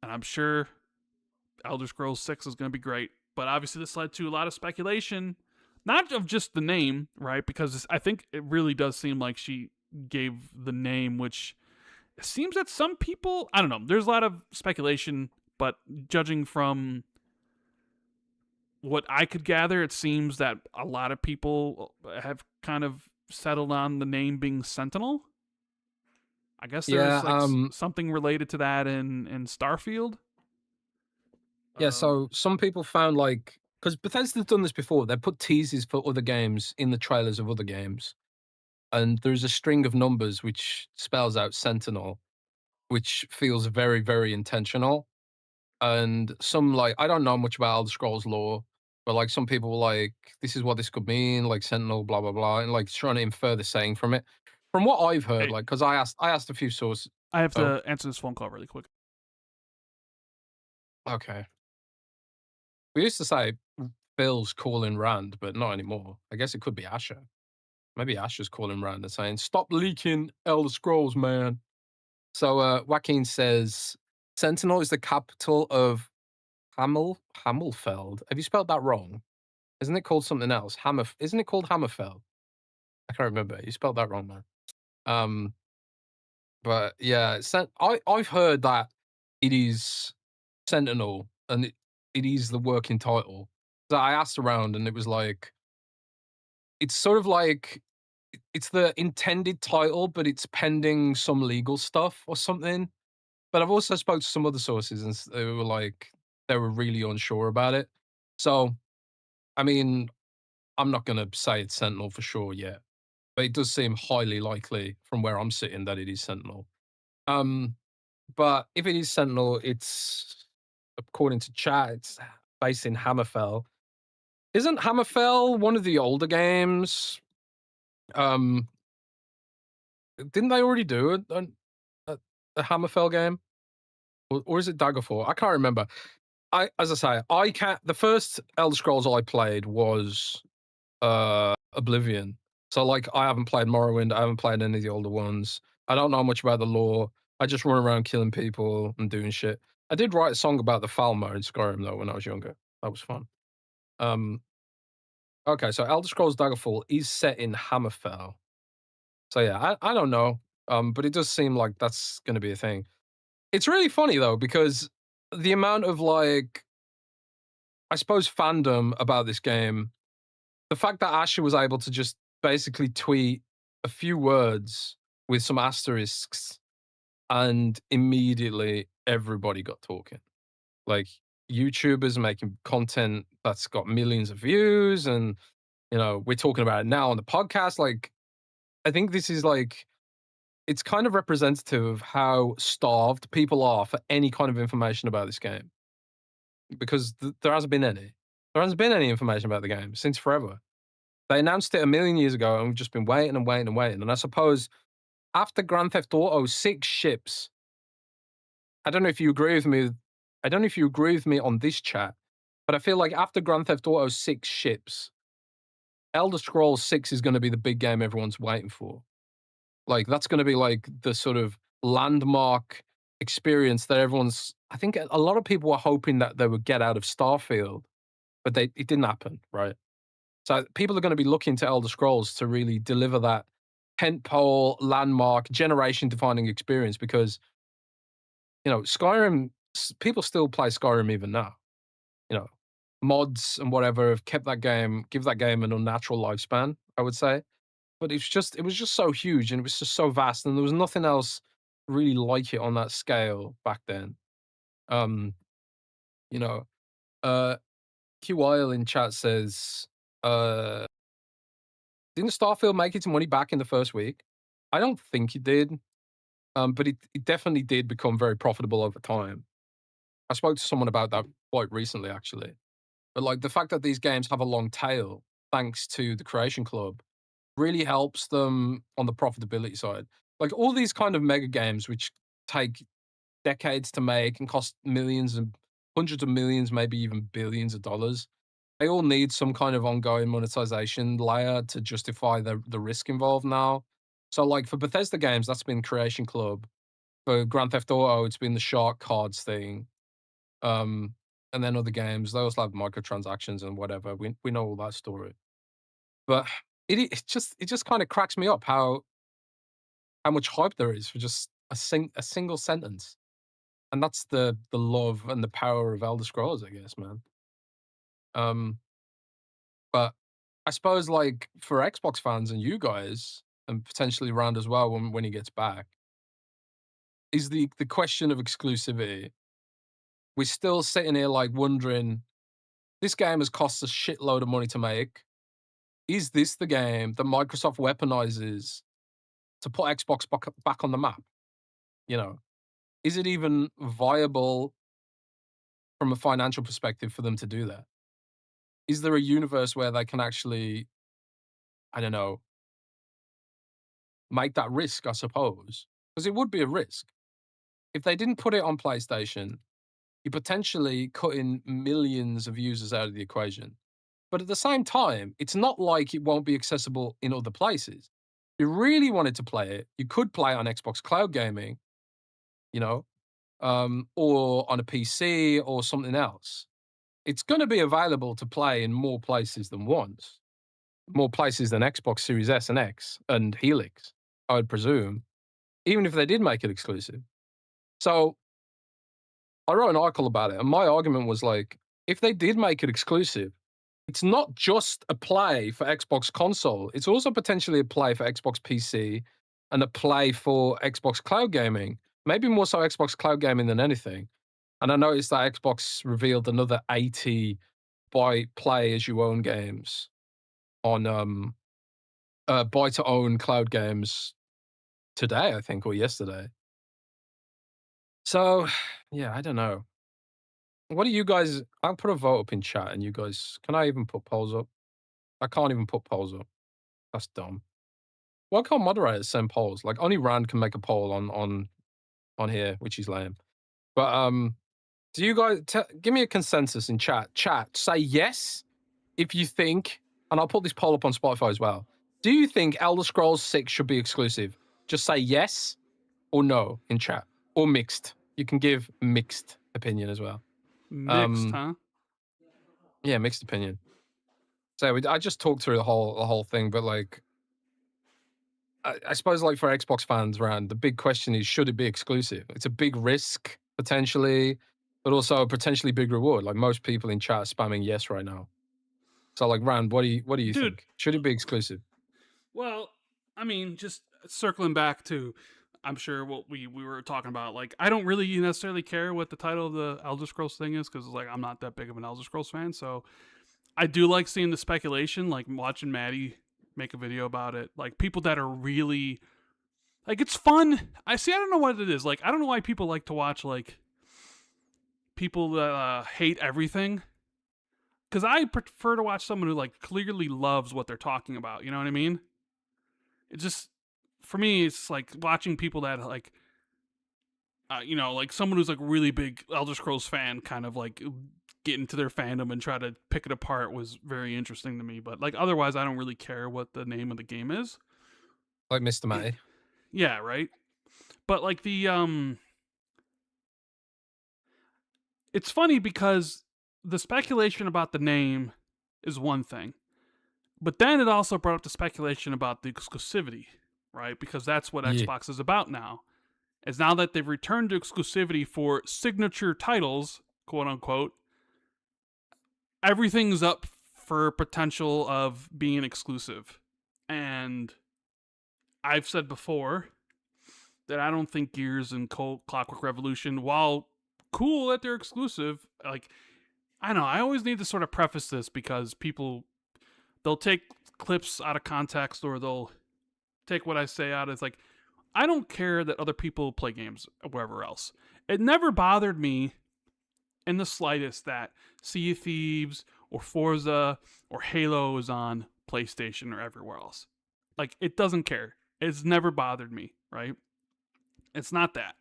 and I'm sure Elder Scrolls 6 is going to be great. But obviously, this led to a lot of speculation, not of just the name, right? Because I think it really does seem like she gave the name, which it seems that some people, I don't know, there's a lot of speculation, but judging from what I could gather, it seems that a lot of people have kind of settled on the name being Sentinel. I guess Yeah, there's like something related to that in Starfield. yeah. So some people found like because Bethesda's done this before. They put teases for other games in the trailers of other games, and there's a string of numbers which spells out Sentinel, which feels very intentional. And some like I don't know much about Elder Scrolls lore, but like some people were like, this is what this could mean, like Sentinel, blah blah blah, and like trying to infer the saying from it. From what I've heard, Hey, like because I asked a few sources. I have Oh, to answer this phone call really quick. okay. We used to say Phil's calling Rand, but not anymore. I guess it could be Ahsa. Maybe Asha's calling Rand and saying, "Stop leaking Elder Scrolls, man." So Joaquin says Sentinel is the capital of Hammelfeld. Have you spelled that wrong? Isn't it called something else? Isn't it called Hammerfell? I can't remember. You spelled that wrong, man. Um, but yeah, I've heard that it is Sentinel and it is the working title. So I asked around and it was like it's sort of like it's the intended title, but it's pending some legal stuff or something. But I've also spoke to some other sources and they were like they were really unsure about it. So I mean, I'm not gonna say it's Sentinel for sure yet, but it does seem highly likely from where I'm sitting that it is Sentinel. Um, but if it is Sentinel, it's according to chat, it's based in Hammerfell. Isn't Hammerfell one of the older games? Um, didn't they already do a Hammerfell game, or is it Daggerfall? I can't remember. As I say, I can't. The first Elder Scrolls I played was Oblivion. So like I haven't played Morrowind, I haven't played any of the older ones. I don't know much about the lore. I just run around killing people and doing shit. I did write a song about the Falmer in Skyrim though when I was younger. That was fun. Um okay, so Elder Scrolls Daggerfall is set in Hammerfell. So yeah, I don't know. But it does seem like that's gonna be a thing. It's really funny though, because the amount of like I suppose fandom about this game, the fact that Ahsa was able to just basically tweet a few words with some asterisks and immediately everybody got talking. Like YouTubers making content that's got millions of views and we're talking about it now on the podcast. Like I think this is like it's kind of representative of how starved people are for any kind of information about this game because there hasn't been any. There hasn't been any information about the game since forever. They announced it a million years ago, and we've just been waiting and waiting and waiting. And I suppose after Grand Theft Auto 6 ships, I don't know if you agree with me. I don't know if you agree with me on this chat, but I feel like after Grand Theft Auto 6 ships, Elder Scrolls 6 is going to be the big game everyone's waiting for. Like that's going to be like the sort of landmark experience that I think a lot of people were hoping that they would get out of Starfield, but it didn't happen, right? So people are going to be looking to Elder Scrolls to really deliver that tentpole, landmark, generation-defining experience because Skyrim. People still play Skyrim even now. You know, mods and whatever have kept that game, give that game an unnatural lifespan. I would say, but it was just so huge and it was just so vast, and there was nothing else really like it on that scale back then. Um, you know, uh, QIL in chat says, didn't Starfield make its money back in the first week? I don't think it did, but it definitely did become very profitable over time. I spoke to someone about that quite recently, actually. But like the fact that these games have a long tail, thanks to the Creation Club, really helps them on the profitability side. Like all these kind of mega games, which take decades to make and cost millions and hundreds of millions, maybe even billions of dollars, they all need some kind of ongoing monetization layer to justify the risk involved now. So like for Bethesda games, that's been Creation Club. For Grand Theft Auto, it's been the Shark Cards thing. Um, and then other games, they also have microtransactions and whatever. We know all that story. But it just kind of cracks me up how much hype there is for just a single sentence. And that's the love and the power of Elder Scrolls, I guess, man. Um, but I suppose like for Xbox fans and you guys, and potentially Rand as well when he gets back, is the question of exclusivity. We're still sitting here like wondering, this game has cost a shitload of money to make. Is this the game that Microsoft weaponizes to put Xbox back on the map? You know, is it even viable from a financial perspective for them to do that? Is there a universe where they can actually, I don't know, make that risk, I suppose? Because it would be a risk. If they didn't put it on PlayStation, you're potentially cutting millions of users out of the equation. But at the same time, it's not like it won't be accessible in other places. If you really wanted to play it, you could play it on Xbox Cloud Gaming, or on a PC or something else, it's going to be available to play in more places than once, more places than Xbox Series S and X and Helix, I would presume, even if they did make it exclusive. So I wrote an article about it, and my argument was like, if they did make it exclusive, it's not just a play for Xbox console, it's also potentially a play for Xbox PC and a play for Xbox cloud gaming, maybe more so Xbox cloud gaming than anything. And I noticed that Xbox revealed another 80 buy play as you own games on buy to own cloud games today, I think, or yesterday. So yeah, I don't know. What do you guys? I'll put a vote up in chat, and you guys, can I even put polls up? I can't even put polls up. That's dumb. Why can't moderators send polls? Like only Rand can make a poll on here, which is lame. But do you guys give me a consensus in chat? Chat, say yes if you think, and I'll put this poll up on Spotify as well. Do you think Elder Scrolls 6 should be exclusive? Just say yes or no in chat, or mixed. You can give mixed opinion as well. Mixed, huh? Yeah, mixed opinion. So I just talked through the whole thing, but like, I suppose like for Xbox fans, Rand, the big question is, should it be exclusive? It's a big risk potentially, but also a potentially big reward. Like most people in chat are spamming yes right now. So like, Rand, what do you Dude, think? Should it be exclusive? well, I mean, just circling back to, I'm sure what we were talking about. Like, I don't really necessarily care what the title of the Elder Scrolls thing is because like I'm not that big of an Elder Scrolls fan. So I do like seeing the speculation, like watching Maddie make a video about it. Like people that are really like, it's fun. I don't know what it is. Like I don't know why people like to watch like people that hate everything. Because I prefer to watch someone who like clearly loves what they're talking about. You know what I mean? It just, for me, it's like watching people that like, like someone who's like really big Elder Scrolls fan, kind of like get into their fandom and try to pick it apart was very interesting to me. But like otherwise, I don't really care what the name of the game is. Like Mr. May. Yeah, right. But like it's funny because the speculation about the name is one thing, but then it also brought up the speculation about the exclusivity, right? Because that's what Yeah. Xbox is about now. Is now that they've returned to exclusivity for signature titles, quote unquote, everything's up for potential of being exclusive. And I've said before that I don't think Gears and Clockwork Revolution, while cool that they're exclusive, like, I don't know, I always need to sort of preface this because they'll take clips out of context or they'll take what I say out as like, I don't care that other people play games wherever else. It never bothered me in the slightest that Sea of Thieves or Forza or Halo is on PlayStation or everywhere else. Like, it doesn't care. It's never bothered me, right? It's not that.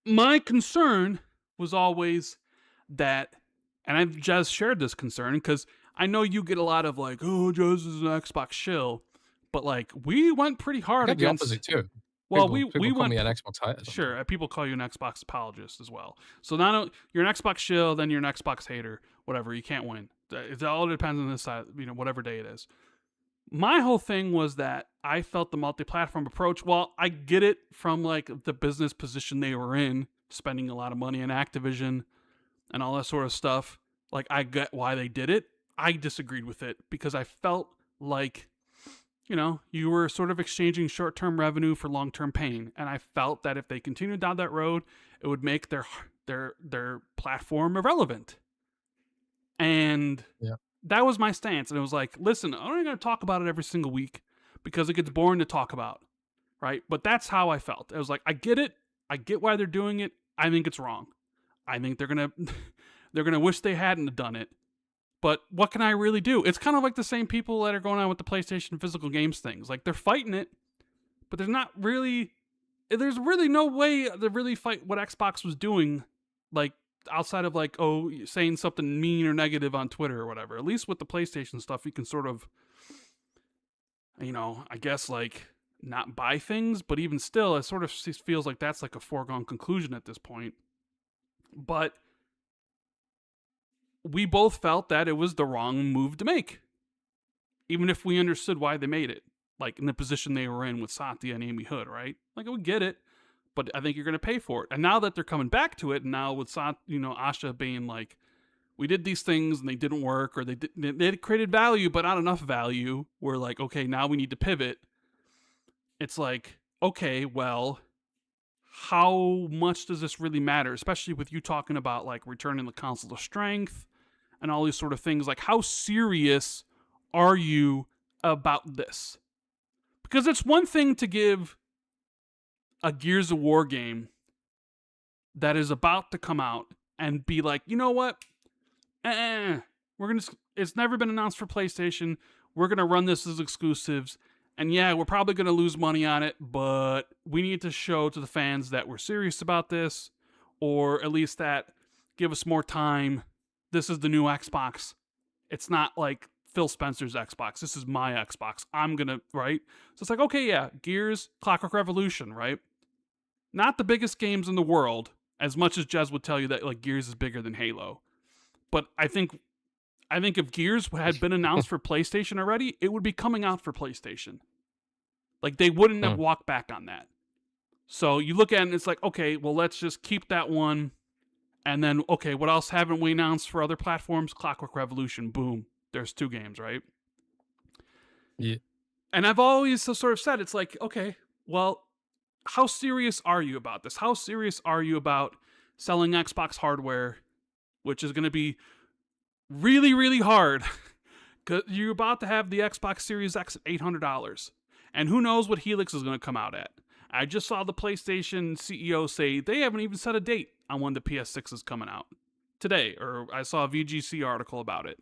My concern was always that, and I've just shared this concern because I know you get a lot of like, oh, Jez is an Xbox shill, but like we went pretty hard against the opposite too. Well, people we call went me an Xbox hater. Sure, people call you an Xbox apologist as well. So now you're an Xbox shill, then you're an Xbox hater, whatever. You can't win. It all depends on this side, whatever day it is. My whole thing was that I felt the multi-platform approach. Well, I get it from like the business position they were in, spending a lot of money on Activision and all that sort of stuff. Like I get why they did it. I disagreed with it because I felt like, you were sort of exchanging short-term revenue for long-term pain, and I felt that if they continued down that road, it would make their platform irrelevant. And that was my stance. And it was like, listen, I'm not going to talk about it every single week because it gets boring to talk about, right? But that's how I felt. I was like, I get it. I get why they're doing it. I think it's wrong. I think they're gonna wish they hadn't done it. But what can I really do? It's kind of like the same people that are going on with the PlayStation physical games things. Like, they're fighting it, but there's really no way to really fight what Xbox was doing, like, outside of, like, saying something mean or negative on Twitter or whatever. At least with the PlayStation stuff, you can sort of, I guess, like, not buy things, but even still, it sort of feels like that's like a foregone conclusion at this point. But we both felt that it was the wrong move to make, even if we understood why they made it, like in the position they were in with Satya and Amy Hood, right? Like, we get it, but I think you're going to pay for it. And now that they're coming back to it, and now with Ahsa being like, we did these things and they didn't work, or they created value but not enough value, we're like, okay, now we need to pivot. It's like, okay, well, how much does this really matter? Especially with you talking about like returning the console to strength and all these sort of things. Like, how serious are you about this? Because it's one thing to give a Gears of War game that is about to come out and be like, you know what? It's never been announced for PlayStation. We're gonna run this as exclusives. And yeah, we're probably going to lose money on it, but we need to show to the fans that we're serious about this, or at least that give us more time. This is the new Xbox. It's not like Phil Spencer's Xbox. This is my Xbox. I'm going to, right? So it's like, okay, yeah, Gears, Clockwork Revolution, right? Not the biggest games in the world, as much as Jez would tell you that like Gears is bigger than Halo. But I think if Gears had been announced for PlayStation already, it would be coming out for PlayStation. Like, they wouldn't have walked back on that. So you look at it and it's like, okay, well, let's just keep that one. And then, okay, what else haven't we announced for other platforms? Clockwork Revolution, boom. There's 2 games, right? Yeah. And I've always sort of said, it's like, okay, well, how serious are you about this? How serious are you about selling Xbox hardware, which is going to be really, really hard? Because you're about to have the Xbox Series X at $800. And who knows what Helix is going to come out at. I just saw the PlayStation CEO say they haven't even set a date on when the PS6 is coming out today. Or I saw a VGC article about it.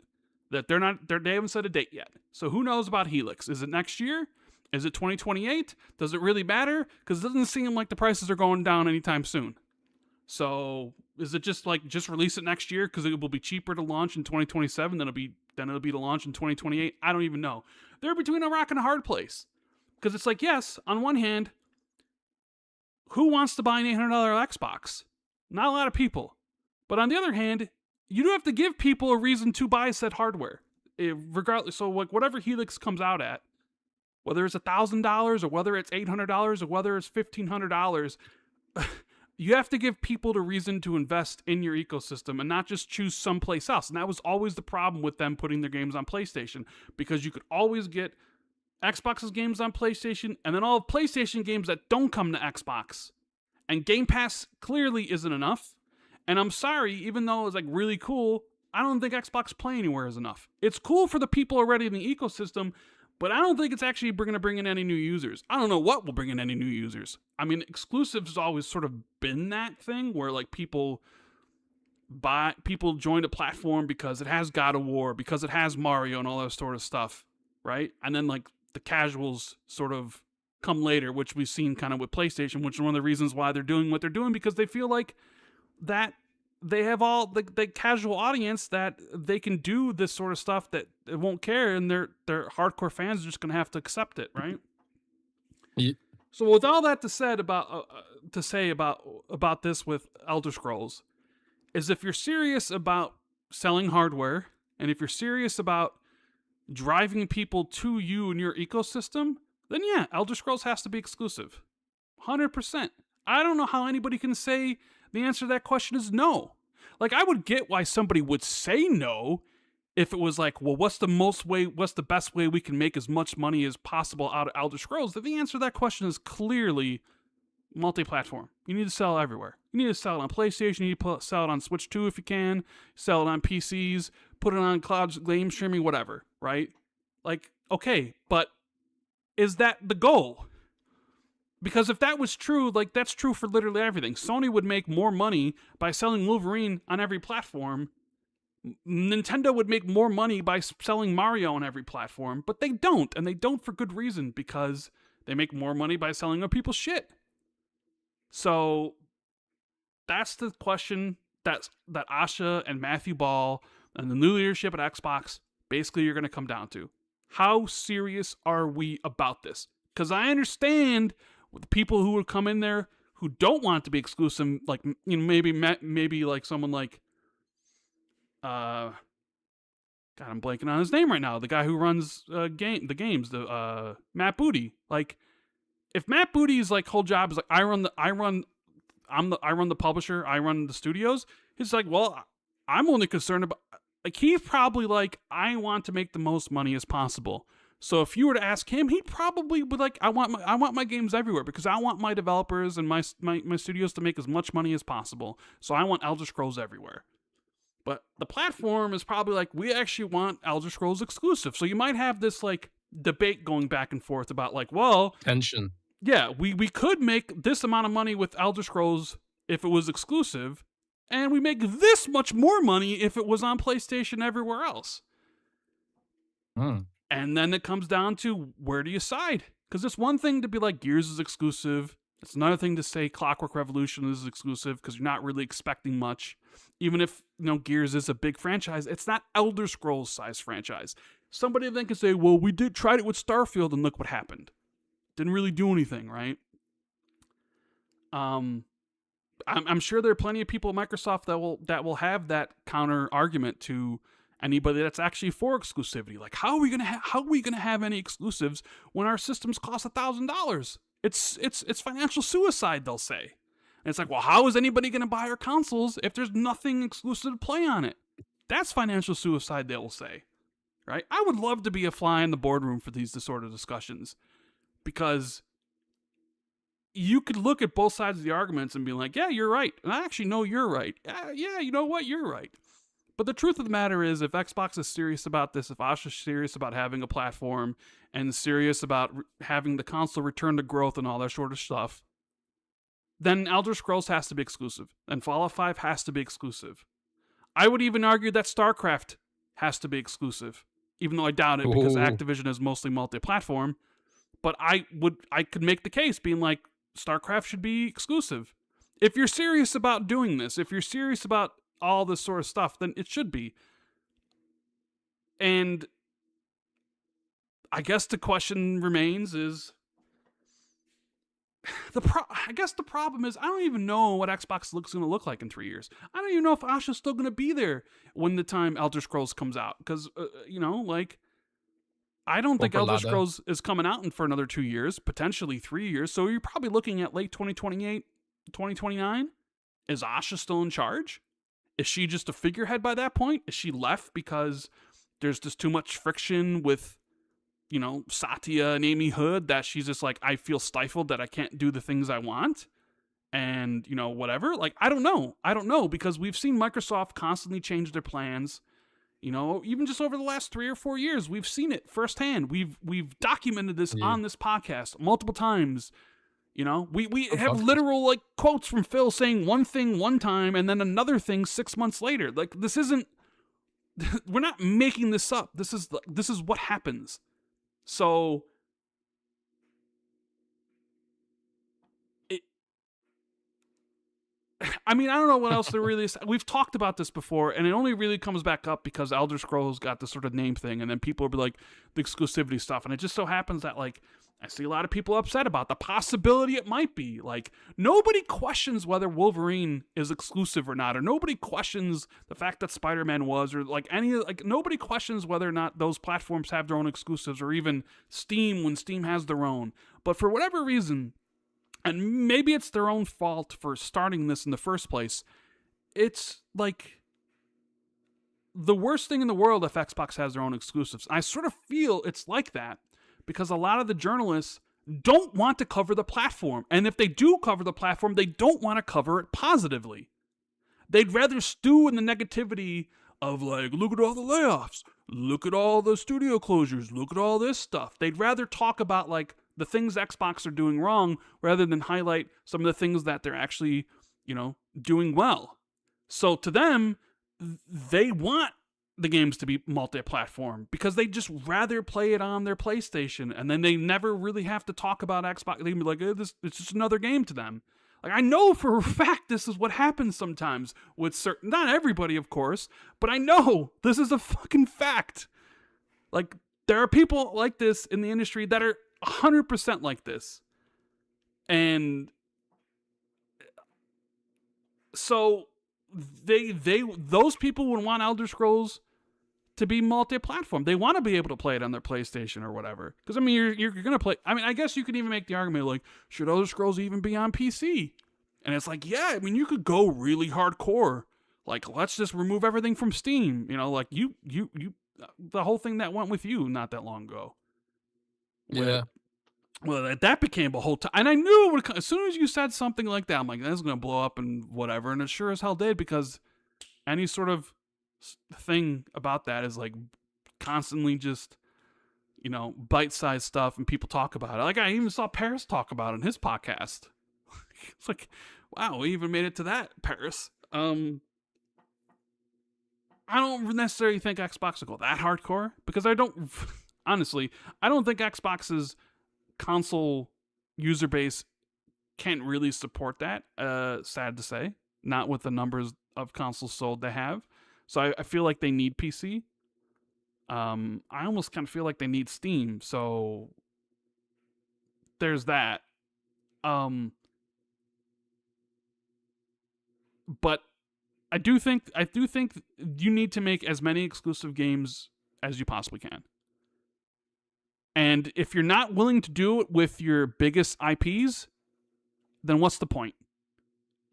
That they haven't set a date yet. So who knows about Helix? Is it next year? Is it 2028? Does it really matter? Because it doesn't seem like the prices are going down anytime soon. So is it just release it next year because it will be cheaper to launch in 2027 than it'll be to launch in 2028? I don't even know. They're between a rock and a hard place. Because it's like, yes, on one hand, who wants to buy an $800 Xbox? Not a lot of people. But on the other hand, you do have to give people a reason to buy said hardware. Regardless, so like whatever Helix comes out at, whether it's $1,000 or whether it's $800 or whether it's $1,500, you have to give people the reason to invest in your ecosystem and not just choose someplace else. And that was always the problem with them putting their games on PlayStation, because you could always get Xbox's games on PlayStation, and then all of PlayStation games that don't come to Xbox. And Game Pass clearly isn't enough. And I'm sorry, even though it's like really cool, I don't think Xbox Play Anywhere is enough. It's cool for the people already in the ecosystem, but I don't think it's actually going to bring in any new users. I don't know what will bring in any new users. I mean, exclusives has always sort of been that thing where like people join a platform because it has God of War, because it has Mario and all that sort of stuff, right? And then like the casuals sort of come later, which we've seen kind of with PlayStation, which is one of the reasons why they're doing what they're doing, because they feel like that they have all the casual audience that they can do this sort of stuff that it won't care, and their hardcore fans are just going to have to accept it, right? Yeah. So with all that to say about this with Elder Scrolls, is if you're serious about selling hardware, and if you're serious about driving people to you and your ecosystem, then yeah, Elder Scrolls has to be exclusive. 100%. I don't know how anybody can say the answer to that question is no. Like, I would get why somebody would say no if it was like, well, what's the best way we can make as much money as possible out of Elder Scrolls? But the answer to that question is clearly multi-platform. You need to sell everywhere. You need to sell it on PlayStation. You need to sell it on Switch 2 if you can. Sell it on PCs. Put it on cloud game streaming, whatever, right? Like, okay, but is that the goal? Because if that was true, like, that's true for literally everything. Sony would make more money by selling Wolverine on every platform. Nintendo would make more money by selling Mario on every platform, but they don't, and they don't for good reason, because they make more money by selling other people's shit. So that's the question that Ahsa and Matthew Ball and the new leadership at Xbox basically are going to come down to. How serious are we about this? Because I understand the people who would come in there who don't want it to be exclusive, like, you know, maybe like someone like, God, I'm blanking on his name right now. The guy who runs the games, Matt Booty. Like, if Matt Booty's like whole job is like I run the publisher, I run the studios. He's like, well, I'm only concerned about, like, he's probably like, I want to make the most money as possible. So if you were to ask him, he probably would like, I want my games everywhere because I want my developers and my studios to make as much money as possible. So I want Elder Scrolls everywhere. But the platform is probably like, we actually want Elder Scrolls exclusive. So you might have this like debate going back and forth about like, well, tension. Yeah, we could make this amount of money with Elder Scrolls if it was exclusive, and we make this much more money if it was on PlayStation everywhere else. And then it comes down to, where do you side? Because it's one thing to be like, Gears is exclusive. It's another thing to say Clockwork Revolution is exclusive because you're not really expecting much. Even if, you know, Gears is a big franchise, it's not Elder Scrolls size franchise. Somebody then can say, well, we tried it with Starfield and look what happened. Didn't really do anything, right? I'm sure there are plenty of people at Microsoft that will have that counter argument to anybody that's actually for exclusivity. Like, how are we gonna have any exclusives when our systems cost $1,000? It's financial suicide, they'll say. And it's like, well, how is anybody gonna buy our consoles if there's nothing exclusive to play on it? That's financial suicide, they will say, right? I would love to be a fly in the boardroom for these sort of discussions, because you could look at both sides of the arguments and be like, yeah, you're right. And I actually know you're right. Yeah, you know what? You're right. But the truth of the matter is, if Xbox is serious about this, if Ahsa's serious about having a platform and serious about having the console return to growth and all that sort of stuff, then Elder Scrolls has to be exclusive. And Fallout 5 has to be exclusive. I would even argue that StarCraft has to be exclusive, even though I doubt it because Activision is mostly multi-platform. But I could make the case being like, StarCraft should be exclusive. If you're serious about doing this, if you're serious about all this sort of stuff, then it should be. And I guess the question remains is, I guess the problem is, I don't even know what Xbox looks going to look like in 3 years. I don't even know if Ahsa's still going to be there when the time Elder Scrolls comes out. Because, you know, like, I don't think Elder Scrolls is coming out for another 2 years, potentially 3 years. So you're probably looking at late 2028, 2029. Is Ahsa still in charge? Is she just a figurehead by that point? Is she left because there's just too much friction with, you know, Satya and Amy Hood that she's just like, I feel stifled that I can't do the things I want? And, you know, whatever. Like, I don't know because we've seen Microsoft constantly change their plans. You know, even just over the last 3 or 4 years, we've seen it firsthand. We've documented this on this podcast multiple times. You know, we have literal like quotes from Phil saying one thing one time and then another thing 6 months later. Like, this isn't, we're not making this up. This is what happens. So I mean, I don't know what else to really say. We've talked about this before, and it only really comes back up because Elder Scrolls got this sort of name thing, and then people will be like, the exclusivity stuff. And it just so happens that, like, I see a lot of people upset about the possibility it might be. Like, nobody questions whether Wolverine is exclusive or not, or nobody questions the fact that Spider-Man was, or, like, nobody questions whether or not those platforms have their own exclusives, or even Steam when Steam has their own. But for whatever reason, and maybe it's their own fault for starting this in the first place, it's like the worst thing in the world if Xbox has their own exclusives. I sort of feel it's like that because a lot of the journalists don't want to cover the platform. And if they do cover the platform, they don't want to cover it positively. They'd rather stew in the negativity of, like, look at all the layoffs, look at all the studio closures, look at all this stuff. They'd rather talk about, like, the things Xbox are doing wrong rather than highlight some of the things that they're actually, you know, doing well. So to them, they want the games to be multi-platform because they just rather play it on their PlayStation, and then they never really have to talk about Xbox. They can be like, it's just another game to them. Like, I know for a fact this is what happens sometimes with certain, not everybody, of course, but I know this is a fucking fact. Like, there are people like this in the industry that are 100% like this. And so those people would want Elder Scrolls to be multi-platform. They want to be able to play it on their PlayStation or whatever. Because I mean, you're gonna play. I mean, I guess you could even make the argument like, should Elder Scrolls even be on PC? And it's like, yeah, I mean, you could go really hardcore. Like, let's just remove everything from Steam. You know, like you, the whole thing that went with you not that long ago. Yeah. Well, that became a whole time, and I knew it would. As soon as you said something like that, I'm like, that's gonna blow up and whatever. And it sure as hell did, because any sort of thing about that is like constantly just, you know, bite-sized stuff, and people talk about it. Like, I even saw Paris talk about it in his podcast. It's like, wow, we even made it to that, Paris. I don't necessarily think Xbox will go that hardcore, because I don't honestly, I don't think Xbox's console user base can't really support that. Sad to say, not with the numbers of consoles sold they have. So I feel like they need PC. I almost kind of feel like they need Steam. So there's that. But I do think you need to make as many exclusive games as you possibly can. And if you're not willing to do it with your biggest IPs, then what's the point?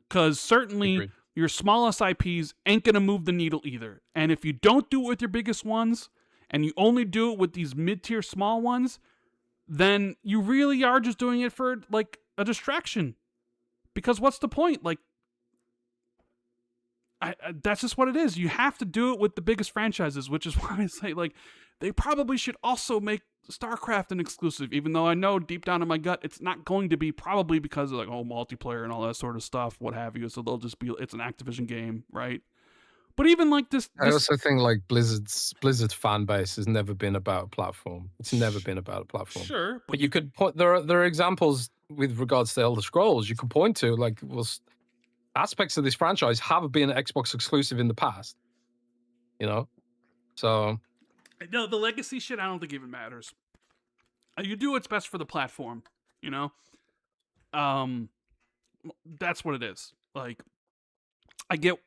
Because certainly Agreed. your smallest IPs ain't going to move the needle either. And if you don't do it with your biggest ones, and you only do it with these mid-tier small ones, then you really are just doing it for, like, a distraction. Because what's the point? Like, that's just what it is. You have to do it with the biggest franchises, which is why I say, like, they probably should also make StarCraft an exclusive, even though I know deep down in my gut it's not going to be, probably because of, like, multiplayer and all that sort of stuff, what have you. So they'll just be, it's an Activision game, right? But even like this I also think like Blizzard's fan base has never been about a platform. It's never been about a platform. Sure, but you could point, there are examples with regards to Elder Scrolls you could point to, like, well, aspects of this franchise have been Xbox exclusive in the past. You know, so no, the legacy shit I don't think even matters. You do what's best for the platform, you know. That's what it is. Like, I get,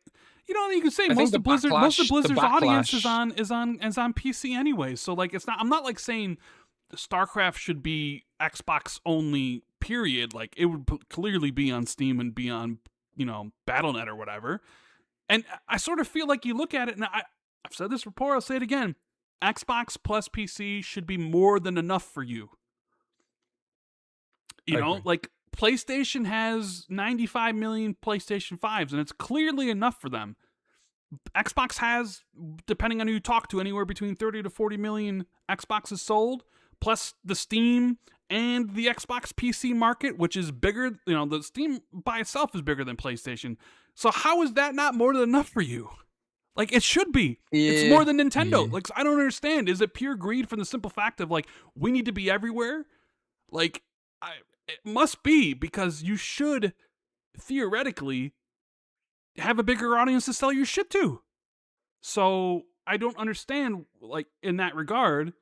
you know, you can say most of Blizzard's audience is on PC anyway. So like, it's not. I'm not like saying StarCraft should be Xbox only. Period. Like, it would clearly be on Steam and be on, you know, BattleNet or whatever. And I sort of feel like you look at it, and I've said this before, I'll say it again. Xbox plus PC should be more than enough for you. You know, like, PlayStation has 95 million PlayStation 5s, and it's clearly enough for them. Xbox has, depending on who you talk to, anywhere between 30 to 40 million Xboxes sold, plus the Steam and the Xbox PC market, which is bigger. You know, the Steam by itself is bigger than PlayStation. So how is that not more than enough for you? Like, it should be. Yeah, it's more than Nintendo. Yeah. Like, I don't understand. Is it pure greed from the simple fact of, like, we need to be everywhere? Like, it must be, because you should theoretically have a bigger audience to sell your shit to. So I don't understand, like, in that regard,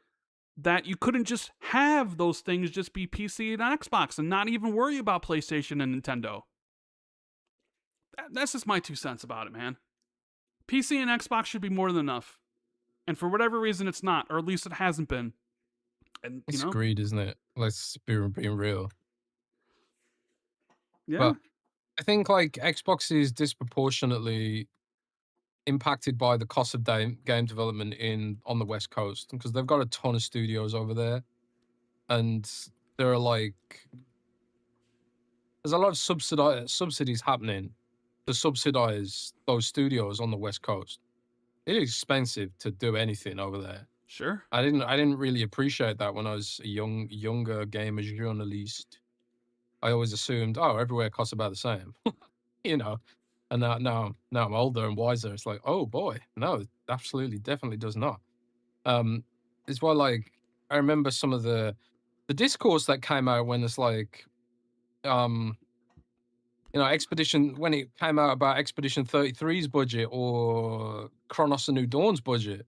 that you couldn't just have those things just be PC and Xbox and not even worry about PlayStation and Nintendo. That's just my 2 cents about it, man. PC and Xbox should be more than enough. And for whatever reason, it's not, or at least it hasn't been. And, you know, greed, isn't it? Let's be being real. Yeah. But I think, like, Xbox is disproportionately impacted by the cost of game development on the West Coast, because they've got a ton of studios over there, and there are, like, there's a lot of subsidies happening to subsidize those studios on the West Coast. It is expensive to do anything over there. Sure. I didn't really appreciate that when I was a younger gamer journalist. I always assumed, oh, everywhere costs about the same. You know. And now I'm older and wiser. It's like, oh boy, no, it absolutely, definitely does not. It's why, like, I remember some of the discourse that came out when it's like, you know, Expedition, when it came out about Expedition 33's budget or Chronos: A New Dawn's budget.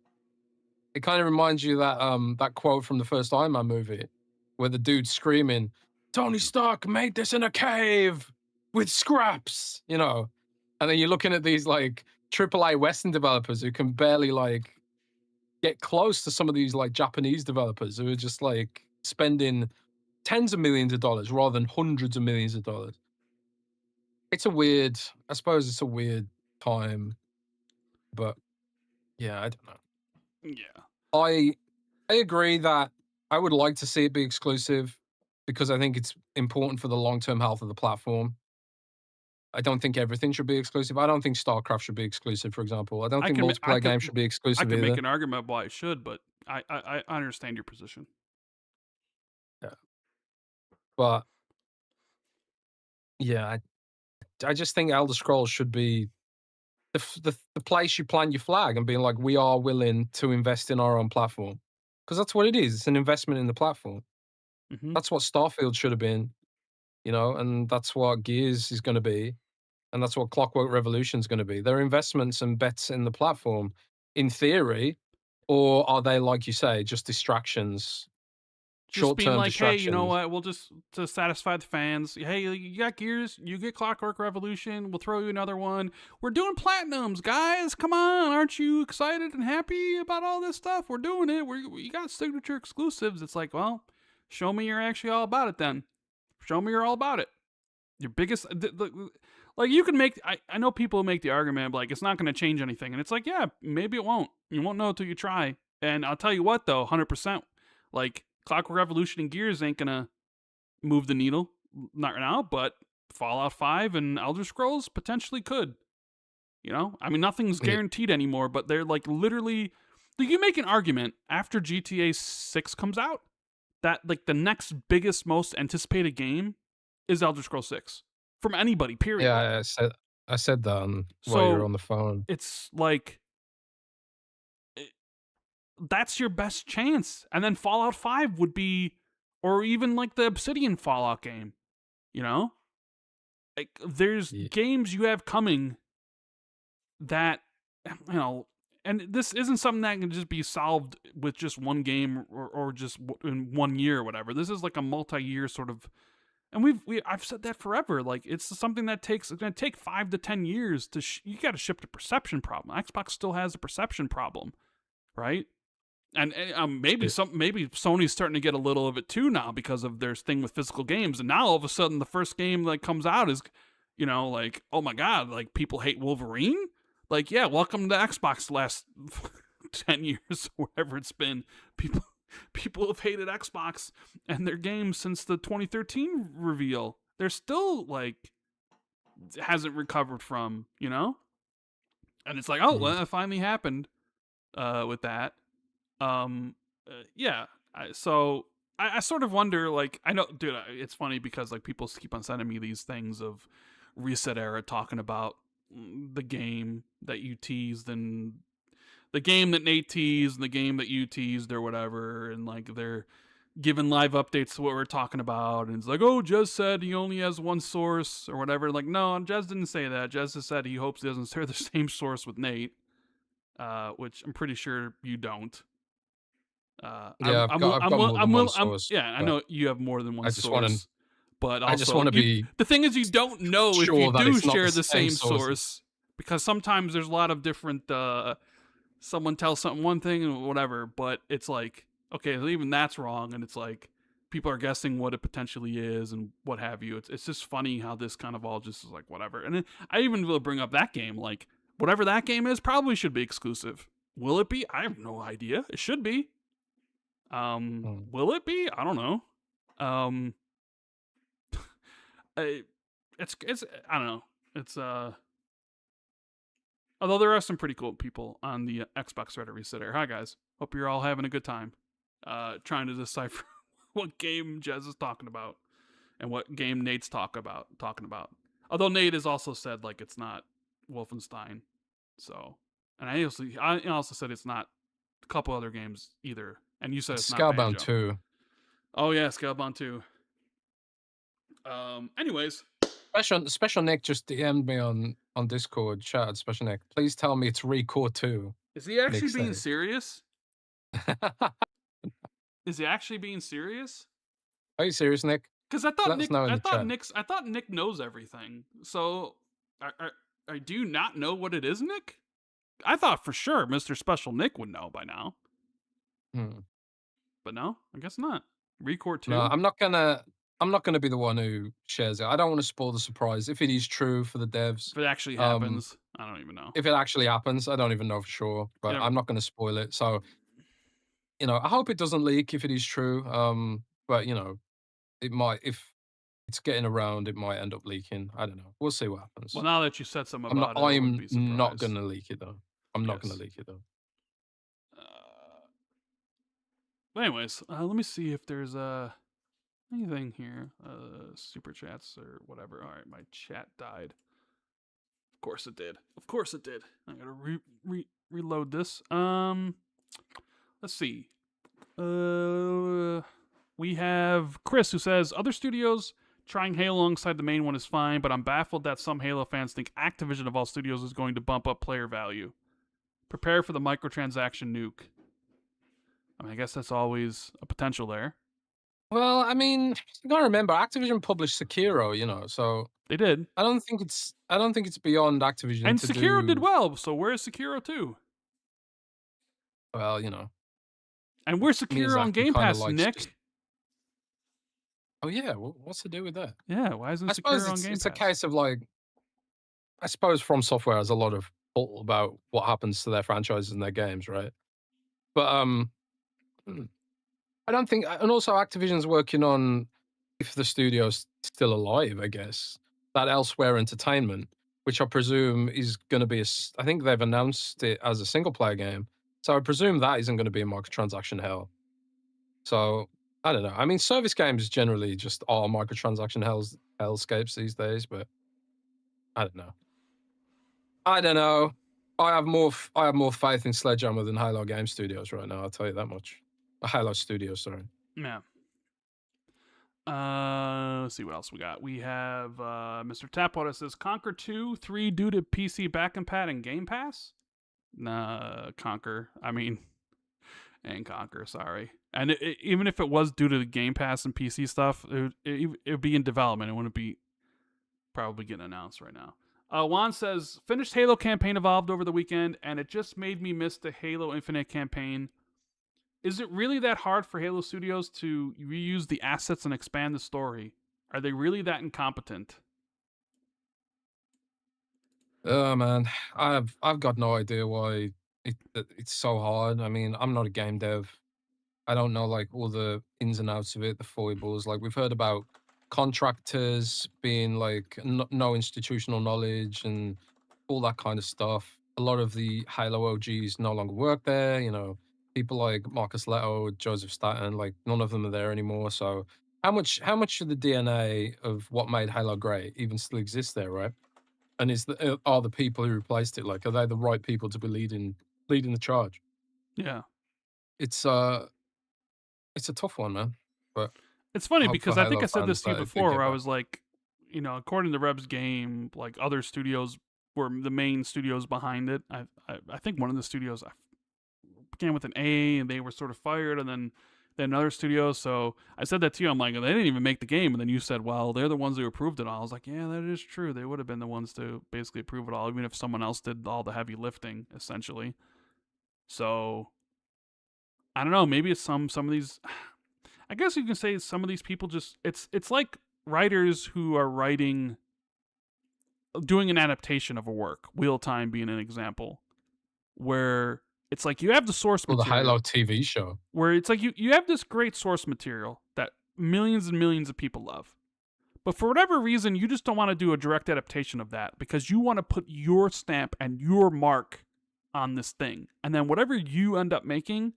It kind of reminds you that that quote from the first Iron Man movie. where the dude's screaming, "Tony Stark made this in a cave with scraps," you know, and then you're looking at these like AAA Western developers who can barely like get close to some of these like Japanese developers who are just like spending tens of millions of dollars rather than hundreds of millions of dollars. It's a weird, I suppose it's a weird time, but yeah, I don't know. Yeah. I agree that I would like to see it be exclusive because I think it's important for the long-term health of the platform. I don't think everything should be exclusive. I don't think StarCraft should be exclusive, for example. I don't I think can I multiplayer could games should be I exclusive could make either. an argument why it should, but I understand your position. Yeah. But yeah, I just think Elder Scrolls should be the place you plant your flag and being like, we are willing to invest in our own platform. Because that's what it is. It's an investment in the platform. Hmm. That's what Starfield should have been, you know, and that's what Gears is going to be. And that's what Clockwork Revolution is going to be. They're investments and bets in the platform, in theory, or are they, like you say, just distractions, Just being short-term like, hey, you know distractions? what? We'll just to satisfy the fans. Hey, you got Gears, you get Clockwork Revolution. We'll throw you another one. We're doing platinums, guys. Come on, aren't you excited and happy about all this stuff? We're doing it. We got signature exclusives. It's like, well, show me you're actually all about it. Then, show me you're all about it. Your biggest, like you can make. I know people make the argument like it's not going to change anything, and it's like, yeah, maybe it won't. You won't know until you try. And I'll tell you what, though, 100%, like Clockwork Revolution and Gears ain't gonna move the needle, not right now, but Fallout 5 and Elder Scrolls potentially could. You know, I mean, nothing's Yeah, guaranteed anymore, but they're like literally. You make an argument after GTA 6 comes out that like the next biggest, most anticipated game is Elder Scrolls 6 from anybody. Period. yeah, I said that while you were So on the phone. it's like that's your best chance, and then Fallout 5 would be, or even like the Obsidian Fallout game. You know, like there's Yeah. games you have coming that you know, and this isn't something that can just be solved with just one game or just in 1 year or whatever. This is like a multi-year sort of, and I've said that forever. Like it's something that it's going to take 5 to 10 years to you got to ship the perception problem. Xbox still has a perception problem, right? And maybe Yeah. maybe Sony's starting to get a little of it too now because of their thing with physical games. And now all of a sudden the first game that comes out is, you know, like, oh my god, like people hate Wolverine. Like, yeah, welcome to Xbox the last 10 years or whatever it's been. People have hated Xbox and their games since the 2013 reveal. They're still like hasn't recovered from, you know. And it's like, oh, Mm. well, it finally happened with that. Yeah. So I sort of wonder, like, I know, dude, it's funny because like people keep on sending me these things of Reset Era talking about the game that you teased and the game that Nate teased and the game that you teased or whatever, and like they're giving live updates to what we're talking about, and it's like, oh, Jez said he only has one source or whatever. Like, no, Jez didn't say that. Jez just said he hopes he doesn't share the same source with Nate, which I'm pretty sure you don't. Yeah, I've got more than one I'm source, yeah, I but know you have more than one I just want to source, but I just also want to you. be The thing is, you don't know if you sure that do it's not the share the same same sources. source because sometimes there's a lot of different. Someone tells something one thing and whatever, but it's like okay, even that's wrong, and it's like people are guessing what it potentially is and what have you. It's just funny how this kind of all just is like whatever. And I even will bring up that game, like whatever that game is, probably should be exclusive. Will it be? I have no idea. It should be. Mm. Will it be? I don't know. Um, it's I don't know. It's although there are some pretty cool people on the Xbox Reddit Resetter. Hi guys, hope you're all having a good time. Trying to decipher what game Jez is talking about and what game Nate's talking about. Although Nate has also said like it's not Wolfenstein, so and I also said it's not a couple other games either. And you said It's it's not Scalebound Banjo. 2. Oh yeah, Scalebound 2. Anyways, Special Nick just DM'd me on Discord chat. Special Nick, please tell me it's Recore 2. is he actually Nick being said. serious? Is he actually being serious? Are you serious, Nick? Because Let us know in the chat. I thought Nick knows everything. So, do you not know what it is, Nick? I thought for sure Mr. Special Nick would know by now, Hmm. but no, I guess not. Record No, 2? I'm not gonna be the one who shares it. I don't want to spoil the surprise. If it is true for the devs, If it actually um, happens, I don't even know. if it actually happens, I don't even know for sure. But Yeah, I'm not gonna spoil it. So, I hope it doesn't leak if it is true. But it might if it's getting around, it might end up leaking. I don't know. We'll see what well, happens. now that you said something I'm not about it, I wouldn't I'm be not surprised. gonna leak it though. I'm not gonna Yes. leak it though. But anyways, let me see if there's anything here. Super chats or whatever. All right, my chat died. Of course it did. Of course it did. I gotta reload this. Let's see. We have Chris who says other studios trying Halo alongside the main one is fine, but I'm baffled that some Halo fans think Activision of all studios is going to bump up player value. Prepare for the microtransaction nuke. I mean, I guess that's always a potential there. Well, I mean, you gotta remember Activision published Sekiro, so They did. I don't think it's beyond Activision And to Sekiro did do well, so where's Sekiro 2? well, And where's Sekiro on Miyazaki Game kind of Pass, likes just Nick? oh yeah, what's to do with that? Yeah, why isn't I suppose Sekiro on Game it's a Pass? case of like I suppose From Software has a lot of pull about what happens to their franchises and their games, right? But hmm, I don't think, and also Activision's working on if the studio's still alive, I guess that Elsewhere Entertainment, which I presume is going to be I think they've announced it as a single player game, so I presume that isn't going to be a microtransaction hell. So I don't know. I mean, service games generally just are microtransaction hellscapes these days, but I don't know. I don't know. I have more faith in Sledgehammer than Halo Game Studios right now. I'll tell you that much. Halo Studios, sorry. Yeah. Let's see what else we got. We have Mr. Tapwater says Conquer 2, 3 due to PC back and pad and Game Pass. Nah, Conquer. I mean, and Conquer. Sorry. And even if it was due to the Game Pass and PC stuff, it would be in development. It wouldn't be probably getting announced right now. Juan says finished Halo campaign evolved over the weekend, and it just made me miss the Halo Infinite campaign. Is it really that hard for Halo Studios to reuse the assets and expand the story? Are they really that incompetent? Oh man, I've got no idea why it's so hard. I mean, I'm not a game dev. I don't know like all the ins and outs of it, the foibles. Like we've heard about contractors being like no institutional knowledge and all that kind of stuff. A lot of the Halo OGs no longer work there. People like Marcus Leto, Joseph Staten, like none of them are there anymore. So how much of the DNA of what made Halo great even still exists there, right? And are the people who replaced it, like, are they the right people to be leading the charge? Yeah. It's a tough one, man. But It's I funny hope for because I think Halo I said this fans to you that they before get where I back. was like, according to Reb's game, like other studios were the main studios behind it. I think one of the studios began with an A and they were sort of fired, and then another studio. So I said that to you. I'm like, they didn't even make the game. And then you said, well, they're the ones who approved it all. I was like, yeah, that is true. They would have been the ones to basically approve it all, even if someone else did all the heavy lifting, essentially. So I don't know. Maybe it's some of these. I guess you can say some of these people just it's like writers who are doing an adaptation of a work. Wheel Time being an example, where it's like you have the source Or the Halo material, TV show. where it's like you have this great source material that millions and millions of people love. But for whatever reason, you just don't want to do a direct adaptation of that because you want to put your stamp and your mark on this thing. And then whatever you end up making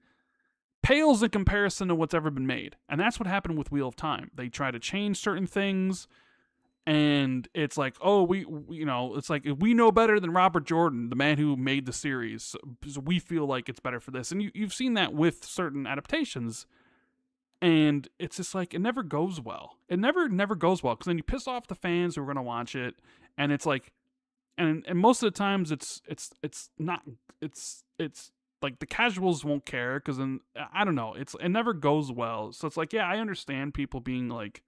pales in comparison to what's ever been made. And that's what happened with Wheel of Time. They try to change certain things, and it's like, oh, it's like we know better than Robert Jordan, the man who made the series, so we feel like it's better for this. And you've seen that with certain adaptations, and it's just like it never goes well. It never goes well because then you piss off the fans who are gonna watch it, and it's like, and most of the times it's not it's like the casuals won't care because then I don't know. It never goes well. So it's like, yeah, I understand people being like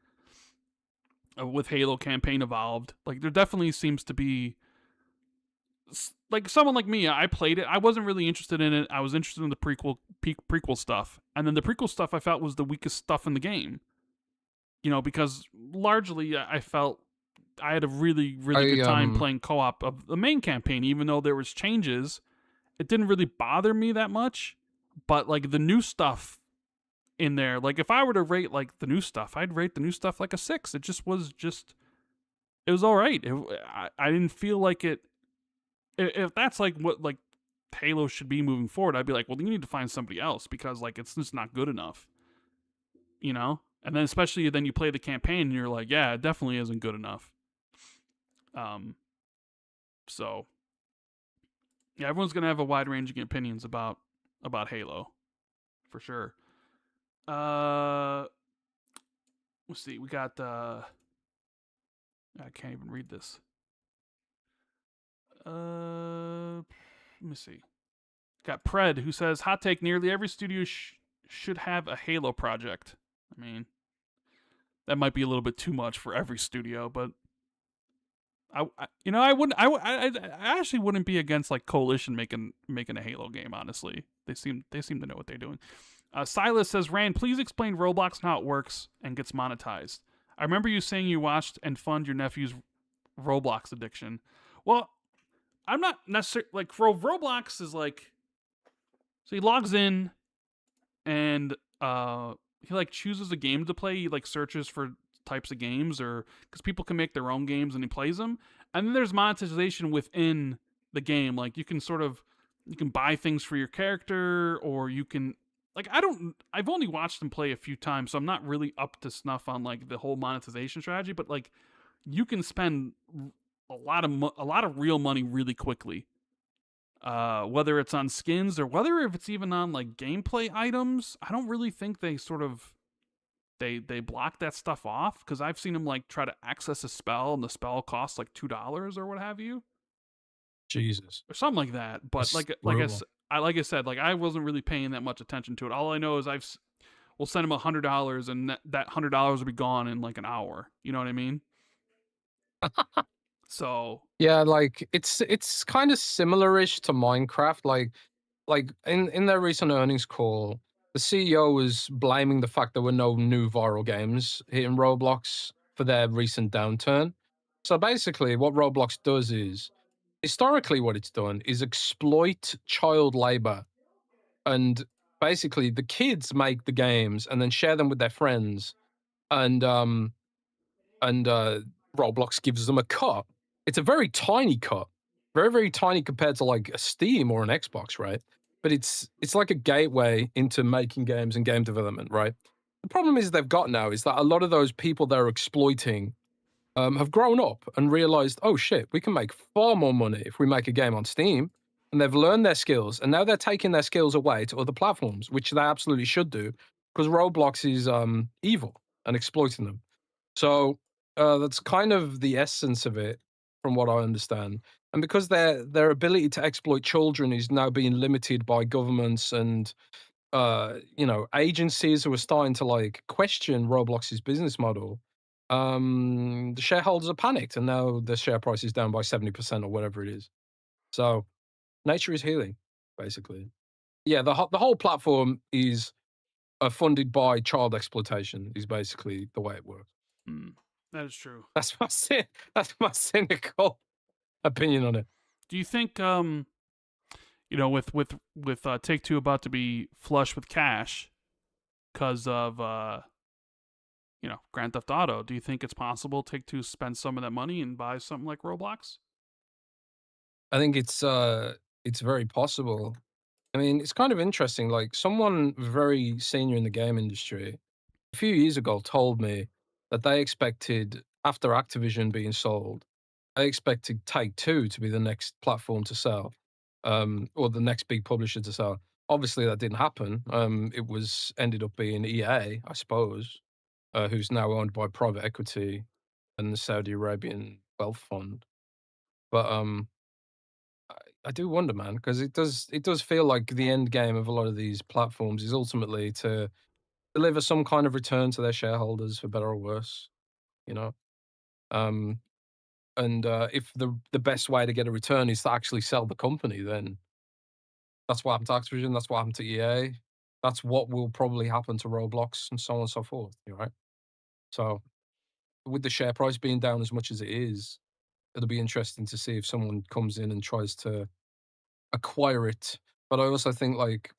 with Halo campaign evolved. Like there definitely seems to be like someone like me. I played it. I wasn't really interested in it. I was interested in the prequel stuff, and then the prequel stuff I felt was the weakest stuff in the game. Because largely I felt I had a really really I good time playing co-op of the main campaign, even though there was changes. It didn't really bother me that much, but like the new stuff in there, like if I were to rate like the new stuff, I'd rate the new stuff like a 6. It just was it was all right. I didn't feel like it. If that's like what like Halo should be moving forward, I'd be like, well, you need to find somebody else because like it's just not good enough, you know. And then especially then you play the campaign and you're like, yeah, it definitely isn't good enough. So yeah, everyone's gonna have a wide ranging opinions about Halo, for sure. Let's see. We got I can't even read this. Let me see. Got Pred who says hot take: nearly every studio should have a Halo project. I mean, that might be a little bit too much for every studio, but I wouldn't. I actually wouldn't be against like Coalition making a Halo game. Honestly, they seem to know what they're doing. Silas says, Rand, please explain Roblox and how it works and gets monetized. I remember you saying you watched and fund your nephew's Roblox addiction. Well, I'm not necessarily like Roblox is like, so he logs in and he like chooses a game to play. He like searches for types of games or because people can make their own games and he plays them. And then there's monetization within the game. Like you can buy things for your character or you can like I've only watched him play a few times, so I'm not really up to snuff on like the whole monetization strategy, but like you can spend a lot of real money really quickly. Whether it's on skins or whether if it's even on like gameplay items, I don't really think they sort of they block that stuff off because I've seen them like try to access a spell and the spell costs like $2 or what have you, Jesus, or something like that. But that's like brutal. like I said, like I wasn't really paying that much attention to it. All I know is we'll send him $100 and that $100 will be gone in like an hour. You know what I mean? So Yeah, like it's kind of similar-ish to Minecraft. Like in their recent earnings call, the CEO was blaming the fact there were no new viral games hitting Roblox for their recent downturn. So basically, what Roblox does is historically what it's done is exploit child labor, and basically the kids make the games and then share them with their friends, and Roblox gives them a cut. It's a very tiny cut, very very tiny compared to like a Steam or an Xbox, right? But it's like a gateway into making games and game development, right? The problem is they've got now is that a lot of those people they're exploiting have grown up and realized, oh shit, we can make far more money if we make a game on Steam. And they've learned their skills, and now they're taking their skills away to other platforms, which they absolutely should do, because Roblox is evil and exploiting them. So that's kind of the essence of it, from what I understand. And because their ability to exploit children is now being limited by governments and agencies who are starting to like question Roblox's business model, the shareholders are panicked, and now the share price is down by 70% or whatever it is. So nature is healing, basically. Yeah, the whole platform is funded by child exploitation. Is basically the way it works. that is true. That's my that's my cynical opinion on it. Do you think with Take Two about to be flush with cash because of Grand Theft Auto, do you think it's possible Take Two spend some of that money and buy something like Roblox? I think it's very possible. I mean, it's kind of interesting. Like someone very senior in the game industry a few years ago told me that they expected after Activision being sold, they expected Take Two to be the next platform to sell, or the next big publisher to sell. Obviously, that didn't happen. It was ended up being EA, I suppose, who's now owned by private equity and the Saudi Arabian wealth fund. But I do wonder, man, because it does feel like the end game of a lot of these platforms is ultimately to deliver some kind of return to their shareholders, for better or worse. You know, um, and if the best way to get a return is to actually sell the company, then that's what happened to Activision. That's what happened to EA. That's what will probably happen to Roblox and so on and so forth. Right. So with the share price being down as much as it is, it'll be interesting to see if someone comes in and tries to acquire it. But I also think like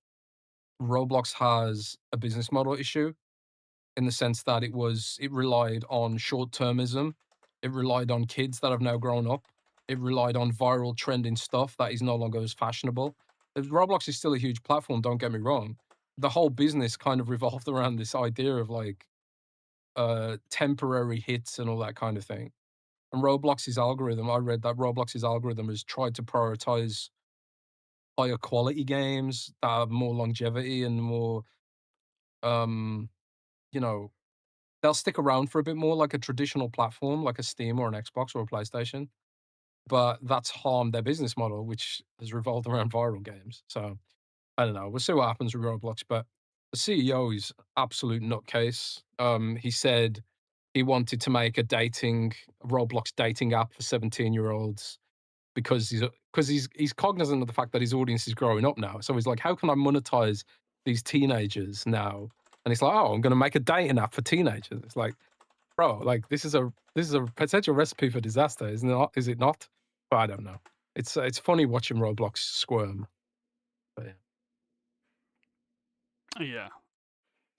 Roblox has a business model issue in the sense that it relied on short-termism. It relied on kids that have now grown up. It relied on viral trending stuff that is no longer as fashionable. Roblox is still a huge platform, don't get me wrong. The whole business kind of revolved around this idea of like temporary hits and all that kind of thing. And Roblox's algorithm, I read that Roblox's algorithm has tried to prioritize higher quality games that have more longevity and more um you know, they'll stick around for a bit more like a traditional platform, like a Steam or an Xbox or a PlayStation. But that's harmed their business model, which has revolved around viral games. So I don't know. We'll see what happens with Roblox. But the CEO is absolute nutcase. He said he wanted to make a Roblox dating app for 17-year-olds because he's cognizant of the fact that his audience is growing up now. So he's like, how can I monetize these teenagers now? And he's like, oh, I'm going to make a dating app for teenagers. It's like, bro, like this is a potential recipe for disaster, isn't it? Is it not? But I don't know. It's funny watching Roblox squirm. But Yeah.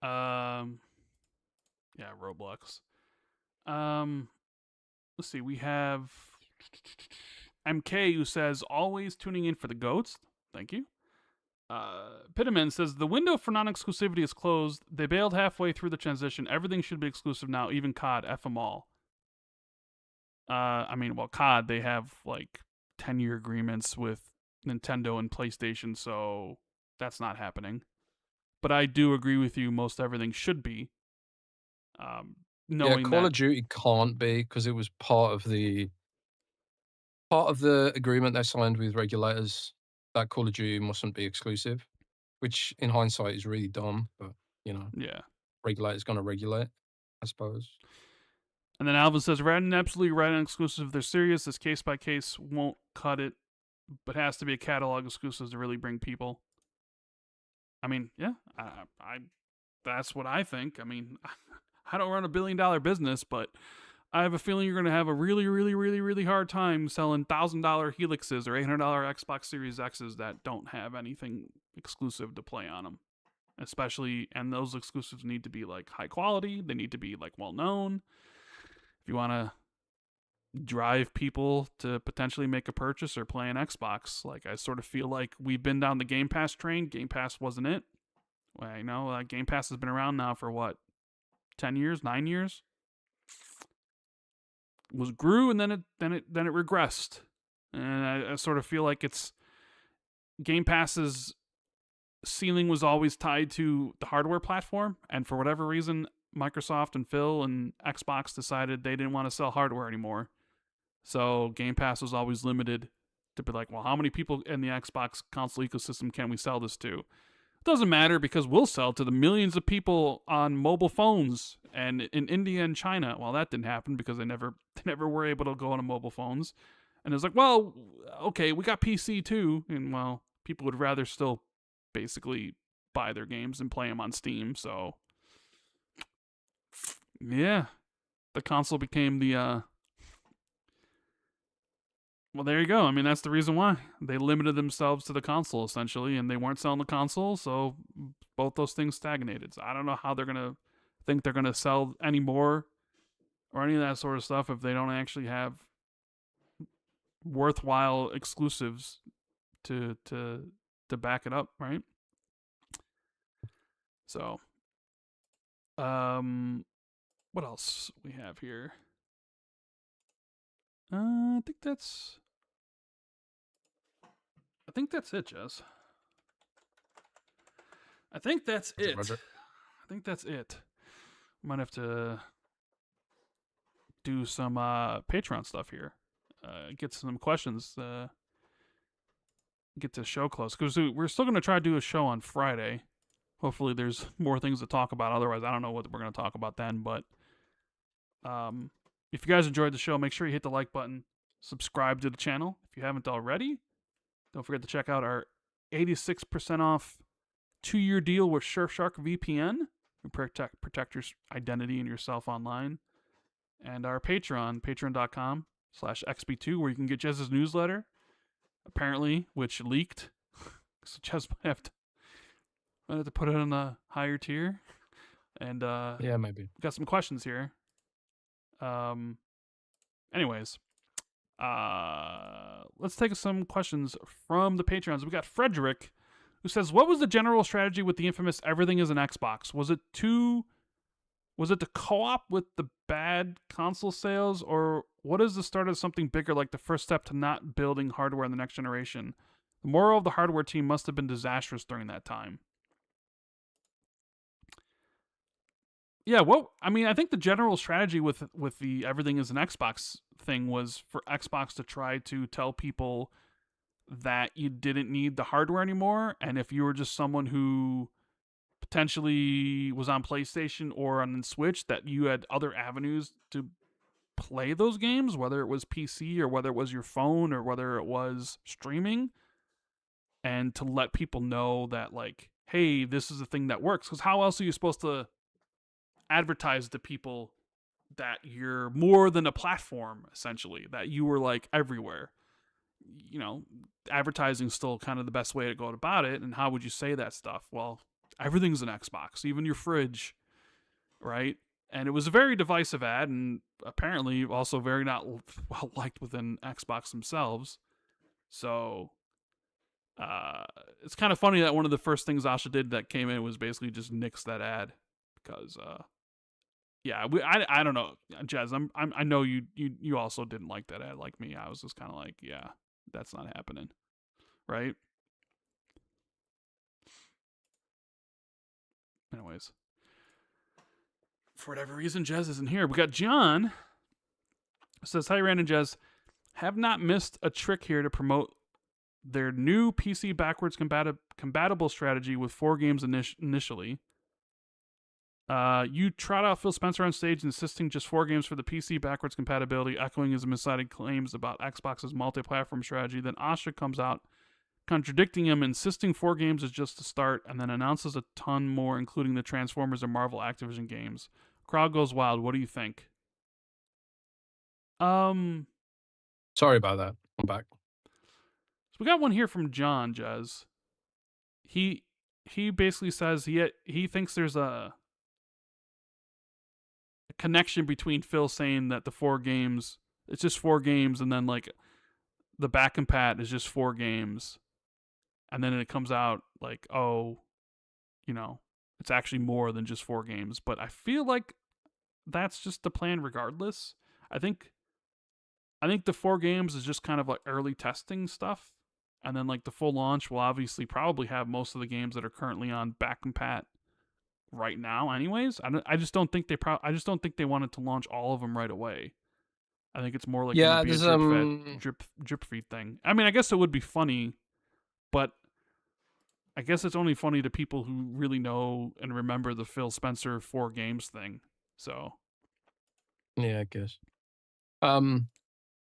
Um. Yeah. Roblox. Um. Let's see. We have MK who says always tuning in for the goats. Thank you. Pitterman says the window for non-exclusivity is closed. They bailed halfway through the transition. Everything should be exclusive now, even COD. F them all. I mean, well, COD they have like 10-year agreements with Nintendo and PlayStation, so that's not happening. But I do agree with you. Most everything should be. yeah, Knowing Call that, of Duty can't be because it was part of the agreement they signed with regulators that Call of Duty mustn't be exclusive, which in hindsight is really dumb. But you know, yeah. regulators gonna regulate, I suppose. And then Alvin says, rather than absolutely right on exclusive, if they're serious, this case by case won't cut it, but has to be a catalog exclusive to really bring people. I mean, yeah, I that's what I think. I mean, I don't run $1 billion business, but I have a feeling you're going to have a really, really, really, really hard time selling $1,000 Helixes or $800 Xbox Series X's that don't have anything exclusive to play on them. Especially, and those exclusives need to be like high quality. They need to be like well known. If you want to drive people to potentially make a purchase or play an Xbox, like I sort of feel like we've been down the Game Pass train. Game Pass wasn't it. Well, I know Game Pass has been around now for what, 10 years, 9 years? Was grew and then it regressed. And I sort of feel like it's Game Pass's ceiling was always tied to the hardware platform, and for whatever reason, Microsoft and Phil and Xbox decided they didn't want to sell hardware anymore. So Game Pass was always limited to be like, well, how many people in the Xbox console ecosystem can we sell this to? It doesn't matter because we'll sell to the millions of people on mobile phones and in India and China. Well, that didn't happen because they never were able to go on mobile phones. And it's like, well, okay, we got PC too, and well, people would rather still basically buy their games and play them on Steam. So yeah, the console became the well, there you go. I mean, that's the reason why they limited themselves to the console essentially, and they weren't selling the console, so both those things stagnated. So I don't know how they're gonna think they're gonna sell any more or any of that sort of stuff if they don't actually have worthwhile exclusives to back it up, right? So, what else we have here? I think that's it, Jez. I think that's it. Roger. I think that's it. Might have to do some Patreon stuff here. Get some questions get the show close because we're still going to try to do a show on Friday. Hopefully, there's more things to talk about. Otherwise, I don't know what we're going to talk about then. But if you guys enjoyed the show, make sure you hit the like button, subscribe to the channel if you haven't already. Don't forget to check out our 86% off 2-year deal with Surfshark VPN and protect your identity and yourself online. And our Patreon, patreon.com/XB2, where you can get Jez's newsletter, apparently, which leaked. So Jez might have to put it on a higher tier. And yeah, maybe. got some questions here. Anyways, let's take some questions from the Patreons. We got Frederick, who says, "What was the general strategy with the infamous everything is an Xbox? Was it to co-op with the bad console sales, or what is the start of something bigger, like the first step to not building hardware in the next generation? The moral of the hardware team must have been disastrous during that time." Yeah, I think the general strategy with the everything is an Xbox thing was for Xbox to try to tell people that you didn't need the hardware anymore, and if you were just someone who potentially was on PlayStation or on Switch, that you had other avenues to play those games, whether it was PC or whether it was your phone or whether it was streaming, and to let people know that, like, hey, this is a thing that works. Because how else are you supposed to advertise to people that you're more than a platform, essentially, that you were like everywhere? Advertising's still kind of the best way to go about it. And how would you say that stuff? Well, everything's an Xbox, even your fridge, right? And it was a very divisive ad, and apparently also very not well liked within Xbox themselves. So it's kind of funny that one of the first things Ahsa did that came in was basically just nix that ad, because I don't know, Jez. I know you also didn't like that ad like me. I was just kind of like, yeah, that's not happening, right? Anyways, for whatever reason, Jez isn't here. We got John. Says, "Hi, Rand and Jez. Have not missed a trick here to promote their new PC backwards compatible strategy with 4 games initially. You trot out Phil Spencer on stage insisting just 4 games for the PC backwards compatibility, echoing his misguided claims about Xbox's multi-platform strategy. Then Ahsa comes out contradicting him, insisting 4 games is just the start, and then announces a ton more, including the Transformers and Marvel Activision games. Crowd goes wild. What do you think?" Sorry about that. I'm back. So we got one here from John, Jez. He basically says he thinks there's a connection between Phil saying that the 4 games, it's just 4 games, and then like the back compat is just 4 games, and then it comes out like, oh, it's actually more than just 4 games. But I feel like that's just the plan regardless. I think the 4 games is just kind of like early testing stuff, and then like the full launch will obviously probably have most of the games that are currently on back compat right now anyways. I just don't think they wanted to launch all of them right away. I think it's more like Yeah, gonna be a drip feed thing. I mean, I guess it would be funny, but I guess it's only funny to people who really know and remember the Phil Spencer 4 games thing. So yeah, I guess.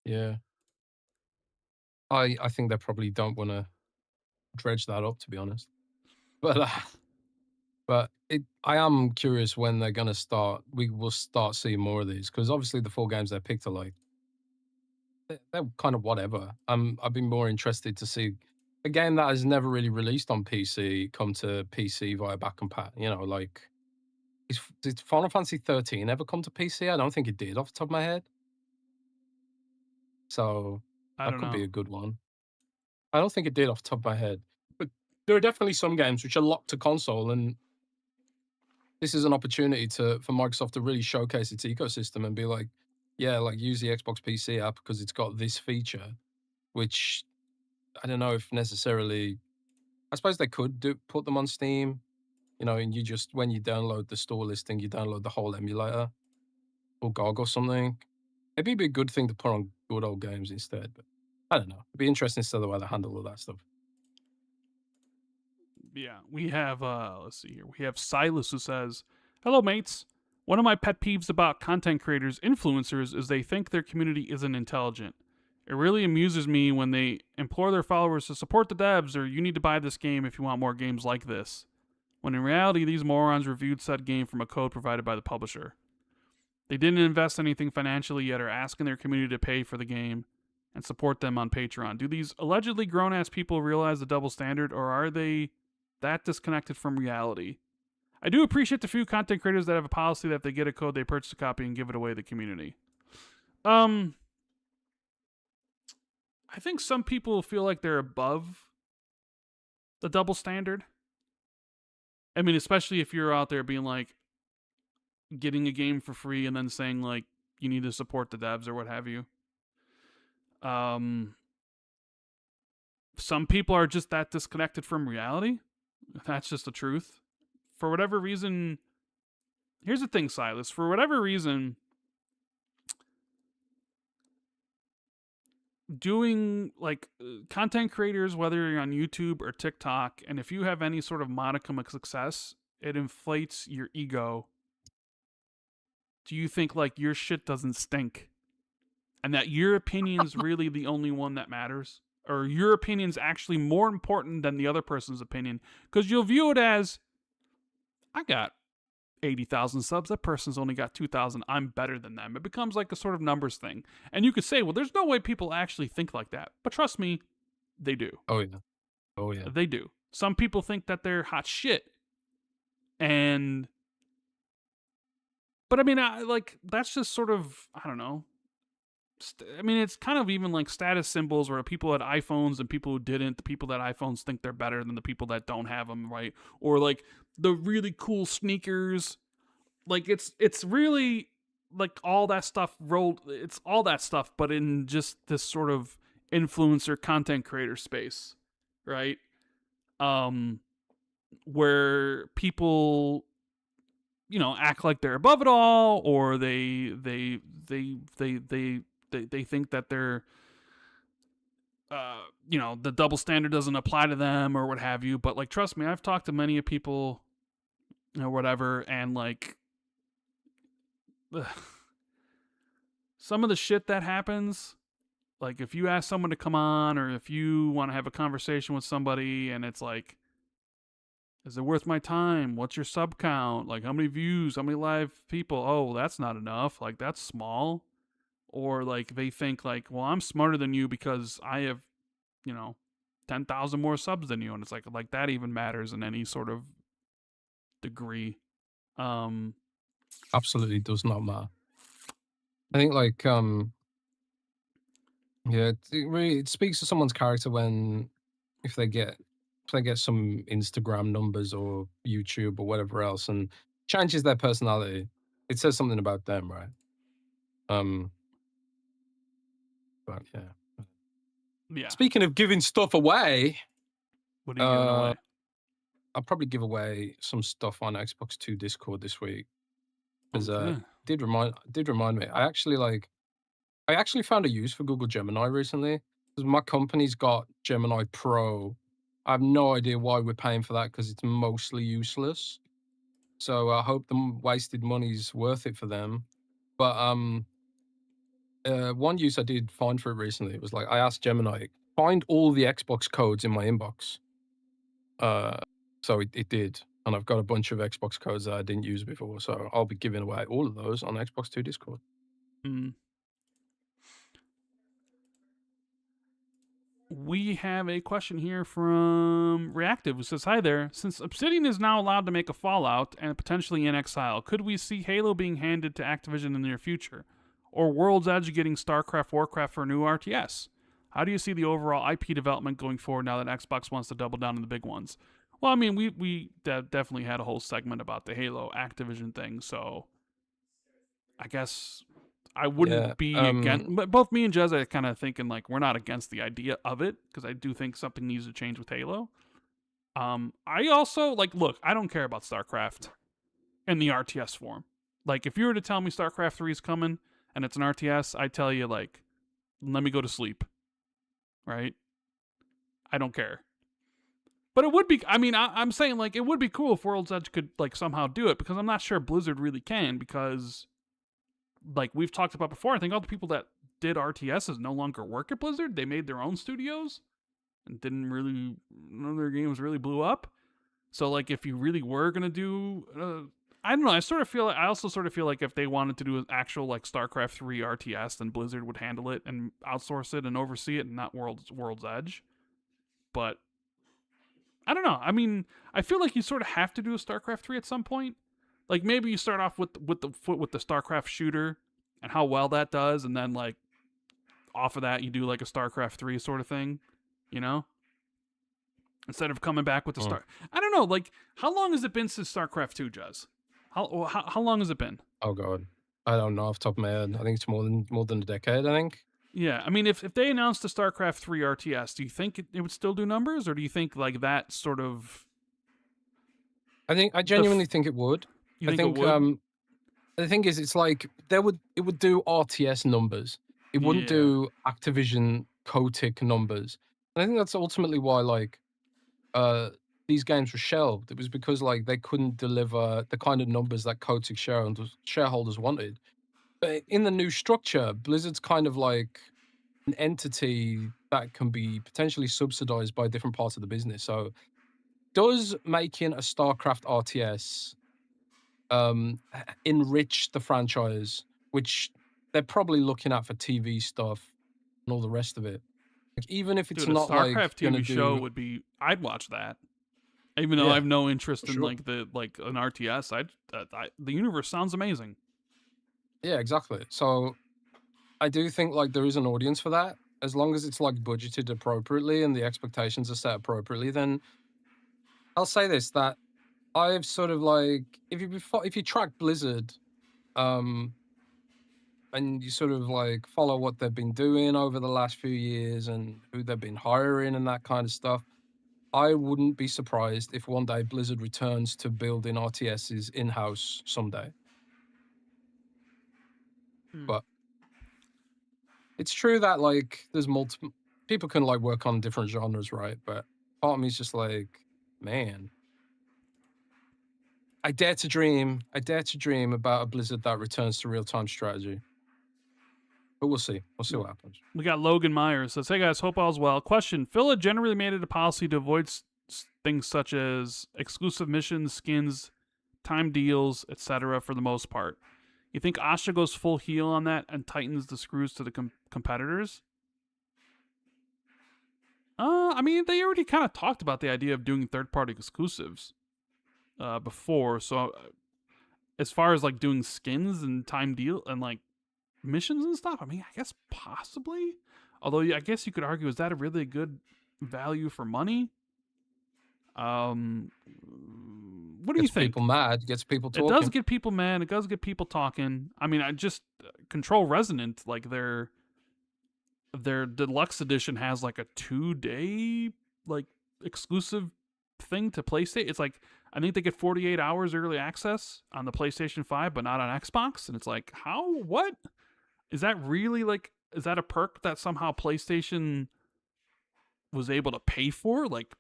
Yeah. I think they probably don't want to dredge that up, to be honest. But I am curious when they're gonna start. We will start seeing more of these, because obviously the 4 games they picked are like they're kind of whatever. I've been more interested to see a game that has never really released on PC come to PC via back compat. Like, did Final Fantasy 13 ever come to PC? I don't think it did, off the top of my head. So I that don't could know. be a good one. I don't think it did off the top of my head, but there are definitely some games which are locked to console, and this is an opportunity for Microsoft to really showcase its ecosystem and be like, yeah, like use the Xbox PC app because it's got this feature, which I don't know if necessarily. I suppose they could put them on Steam, and you just, when you download the store listing, you download the whole emulator or GOG or something. Maybe it'd be a good thing to put on good old games instead, but I don't know. It'd be interesting to see the way they handle all that stuff. Yeah, we have let's see here. We have Silas who says, "Hello mates. One of my pet peeves about content creators, influencers, is they think their community isn't intelligent. It really amuses me when they implore their followers to support the devs or you need to buy this game if you want more games like this. When in reality, these morons reviewed said game from a code provided by the publisher. They didn't invest anything financially yet are asking their community to pay for the game and support them on Patreon. Do these allegedly grown-ass people realize the double standard or are they that disconnected from reality? I do appreciate the few content creators that have a policy that if they get a code, they purchase a copy and give it away to the community. I think some people feel like they're above the double standard. I mean, especially if you're out there being like, getting a game for free and then saying like, you need to support the devs or what have you. Some people are just that disconnected from reality. That's just the truth. For whatever reason, here's the thing, Silas. For whatever reason, doing like content creators, whether you're on YouTube or TikTok, and if you have any sort of modicum of success, it inflates your ego. Do you think like your shit doesn't stink? And that your opinion's really the only one that matters? Or your opinion's actually more important than the other person's opinion? Because you'll view it as, I got 80,000 subs, that person's only got 2,000, I'm better than them. It becomes like a sort of numbers thing. And you could say, well, there's no way people actually think like that. But trust me, they do. Oh yeah. Oh yeah. They do. Some people think that they're hot shit. And... But I mean, that's just sort of, I don't know. I mean, it's kind of even like status symbols where people had iPhones and people who didn't. The people that iPhones think they're better than the people that don't have them, right? Or like the really cool sneakers. Like it's really like all that stuff rolled. It's all that stuff, but in just this sort of influencer content creator space, right? Where people, you know, act like they're above it all, or they think that they're, you know, the double standard doesn't apply to them or what have you. But like, trust me, I've talked to many people, you know, whatever, and like, some of the shit that happens, like if you ask someone to come on or if you want to have a conversation with somebody and it's like, is it worth my time? What's your sub count? Like, how many views? How many live people? Oh, that's not enough. Like, that's small. Or, like, they think, like, well, I'm smarter than you because I have, you know, 10,000 more subs than you. And it's like that even matters in any sort of degree. Absolutely does not matter. I think, like, yeah, it speaks to someone's character when, if they get some Instagram numbers or YouTube or whatever else and changes their personality, it says something about them, right? But Yeah. Speaking of giving stuff away, What are you giving away? I'll probably give away some stuff on Xbox 2 Discord this week. Because Okay. did remind me. I actually found a use for Google Gemini recently. Because my company's got Gemini Pro. I have no idea why we're paying for that because it's mostly useless. So I hope the wasted money's worth it for them. But one use I did find for it recently, it was like I asked Gemini, find all the Xbox codes in my inbox. So it did. And I've got a bunch of Xbox codes that I didn't use before. So I'll be giving away all of those on Xbox 2 Discord. We have a question here from Reactive who says, hi there. Since Obsidian is now allowed to make a Fallout and potentially in Exile, could we see Halo being handed to Activision in the near future? Or World's Edge getting StarCraft, Warcraft for a new RTS? How do you see the overall IP development going forward now that Xbox wants to double down on the big ones? Well, I mean, we definitely had a whole segment about the Halo Activision thing, so I guess I wouldn't be against, but both me and Jez are kind of thinking like we're not against the idea of it because I do think something needs to change with Halo. I also look, I don't care about StarCraft in the RTS form. Like if you were to tell me StarCraft 3 is coming and it's an RTS, I'd tell you like, let me go to sleep. Right? I don't care. But it would be. I mean, I'm saying like it would be cool if World's Edge could like somehow do it, because I'm not sure Blizzard really can, because like we've talked about before, I think all the people that did RTSs no longer work at Blizzard. They made their own studios and didn't really, none of their games really blew up. So like if you really were gonna do, I don't know. I also sort of feel like if they wanted to do an actual like StarCraft 3 RTS, then Blizzard would handle it and outsource it and oversee it, and not World's Edge. But I don't know. I mean, I feel like you sort of have to do a StarCraft 3 at some point. Like maybe you start off with the StarCraft shooter and how well that does, and then like off of that you do like a StarCraft 3 sort of thing, you know? Instead of coming back with the Star. I don't know, like how long has it been since StarCraft 2, Jez? How long has it been? Oh god. I don't know off the top of my head. I think it's more than a decade, I think. Yeah, I mean, if they announced a StarCraft 3 RTS, do you think it would still do numbers, or do you think like that sort of? I genuinely think it would. You I think think it would? the thing is, it's like it would do RTS numbers. It wouldn't Yeah. do Activision Kotick numbers. And I think that's ultimately why like these games were shelved. It was because like they couldn't deliver the kind of numbers that Kotick shareholders wanted. But in the new structure, Blizzard's kind of like an entity that can be potentially subsidized by different parts of the business. So does making a StarCraft RTS enrich the franchise, which they're probably looking at for TV stuff and all the rest of it. Like even if it's Dude, a not like StarCraft gonna TV show do, would be. I'd watch that, even though I yeah, have no interest for in sure. like an RTS. The universe sounds amazing. Yeah, exactly. So I do think like there is an audience for that. As long as it's like budgeted appropriately and the expectations are set appropriately, then I'll say this, that I've sort of like if you track Blizzard, um, and you sort of like follow what they've been doing over the last few years and who they've been hiring and that kind of stuff, I wouldn't be surprised if one day Blizzard returns to building RTSs in-house someday. But it's true that like there's multiple people can like work on different genres, right? But part of me is just like, man, I dare to dream about a Blizzard that returns to real-time strategy. But we'll see. We'll see what happens. We got Logan Myers says, "Hey guys, hope all's well. Question: Phila generally made it a policy to avoid things such as exclusive missions, skins, time deals, etc. For the most part. You think Ahsa goes full heel on that and tightens the screws to the competitors?" I mean, they already kind of talked about the idea of doing third-party exclusives before. So, as far as like doing skins and time deal and like missions and stuff, I mean, I guess possibly. Although, I guess you could argue, is that a really good value for money? What do you think? People mad, gets people talking. It does get people mad. It does get people talking. I mean, I just Control Resonant, like their deluxe edition has like a 2-day like exclusive thing to PlayStation. It's like I think they get 48 hours early access on the PlayStation 5, but not on Xbox. And it's like, how? What? Is that really like? Is that a perk that somehow PlayStation was able to pay for? Like,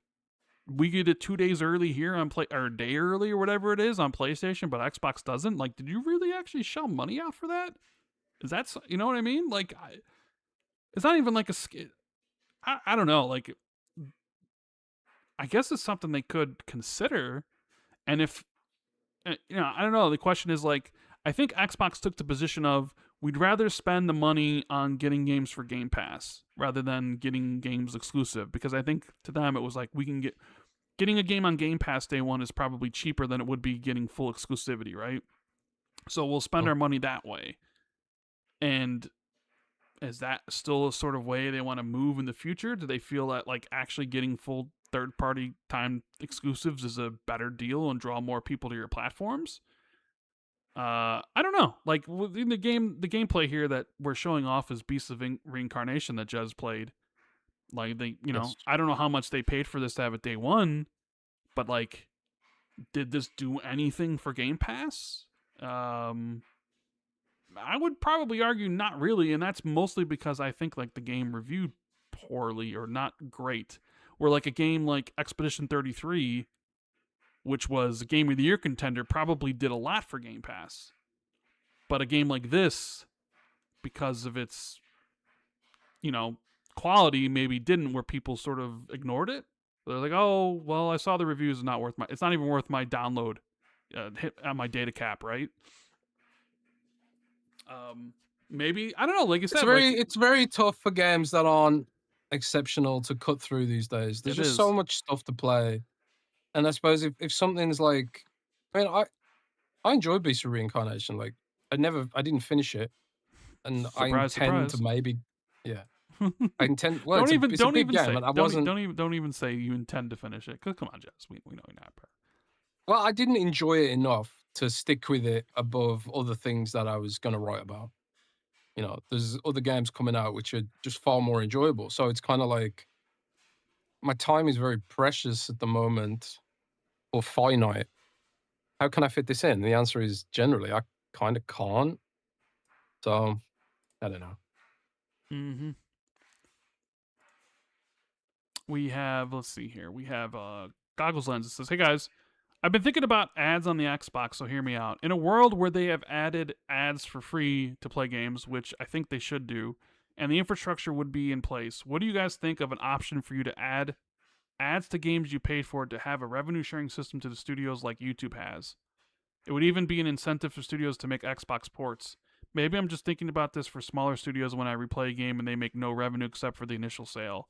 we get it 2 days early here on or a day early or whatever it is on PlayStation, but Xbox doesn't. Like, did you really actually shell money out for that? Is that, you know what I mean? Like, it's not even like a. I don't know. Like, I guess it's something they could consider. And if, I don't know. The question is like, I think Xbox took the position of, we'd rather spend the money on getting games for Game Pass rather than getting games exclusive, because I think to them it was like, we can getting a game on Game Pass day one is probably cheaper than it would be getting full exclusivity, right? So we'll spend our money that way. And is that still a sort of way they want to move in the future? Do they feel that like actually getting full third-party time exclusives is a better deal and draw more people to your platforms? I don't know. Like in the gameplay here that we're showing off is Beasts of Reincarnation that Jez played. Like they, Yes. I don't know how much they paid for this to have it day one, but like, did this do anything for Game Pass? I would probably argue not really, and that's mostly because I think like the game reviewed poorly or not great. Where like a game like Expedition 33, which was a Game of the Year contender, probably did a lot for Game Pass. But a game like this, because of its, quality, maybe didn't, where people sort of ignored it. They're like, oh, well, I saw the reviews, it's not even worth my download hit on my data cap, right? Maybe, I don't know, like you said, It's very tough for games that aren't exceptional to cut through these days. There's just so much stuff to play. And I suppose if something's like, I mean, I enjoyed Beast of Reincarnation. Like, I didn't finish it, and I intend to maybe, yeah, I intend. Well, it's a big game, and I wasn't. Don't even say you intend to finish it. Cause come on, Jess, we know you're not, bro. Well, I didn't enjoy it enough to stick with it above other things that I was going to write about. There's other games coming out which are just far more enjoyable. So it's kind of like my time is very precious at the moment, or finite. How can I fit this in? The answer is generally I kind of can't. So I don't know. Mm-hmm. We have, let's see here. We have Goggles Lens. It says, hey guys, I've been thinking about ads on the Xbox, so hear me out. In a world where they have added ads for free to play games, which I think they should do, and the infrastructure would be in place, what do you guys think of an option for you to add ads to games you paid for to have a revenue sharing system to the studios like YouTube has? It would even be an incentive for studios to make Xbox ports. Maybe I'm just thinking about this for smaller studios when I replay a game and they make no revenue except for the initial sale.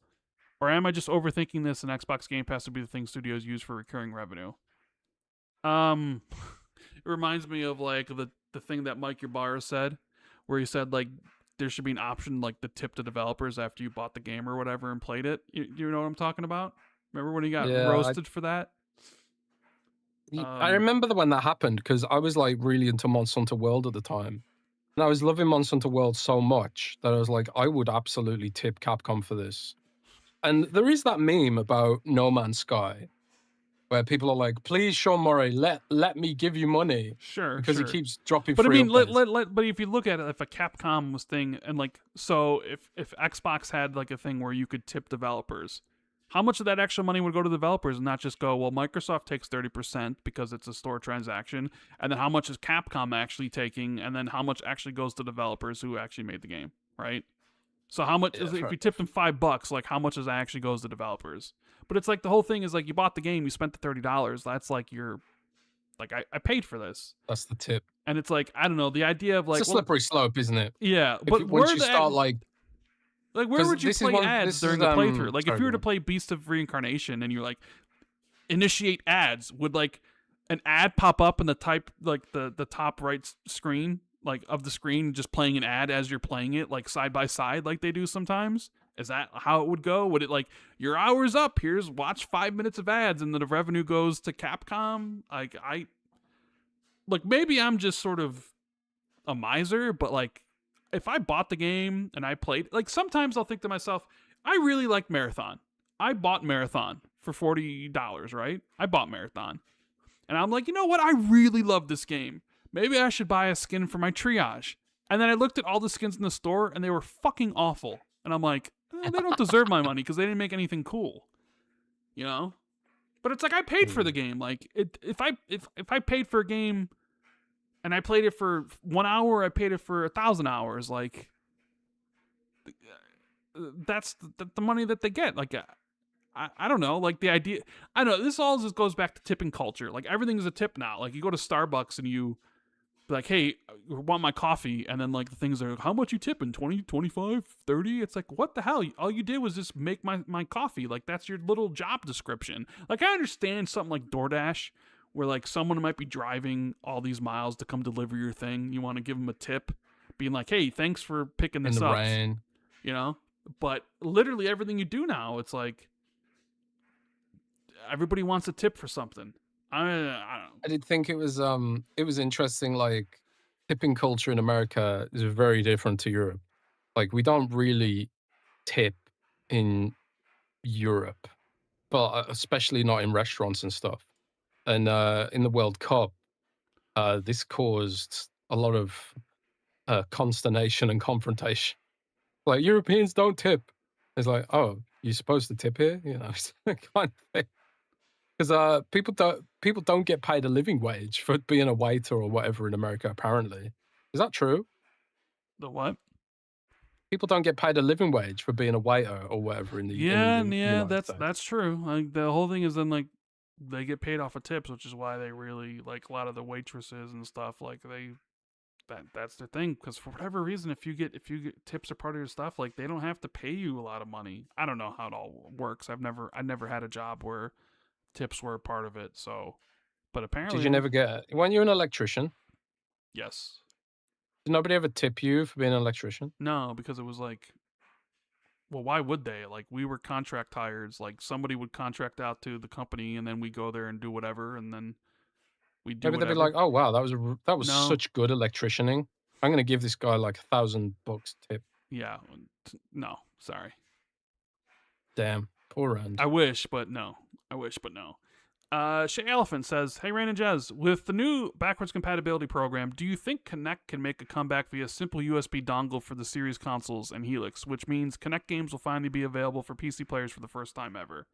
Or am I just overthinking this and Xbox Game Pass would be the thing studios use for recurring revenue? It reminds me of like the thing that Mike Ybarra said, where he said like there should be an option like to tip to developers after you bought the game or whatever and played it. You know what I'm talking about? Remember when he got roasted for that? I remember when that happened because I was like really into Monster Hunter World at the time. And I was loving Monster Hunter World so much that I was like, I would absolutely tip Capcom for this. And there is that meme about No Man's Sky where people are like, please, Sean Murray, let me give you money. Sure. Because he keeps dropping but free I mean, updates. but if you look at it, if a Capcom was thing, and like, so if Xbox had like a thing where you could tip developers, how much of that extra money would go to developers and not just go, well, Microsoft takes 30% because it's a store transaction, and then how much is Capcom actually taking, and then how much actually goes to developers who actually made the game, right? So how much if you tip them $5, like how much does that actually goes to developers? But it's like the whole thing is like you bought the game, you spent the $30. That's like your, like I paid for this. That's the tip. And it's like, I don't know, the idea of like it's a slippery slope, isn't it? Yeah, but once you start like where would you play ads during the playthrough? Like if you were to play Beast of Reincarnation and you're like initiate ads, would like an ad pop up in the the top right screen, like of the screen, just playing an ad as you're playing it, like side by side, like they do sometimes? Is that how it would go? Would it like, your hour's up, here's watch 5 minutes of ads, and then the revenue goes to Capcom? Like maybe I'm just sort of a miser, but like if I bought the game and I played, like sometimes I'll think to myself, I really like Marathon. I bought Marathon for $40, right? I bought Marathon. And I'm like, you know what? I really love this game. Maybe I should buy a skin for my triage. And then I looked at all the skins in the store and they were fucking awful. And I'm like, they don't deserve my money because they didn't make anything cool. You know? But it's like I paid for the game. Like if I paid for a game and I played it for 1 hour, I paid it for 1,000 hours. Like that's the money that they get. Like I don't know. Like the idea, I don't know. This all just goes back to tipping culture. Like everything is a tip now. Like you go to Starbucks and you be like, hey, I want my coffee, and then like the things are, how much you tipping? 20, 25, 30? It's like, what the hell? All you did was just make my coffee. Like that's your little job description. Like I understand something like DoorDash, where like someone might be driving all these miles to come deliver your thing. You want to give them a tip, being like, hey, thanks for picking this up. Rain. You know? But literally everything you do now, it's like everybody wants a tip for something. I don't know. I did think it was interesting. Like tipping culture in America is very different to Europe. Like we don't really tip in Europe, but especially not in restaurants and stuff. And in the World Cup, this caused a lot of consternation and confrontation. Like Europeans don't tip. It's like, oh, you're supposed to tip here, you know, kind of thing. Because people don't get paid a living wage for being a waiter or whatever in America. Apparently, is that true? The what? People don't get paid a living wage for being a waiter or whatever in the Yeah, United States. that's true. Like the whole thing is then like they get paid off of tips, which is why they really like a lot of the waitresses and stuff. Like that's their thing. Because for whatever reason, if you get tips are part of your stuff, like they don't have to pay you a lot of money. I don't know how it all works. I never had a job where tips were a part of it. So, but apparently, Did you never get when you're an electrician? Yes. Did nobody ever tip you for being an electrician? No, because it was like, well, why would they? Like we were contract hires. Like somebody would contract out to the company, and then we go there and do whatever, and then we do. Maybe they'd be whatever. like, "Oh wow, that was No. such good electricianing. I'm going to give this guy like $1,000 tip." Yeah. No. Sorry. Damn, poor Rand. I wish, but no. Shay Elephant says, "Hey, Rand and Jez, with the new backwards compatibility program, do you think Kinect can make a comeback via simple USB dongle for the Series consoles and Helix, which means Kinect games will finally be available for PC players for the first time ever?"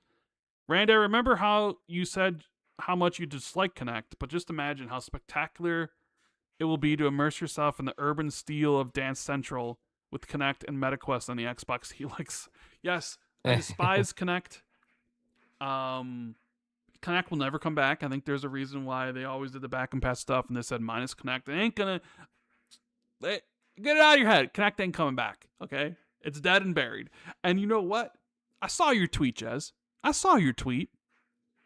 Rand, I remember how you said how much you dislike Kinect, but just imagine how spectacular it will be to immerse yourself in the urban steel of Dance Central with Kinect and MetaQuest on the Xbox Helix. Yes, I despise Kinect. Kinect will never come back. I think there's a reason why they always did the back and pass stuff, and they said minus Kinect. It ain't gonna get it out of your head. Kinect ain't coming back. Okay, it's dead and buried. And you know what? I saw your tweet, Jez. I saw your tweet.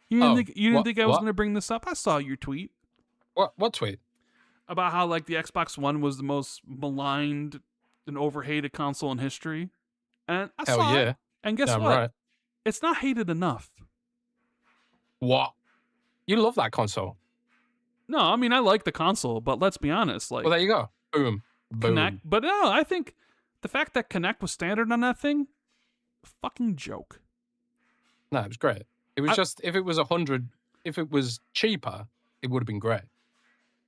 You didn't think I was gonna bring this up? I saw your tweet. What tweet? About how like the Xbox One was the most maligned and overhated console in history. And I saw it. And guess what? Right. It's not hated enough. What? You love that console? No, I mean I like the console, but let's be honest. Like, well, there you go. Boom. Kinect, but no, I think the fact that Kinect was standard on that thing, fucking joke. No, it was great. It was just if it was 100, if it was cheaper, it would have been great.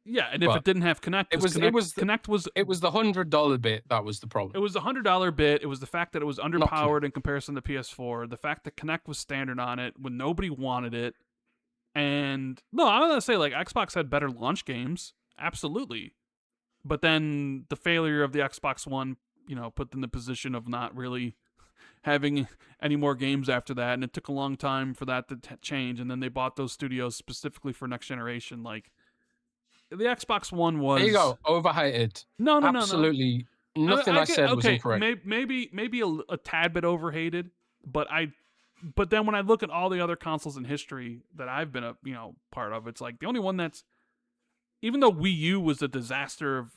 Yeah, and if it didn't have Kinect, it was the $100 bit that was the problem. It was the $100 bit. It was the fact that it was underpowered in comparison to PS4. The fact that Kinect was standard on it when nobody wanted it. And no, I'm gonna say like Xbox had better launch games, absolutely. But then the failure of the Xbox One, put them in the position of not really having any more games after that, and it took a long time for that to change. And then they bought those studios specifically for next generation, like. The Xbox One was. There you go. Overhated. No. Absolutely nothing I said was incorrect. Maybe a tad bit overhated, but then when I look at all the other consoles in history that I've been a part of, it's like the only one that's, even though Wii U was a disaster of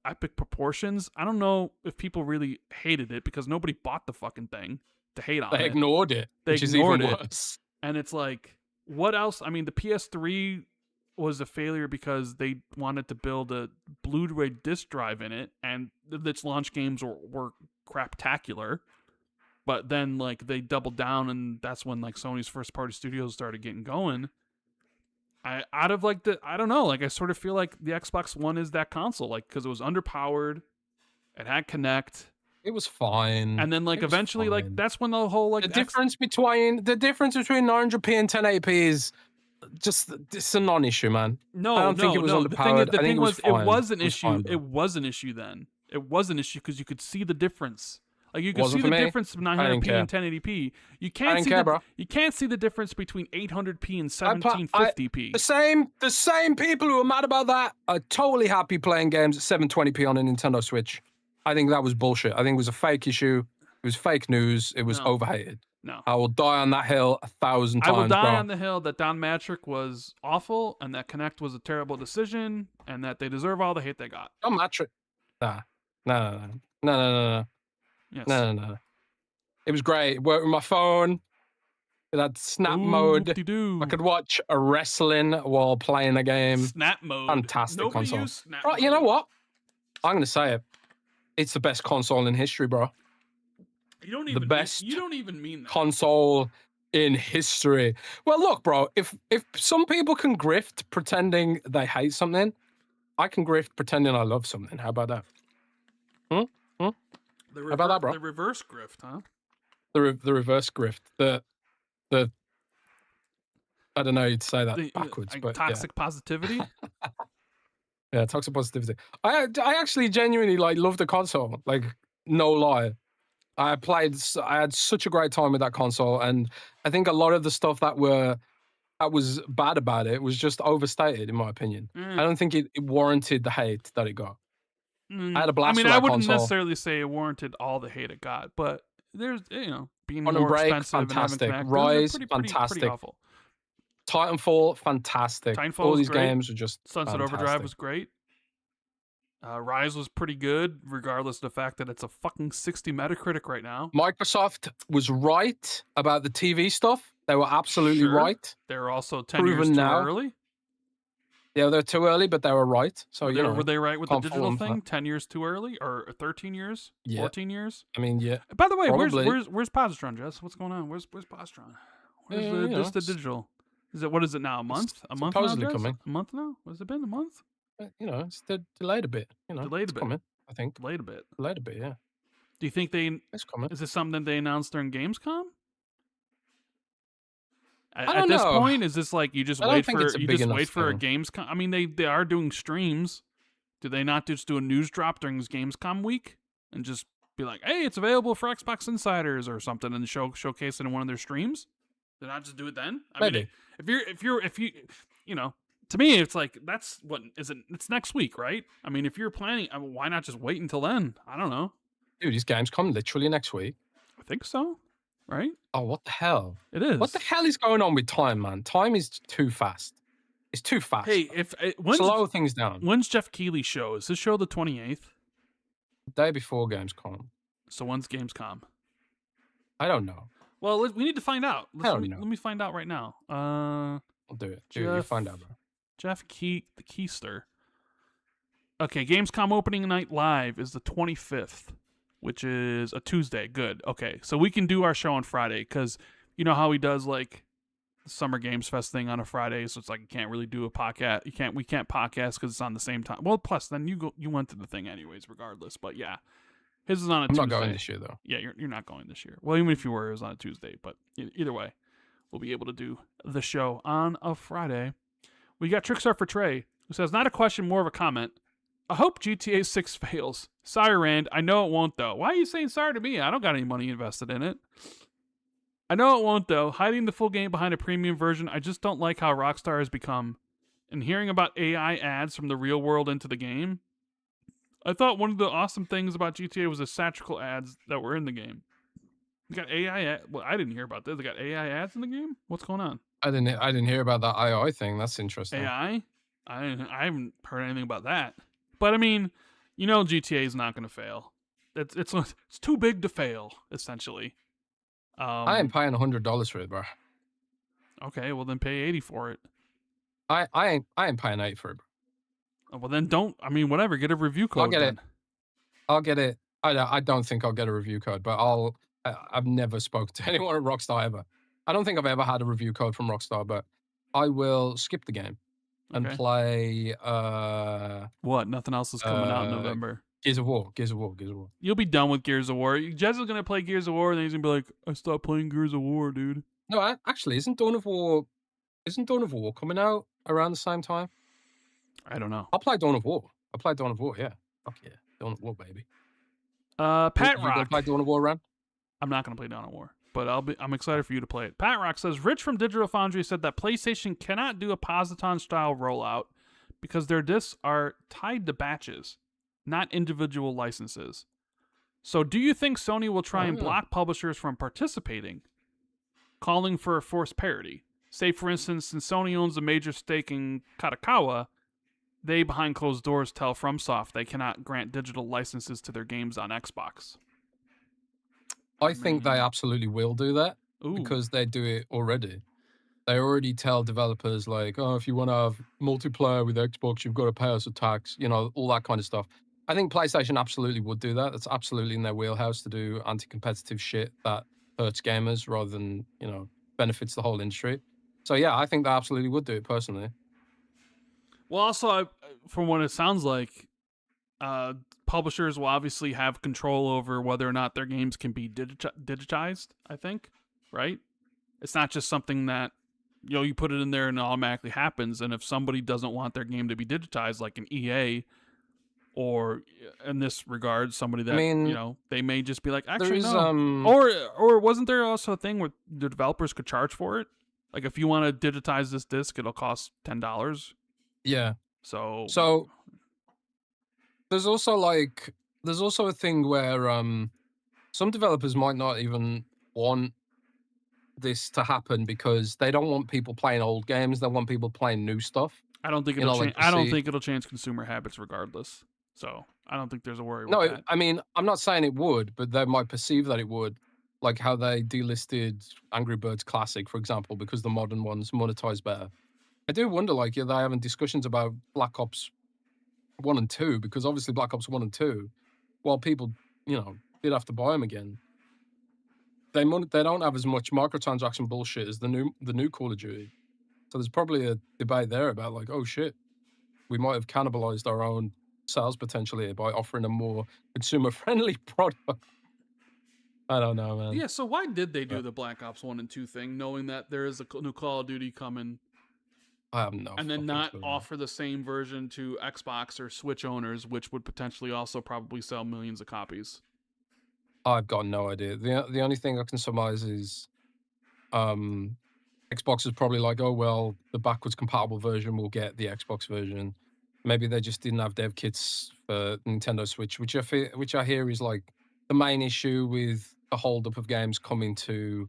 epic proportions, I don't know if people really hated it because nobody bought the fucking thing to hate on it. They ignored it, which is even worse. And it's like, what else? I mean, the PS3 was a failure because they wanted to build a Blu-ray disc drive in it, and its launch games were craptacular. But then like they doubled down, and that's when like Sony's first party studios started getting going. I don't know, like I sort of feel like the Xbox One is that console, like because it was underpowered, it had Kinect. It was fine. And then like eventually like that's when the whole like the difference between 900p and 1080p is just it's a non-issue, man. No, I don't think it was underpowered. The thing was, it was an issue. It was an issue then. It was an issue because you could see the difference. Like you could see the difference between 900p and 1080p. You can't see the difference between 800p and 1750p. The same people who are mad about that are totally happy playing games at 720p on a Nintendo Switch. I think that was bullshit. I think it was a fake issue. It was fake news. It was overhated. No. I will die on that hill 1,000 times. I will die on the hill that Don Matrick was awful and that Kinect was a terrible decision and that they deserve all the hate they got. Don Matrick. No. Yes. No. It was great. It worked with my phone. It had snap mode. I could watch a wrestling while playing the game. Snap mode. Fantastic console. Right, you know what? I'm going to say it. It's the best console in history, bro. You don't even mean that. Console in history. Well, look, bro, if some people can grift pretending they hate something, I can grift pretending I love something. How about that? How about that, bro? The reverse grift, huh? the reverse grift. The I don't know how you'd say that backwards, but toxic positivity. Yeah, toxic positivity. I actually genuinely like love the console. Like, no lie. I had such a great time with that console, and I think a lot of the stuff that was bad about it was just overstated, in my opinion. I don't think it warranted the hate that it got. I had a blast with I that wouldn't console. necessarily say it warranted all the hate it got, but there's being Quantum more Break, expensive fantastic. and having Rise, pretty fantastic. awful. Titanfall, fantastic. Titanfall All was these great. games are just Sunset fantastic. Overdrive was great. Rise was pretty good, regardless of the fact that it's a fucking 60 Metacritic right now. Microsoft was right about the TV stuff. They were absolutely right. They're also 10 Proven years too now. early. Yeah, they're too early, but they were right. So were they right with the digital thing? 10 years too early, or 13 years? Yeah. 14 years? I mean, yeah. By the way, probably. where's Positron, Jess? What's going on? Where's Positron? Where's the digital? What is it now? A month? A month supposedly now, Jess? coming. A month now? Has it been a month? It's delayed a bit. Delayed a bit. Coming, I think. Delayed a bit. Delayed a bit, yeah. Do you think it's coming? Is this something they announced during Gamescom? At this point, is this like you just wait for a thing. Gamescom? I mean, they are doing streams. Do they not just do a news drop during Gamescom week and just be like, "Hey, it's available for Xbox Insiders" or something, and showcase it in one of their streams? Did not just do it then? I mean, if you to me, it's like that's what is it? It's next week, right? I mean, if you're planning, why not just wait until then? I don't know. Dude, these games come literally next week. I think so. Right? Oh, what the hell? It is. What the hell is going on with time, man? Time is too fast. It's too fast. Hey, slow things down. When's Jeff Keighley's show? Is his show the 28th? The day before Gamescom. So when's Gamescom? I don't know. Well, we need to find out. Let me find out right now. I'll do it. You find out, bro. Jeff the Keister. Okay, Gamescom opening night live is the 25th, which is a Tuesday. Good. Okay, so we can do our show on Friday because you know how he does like the Summer Games Fest thing on a Friday, so it's like you can't really do a podcast. We can't podcast because it's on the same time. Well, plus then you went to the thing anyways, regardless. But yeah, his is on a Tuesday. I'm not going this year though. Yeah, you're not going this year. Well, even if you were, it was on a Tuesday. But either way, we'll be able to do the show on a Friday. We got Trickstar for Trey, who says, not a question, more of a comment. I hope GTA 6 fails. Sorry, Rand. I know it won't, though. Why are you saying sorry to me? I don't got any money invested in it. I know it won't, though. Hiding the full game behind a premium version, I just don't like how Rockstar has become. And hearing about AI ads from the real world into the game, I thought one of the awesome things about GTA was the satirical ads that were in the game. You got AI well, I didn't hear about this. They got AI ads in the game? What's going on? I didn't hear about that AI thing. That's interesting. AI? I haven't heard anything about that. But I mean, GTA is not going to fail. It's too big to fail, essentially. I ain't paying $100 for it, bro. Okay, well then pay $80 for it. I ain't paying $8 for it, bro. Oh, well then don't. I mean, whatever. Get a review code. I'll get it. I don't think I'll get a review code, but I've never spoken to anyone at Rockstar ever. I don't think I've ever had a review code from Rockstar, but I will skip the game and play. What? Nothing else is coming out in November. Gears of War. You'll be done with Gears of War. Jez is gonna play Gears of War, and then he's gonna be like, "I stopped playing Gears of War, dude." No, actually, isn't Dawn of War coming out around the same time? I don't know. I'll play Dawn of War. Yeah. Fuck yeah, Dawn of War, baby. Pat You Rock. gonna play Dawn of War, Ran? I'm not gonna play Dawn of War, but I'm excited for you to play it. Pat Rock says Rich from Digital Foundry said that PlayStation cannot do a Positon style rollout because their discs are tied to batches, not individual licenses. So do you think Sony will try and block publishers from participating, calling for a forced parity? Say, for instance, since Sony owns a major stake in Kadokawa, they, behind closed doors, tell FromSoft they cannot grant digital licenses to their games on Xbox. I think they absolutely will do that because they do it already. They already tell developers like, oh, if you want to have multiplayer with Xbox, you've got to pay us a tax, all that kind of stuff. I think PlayStation absolutely would do that. That's absolutely in their wheelhouse to do anti-competitive shit that hurts gamers rather than, benefits the whole industry. So yeah, I think they absolutely would do it personally. Well, also, from what it sounds like, uh, publishers will obviously have control over whether or not their games can be digitized. I think, right? It's not just something that you put it in there and it automatically happens. And if somebody doesn't want their game to be digitized, like an EA, or in this regard, somebody I that mean, they may just be like, there actually is no. Or wasn't there also a thing where the developers could charge for it? Like if you want to digitize this disc, it'll cost $10. yeah. So So there's also a thing where some developers might not even want this to happen because they don't want people playing old games. They want people playing new stuff. I don't think You it'll know, change. like you I don't see. think it'll change consumer habits regardless. So I don't think there's a worry with No, that. I mean, I'm not saying it would, but they might perceive that it would. Like how they delisted Angry Birds Classic, for example, because the modern ones monetize better. I do wonder, like, yeah, they're having discussions about Black Ops 1 and 2, because obviously Black Ops 1 and 2, while people, did have to buy them again, they don't have as much microtransaction bullshit as the new Call of Duty. So there's probably a debate there about like, oh shit, we might have cannibalized our own sales potentially by offering a more consumer friendly product. I don't know, man. Yeah. So why did they do the Black Ops 1 and 2 thing, knowing that there is a new Call of Duty coming, I have no and then fucking not clue. offer the same version to Xbox or Switch owners, which would potentially also probably sell millions of copies? I've got no idea. The only thing I can surmise is Xbox is probably like, oh well, the backwards compatible version will get the Xbox version. Maybe they just didn't have dev kits for Nintendo Switch, which I hear is like the main issue with the holdup of games coming to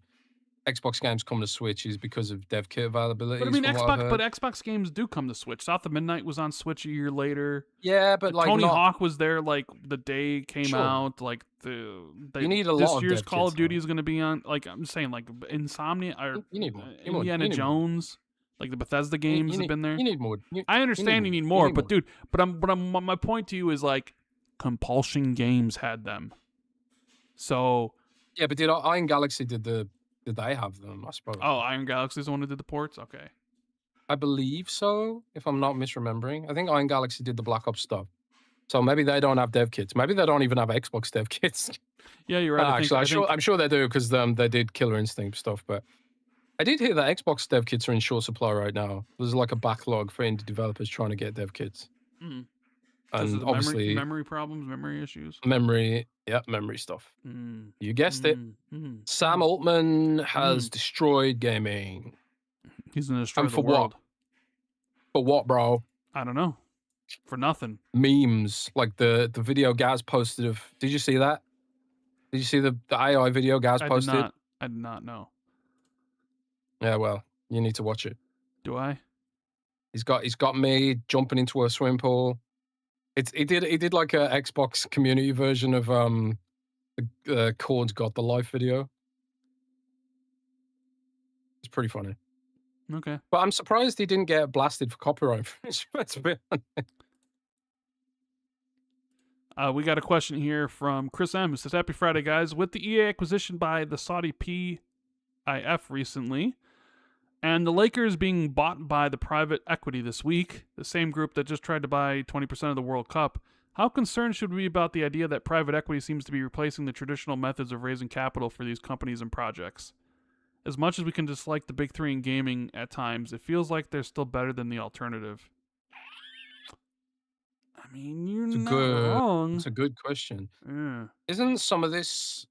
Xbox games coming to Switch is because of dev kit But I availabilities, mean, from what I've heard. Xbox games do come to Switch. South of Midnight was on Switch a year later. Yeah, but like Tony not Hawk was there like the day it came sure. out. Like You need a this lot of year's dev Call kits of Duty though. is going to be on. Like I'm saying, like Insomnia or You need more. Indiana You need more. Jones, like the Bethesda games have been there. You need more. I You need understand you more. need You more, need but more. dude, my point to you is like Compulsion Games had them. So Yeah, but did Iron Galaxy did they have them? I suppose. Iron Galaxy is the one who did the ports. Okay. I believe so, if I'm not misremembering. I think Iron Galaxy did the Black Ops stuff. So maybe they don't have dev kits. Maybe they don't even have Xbox dev kits. Yeah, you're right. I'm sure they do because they did Killer Instinct stuff. But I did hear that Xbox dev kits are in short supply right now. There's like a backlog for indie developers trying to get dev kits. Because And of the obviously memory problems, memory issues. memory stuff. You guessed it. Sam Altman has destroyed gaming. He's gonna destroy And the for world. For what, bro? I don't know. For nothing. Memes like the video Gaz posted of. Did you see that? Did you see the AI video Gaz posted? I did not know. Yeah, well, you need to watch it. Do I? He's got me jumping into a swimming pool. He did like a Xbox community version of Chord's Got the Life video. It's pretty funny. Okay. But I'm surprised he didn't get blasted for copyright infringement. We got a question here from Chris M, who says, Happy Friday, guys. With the EA acquisition by the Saudi PIF recently, and the Lakers being bought by the private equity this week, the same group that just tried to buy 20% of the World Cup, how concerned should we be about the idea that private equity seems to be replacing the traditional methods of raising capital for these companies and projects? As much as we can dislike the big three in gaming at times, it feels like they're still better than the alternative. I mean, you're not wrong. It's a good question. Yeah. Isn't some of this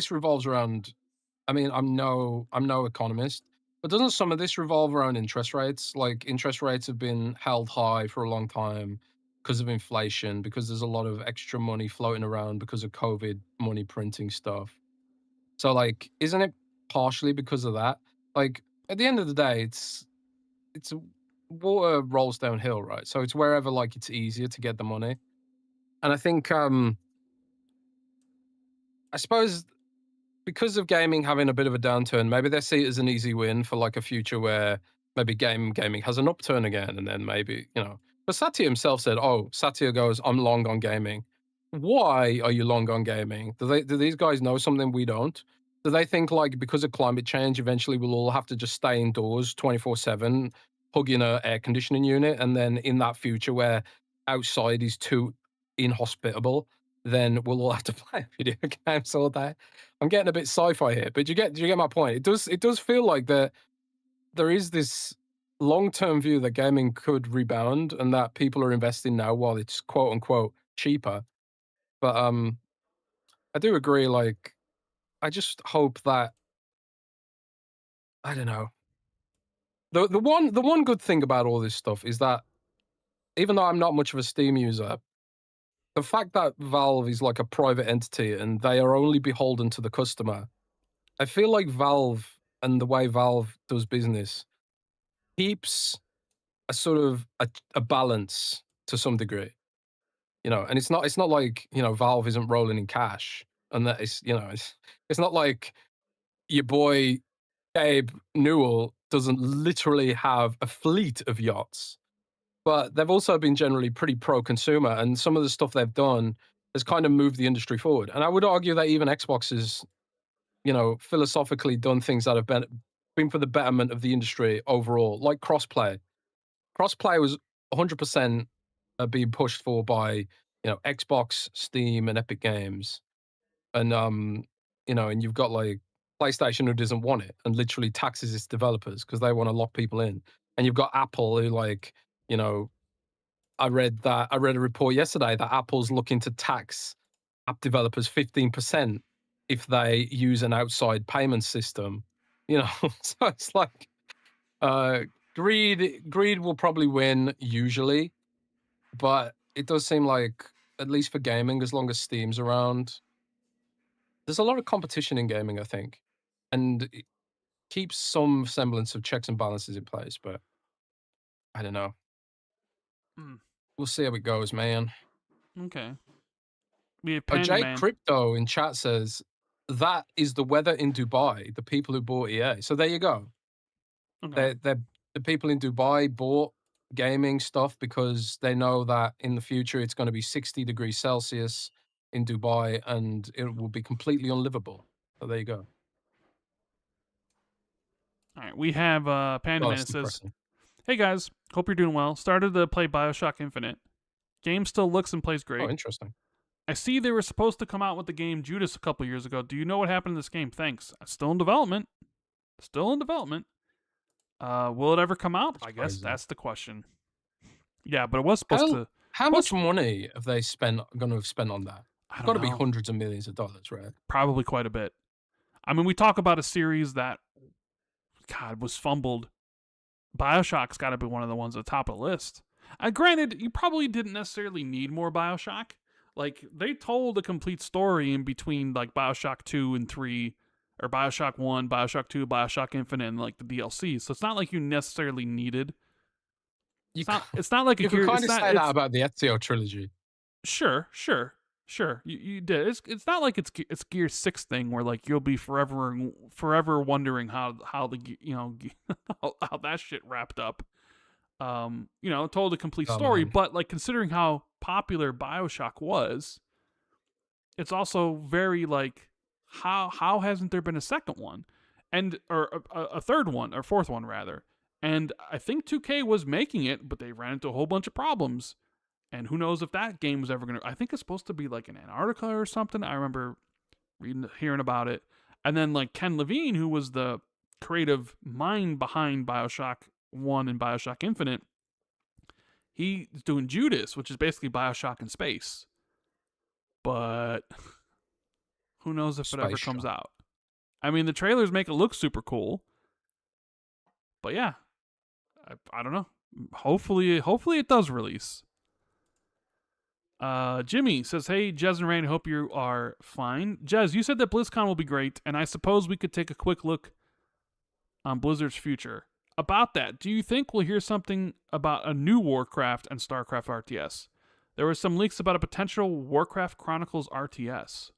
revolves around? I mean, I'm no economist, but doesn't some of this revolve around interest rates? Like interest rates have been held high for a long time because of inflation, because there's a lot of extra money floating around because of COVID money printing stuff. So like, isn't it partially because of that? Like at the end of the day, it's water rolls downhill, right? So it's wherever like it's easier to get the money. And I think I suppose because of gaming having a bit of a downturn, maybe they see it as an easy win for like a future where maybe gaming has an upturn again, and then maybe, but Satya himself said, Satya goes, I'm long on gaming. Why are you long on gaming? Do these guys know something we don't? Do they think like because of climate change, eventually we'll all have to just stay indoors 24/7, hugging a air conditioning unit, and then in that future where outside is too inhospitable, then we'll all have to play video games all day. I'm getting a bit sci-fi here, but do you get my point? It does feel like there is this long-term view that gaming could rebound and that people are investing now while it's quote unquote cheaper. But I do agree, like I just hope that I don't know. The one good thing about all this stuff is that even though I'm not much of a Steam user, the fact that Valve is like a private entity and they are only beholden to the customer, I feel like Valve and the way Valve does business keeps a sort of a balance to some degree, and it's not like, Valve isn't rolling in cash and that it's not like your boy Gabe Newell doesn't literally have a fleet of yachts, but they've also been generally pretty pro-consumer, and some of the stuff they've done has kind of moved the industry forward. And I would argue that even Xbox has, philosophically done things that have been for the betterment of the industry overall, like crossplay. Crossplay was 100% being pushed for by, Xbox, Steam, and Epic Games, and and you've got like PlayStation who doesn't want it and literally taxes its developers because they want to lock people in, and you've got Apple who like, I read a report yesterday that Apple's looking to tax app developers 15% if they use an outside payment system. So it's like uh, greed will probably win usually, but it does seem like, at least for gaming, as long as Steam's around, there's a lot of competition in gaming, I think, and it keeps some semblance of checks and balances in place. But I don't know. Mm, We'll see how it goes, man. okay. We have Jake Pandyman. Crypto in chat says that is the weather in Dubai. The people who bought EA. So there you go. Okay. They're the people in Dubai bought gaming stuff because they know that in the future it's going to be 60 degrees Celsius in Dubai and it will be completely unlivable. So there you go. All right. We have Oh, Pandyman that's that says, depressing. "Hey guys, hope you're doing well. Started to play Bioshock Infinite. Game still looks and plays Oh, great. interesting. I see they were supposed to come out with the game Judas a couple years ago. Do you know what happened to this game? Thanks. Still in development. Still in development. Will it ever come out? That's I guess crazy. that's the question. Yeah, but it was supposed How to. how much money have they going to have spent on that? I It's don't got to be know. hundreds of millions of dollars, right? Probably quite a bit. I mean, we talk about a series that, God, was fumbled. Bioshock's got to be one of the ones at the top of the list. Granted, you probably didn't necessarily need more Bioshock. Like, they told a complete story in between, like, Bioshock 2 and 3, or Bioshock 1, Bioshock 2, Bioshock Infinite, and, like, the DLC. So it's not like you necessarily needed. You It's not like a you could gear. kind It's of not. say that It's about the Ezio trilogy. sure. You did. It's not like it's Gear 6 thing where like you'll be forever wondering how the how that shit wrapped up. Told a complete Oh story, man. but like considering how popular BioShock was, it's also very like how hasn't there been a second one, and or a third one or fourth one rather. And I think 2K was making it, but they ran into a whole bunch of problems. And who knows if that game was ever gonna? I think it's supposed to be like in Antarctica or something. I remember hearing about it. And then like Ken Levine, who was the creative mind behind Bioshock One and Bioshock Infinite, he's doing Judas, which is basically Bioshock in space. But who knows if it ever Space comes shot. out? I mean, the trailers make it look super cool, but yeah, I don't know. Hopefully it does release. Jimmy says, "Hey, Jez and Rain, hope you are fine. Jez, you said that BlizzCon will be great, and I suppose we could take a quick look on Blizzard's future. About that, do you think we'll hear something about a new Warcraft and StarCraft RTS? There were some leaks about a potential Warcraft Chronicles RTS.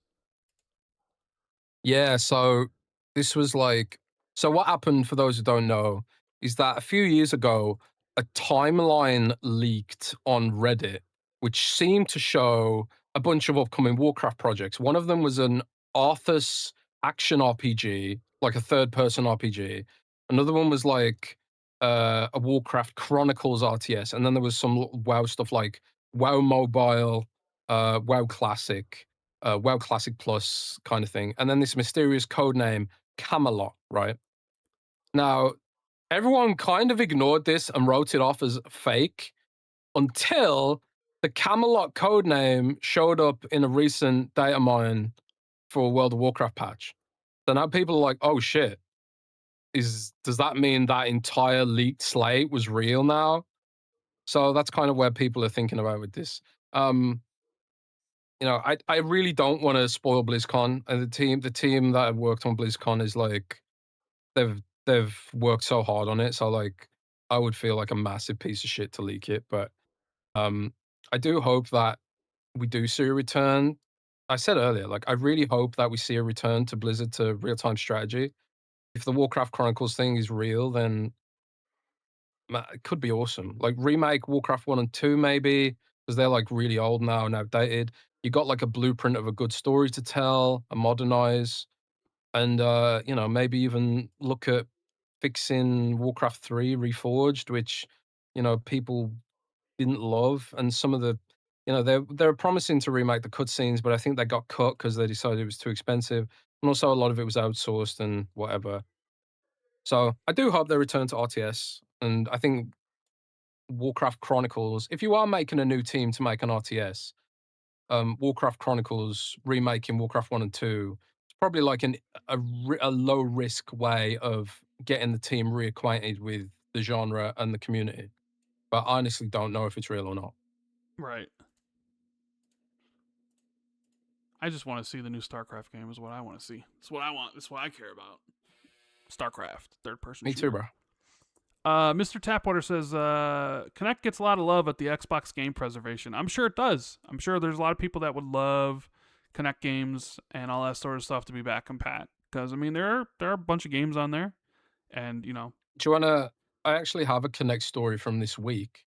Yeah, so this was like, so what happened for those who don't know is that a few years ago, a timeline leaked on Reddit, which seemed to show a bunch of upcoming Warcraft projects. One of them was an Arthas action RPG, like a third person RPG. Another one was like a Warcraft Chronicles RTS. And then there was some WoW stuff like WoW Mobile, WoW Classic, WoW Classic Plus kind of thing, and then this mysterious code name Camelot, right? Now, everyone kind of ignored this and wrote it off as fake until the Camelot code name showed up in a recent data mine for a World of Warcraft patch. So now people are like, oh shit, does that mean that entire leaked slate was real now? So that's kind of where people are thinking about with this. I really don't want to spoil BlizzCon, and the team that have worked on BlizzCon is like they've worked so hard on it. So like I would feel like a massive piece of shit to leak it, but I do hope that we do see a return. I said earlier, like I really hope that we see a return to Blizzard to real time strategy. If the Warcraft Chronicles thing is real, then it could be awesome. Like remake Warcraft 1 and 2 maybe, because they're like really old now and outdated. You got like a blueprint of a good story to tell, and modernize, and maybe even look at fixing Warcraft 3 Reforged, which people didn't love, and some of the they're promising to remake the cutscenes, but I think they got cut because they decided it was too expensive, and also a lot of it was outsourced and whatever. So I do hope they return to RTS, and I think Warcraft Chronicles. If you are making a new team to make an RTS, Warcraft Chronicles remaking Warcraft 1 and 2, it's probably like a low risk way of getting the team reacquainted with the genre and the community. But I honestly don't know if it's real or not. Right. I just want to see the new StarCraft game. Is what I want to see. It's what I want. It's what I care about. StarCraft, third person. Me too, bro. Mr. Tapwater says, Kinect gets a lot of love at the Xbox game preservation. I'm sure it does. I'm sure there's a lot of people that would love Kinect games and all that sort of stuff to be back compat. Because, I mean, there are a bunch of games on there. And, Do you want to... I actually have a Kinect story from this week.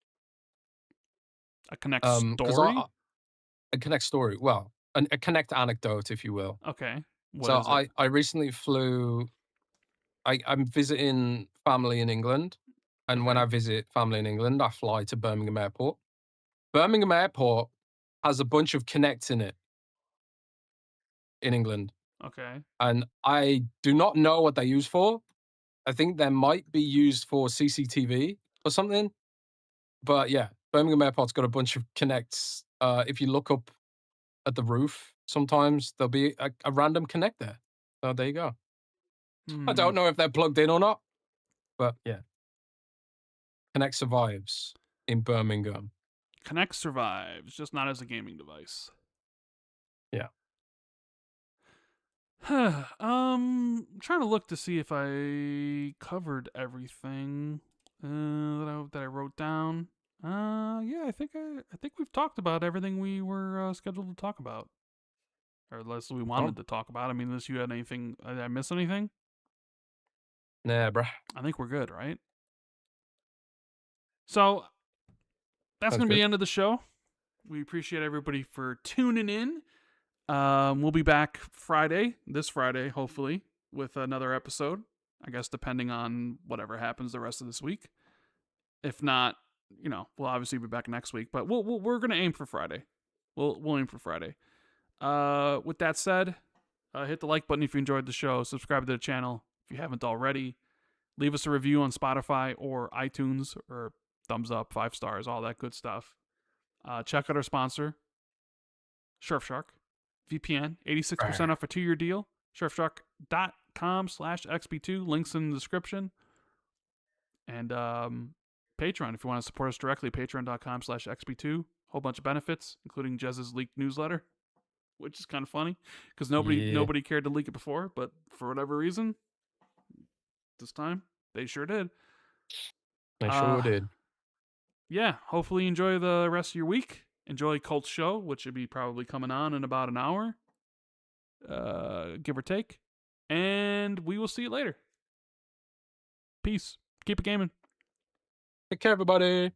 A Kinect story? A Kinect story. Well, a Kinect anecdote, if you will. Okay. What is it? I recently flew... I'm visiting family in England. And when I visit family in England, I fly to Birmingham Airport. Birmingham Airport has a bunch of Kinects in it in England. Okay. And I do not know what they're used for. I think they might be used for CCTV or something. But yeah, Birmingham Airport's got a bunch of Kinects. If you look up at the roof, sometimes there'll be a random Kinect there. So there you go. I don't know if they're plugged in or not, but yeah. Kinect survives in Birmingham. Kinect survives, just not as a gaming device. Yeah. I'm trying to look to see if I covered everything that I wrote down. Yeah, I think we've talked about everything we were scheduled to talk about, or unless we wanted to talk about. I mean, unless you had anything, did I miss anything? Nah, bruh. I think we're good, right? So that's going to be the end of the show. We appreciate everybody for tuning in. We'll be back this Friday, hopefully, with another episode. I guess depending on whatever happens the rest of this week. If not, we'll obviously be back next week. But we're gonna aim for Friday. We'll aim for Friday. With that said, hit the like button if you enjoyed the show. Subscribe to the channel if you haven't already. Leave us a review on Spotify or iTunes, or thumbs up, 5 stars, all that good stuff. Check out our sponsor, Surfshark. VPN, 86% off a 2-year deal. Surfshark.com/XB2. Links in the description. And Patreon, if you want to support us directly, patreon.com/XB2. Whole bunch of benefits, including Jez's leaked newsletter, which is kind of funny because nobody cared to leak it before, but for whatever reason, this time they sure did. They sure did. Yeah, hopefully you enjoy the rest of your week. Enjoy Colt's show, which should be probably coming on in about an hour, give or take. And we will see you later. Peace. Keep it gaming. Take care, everybody.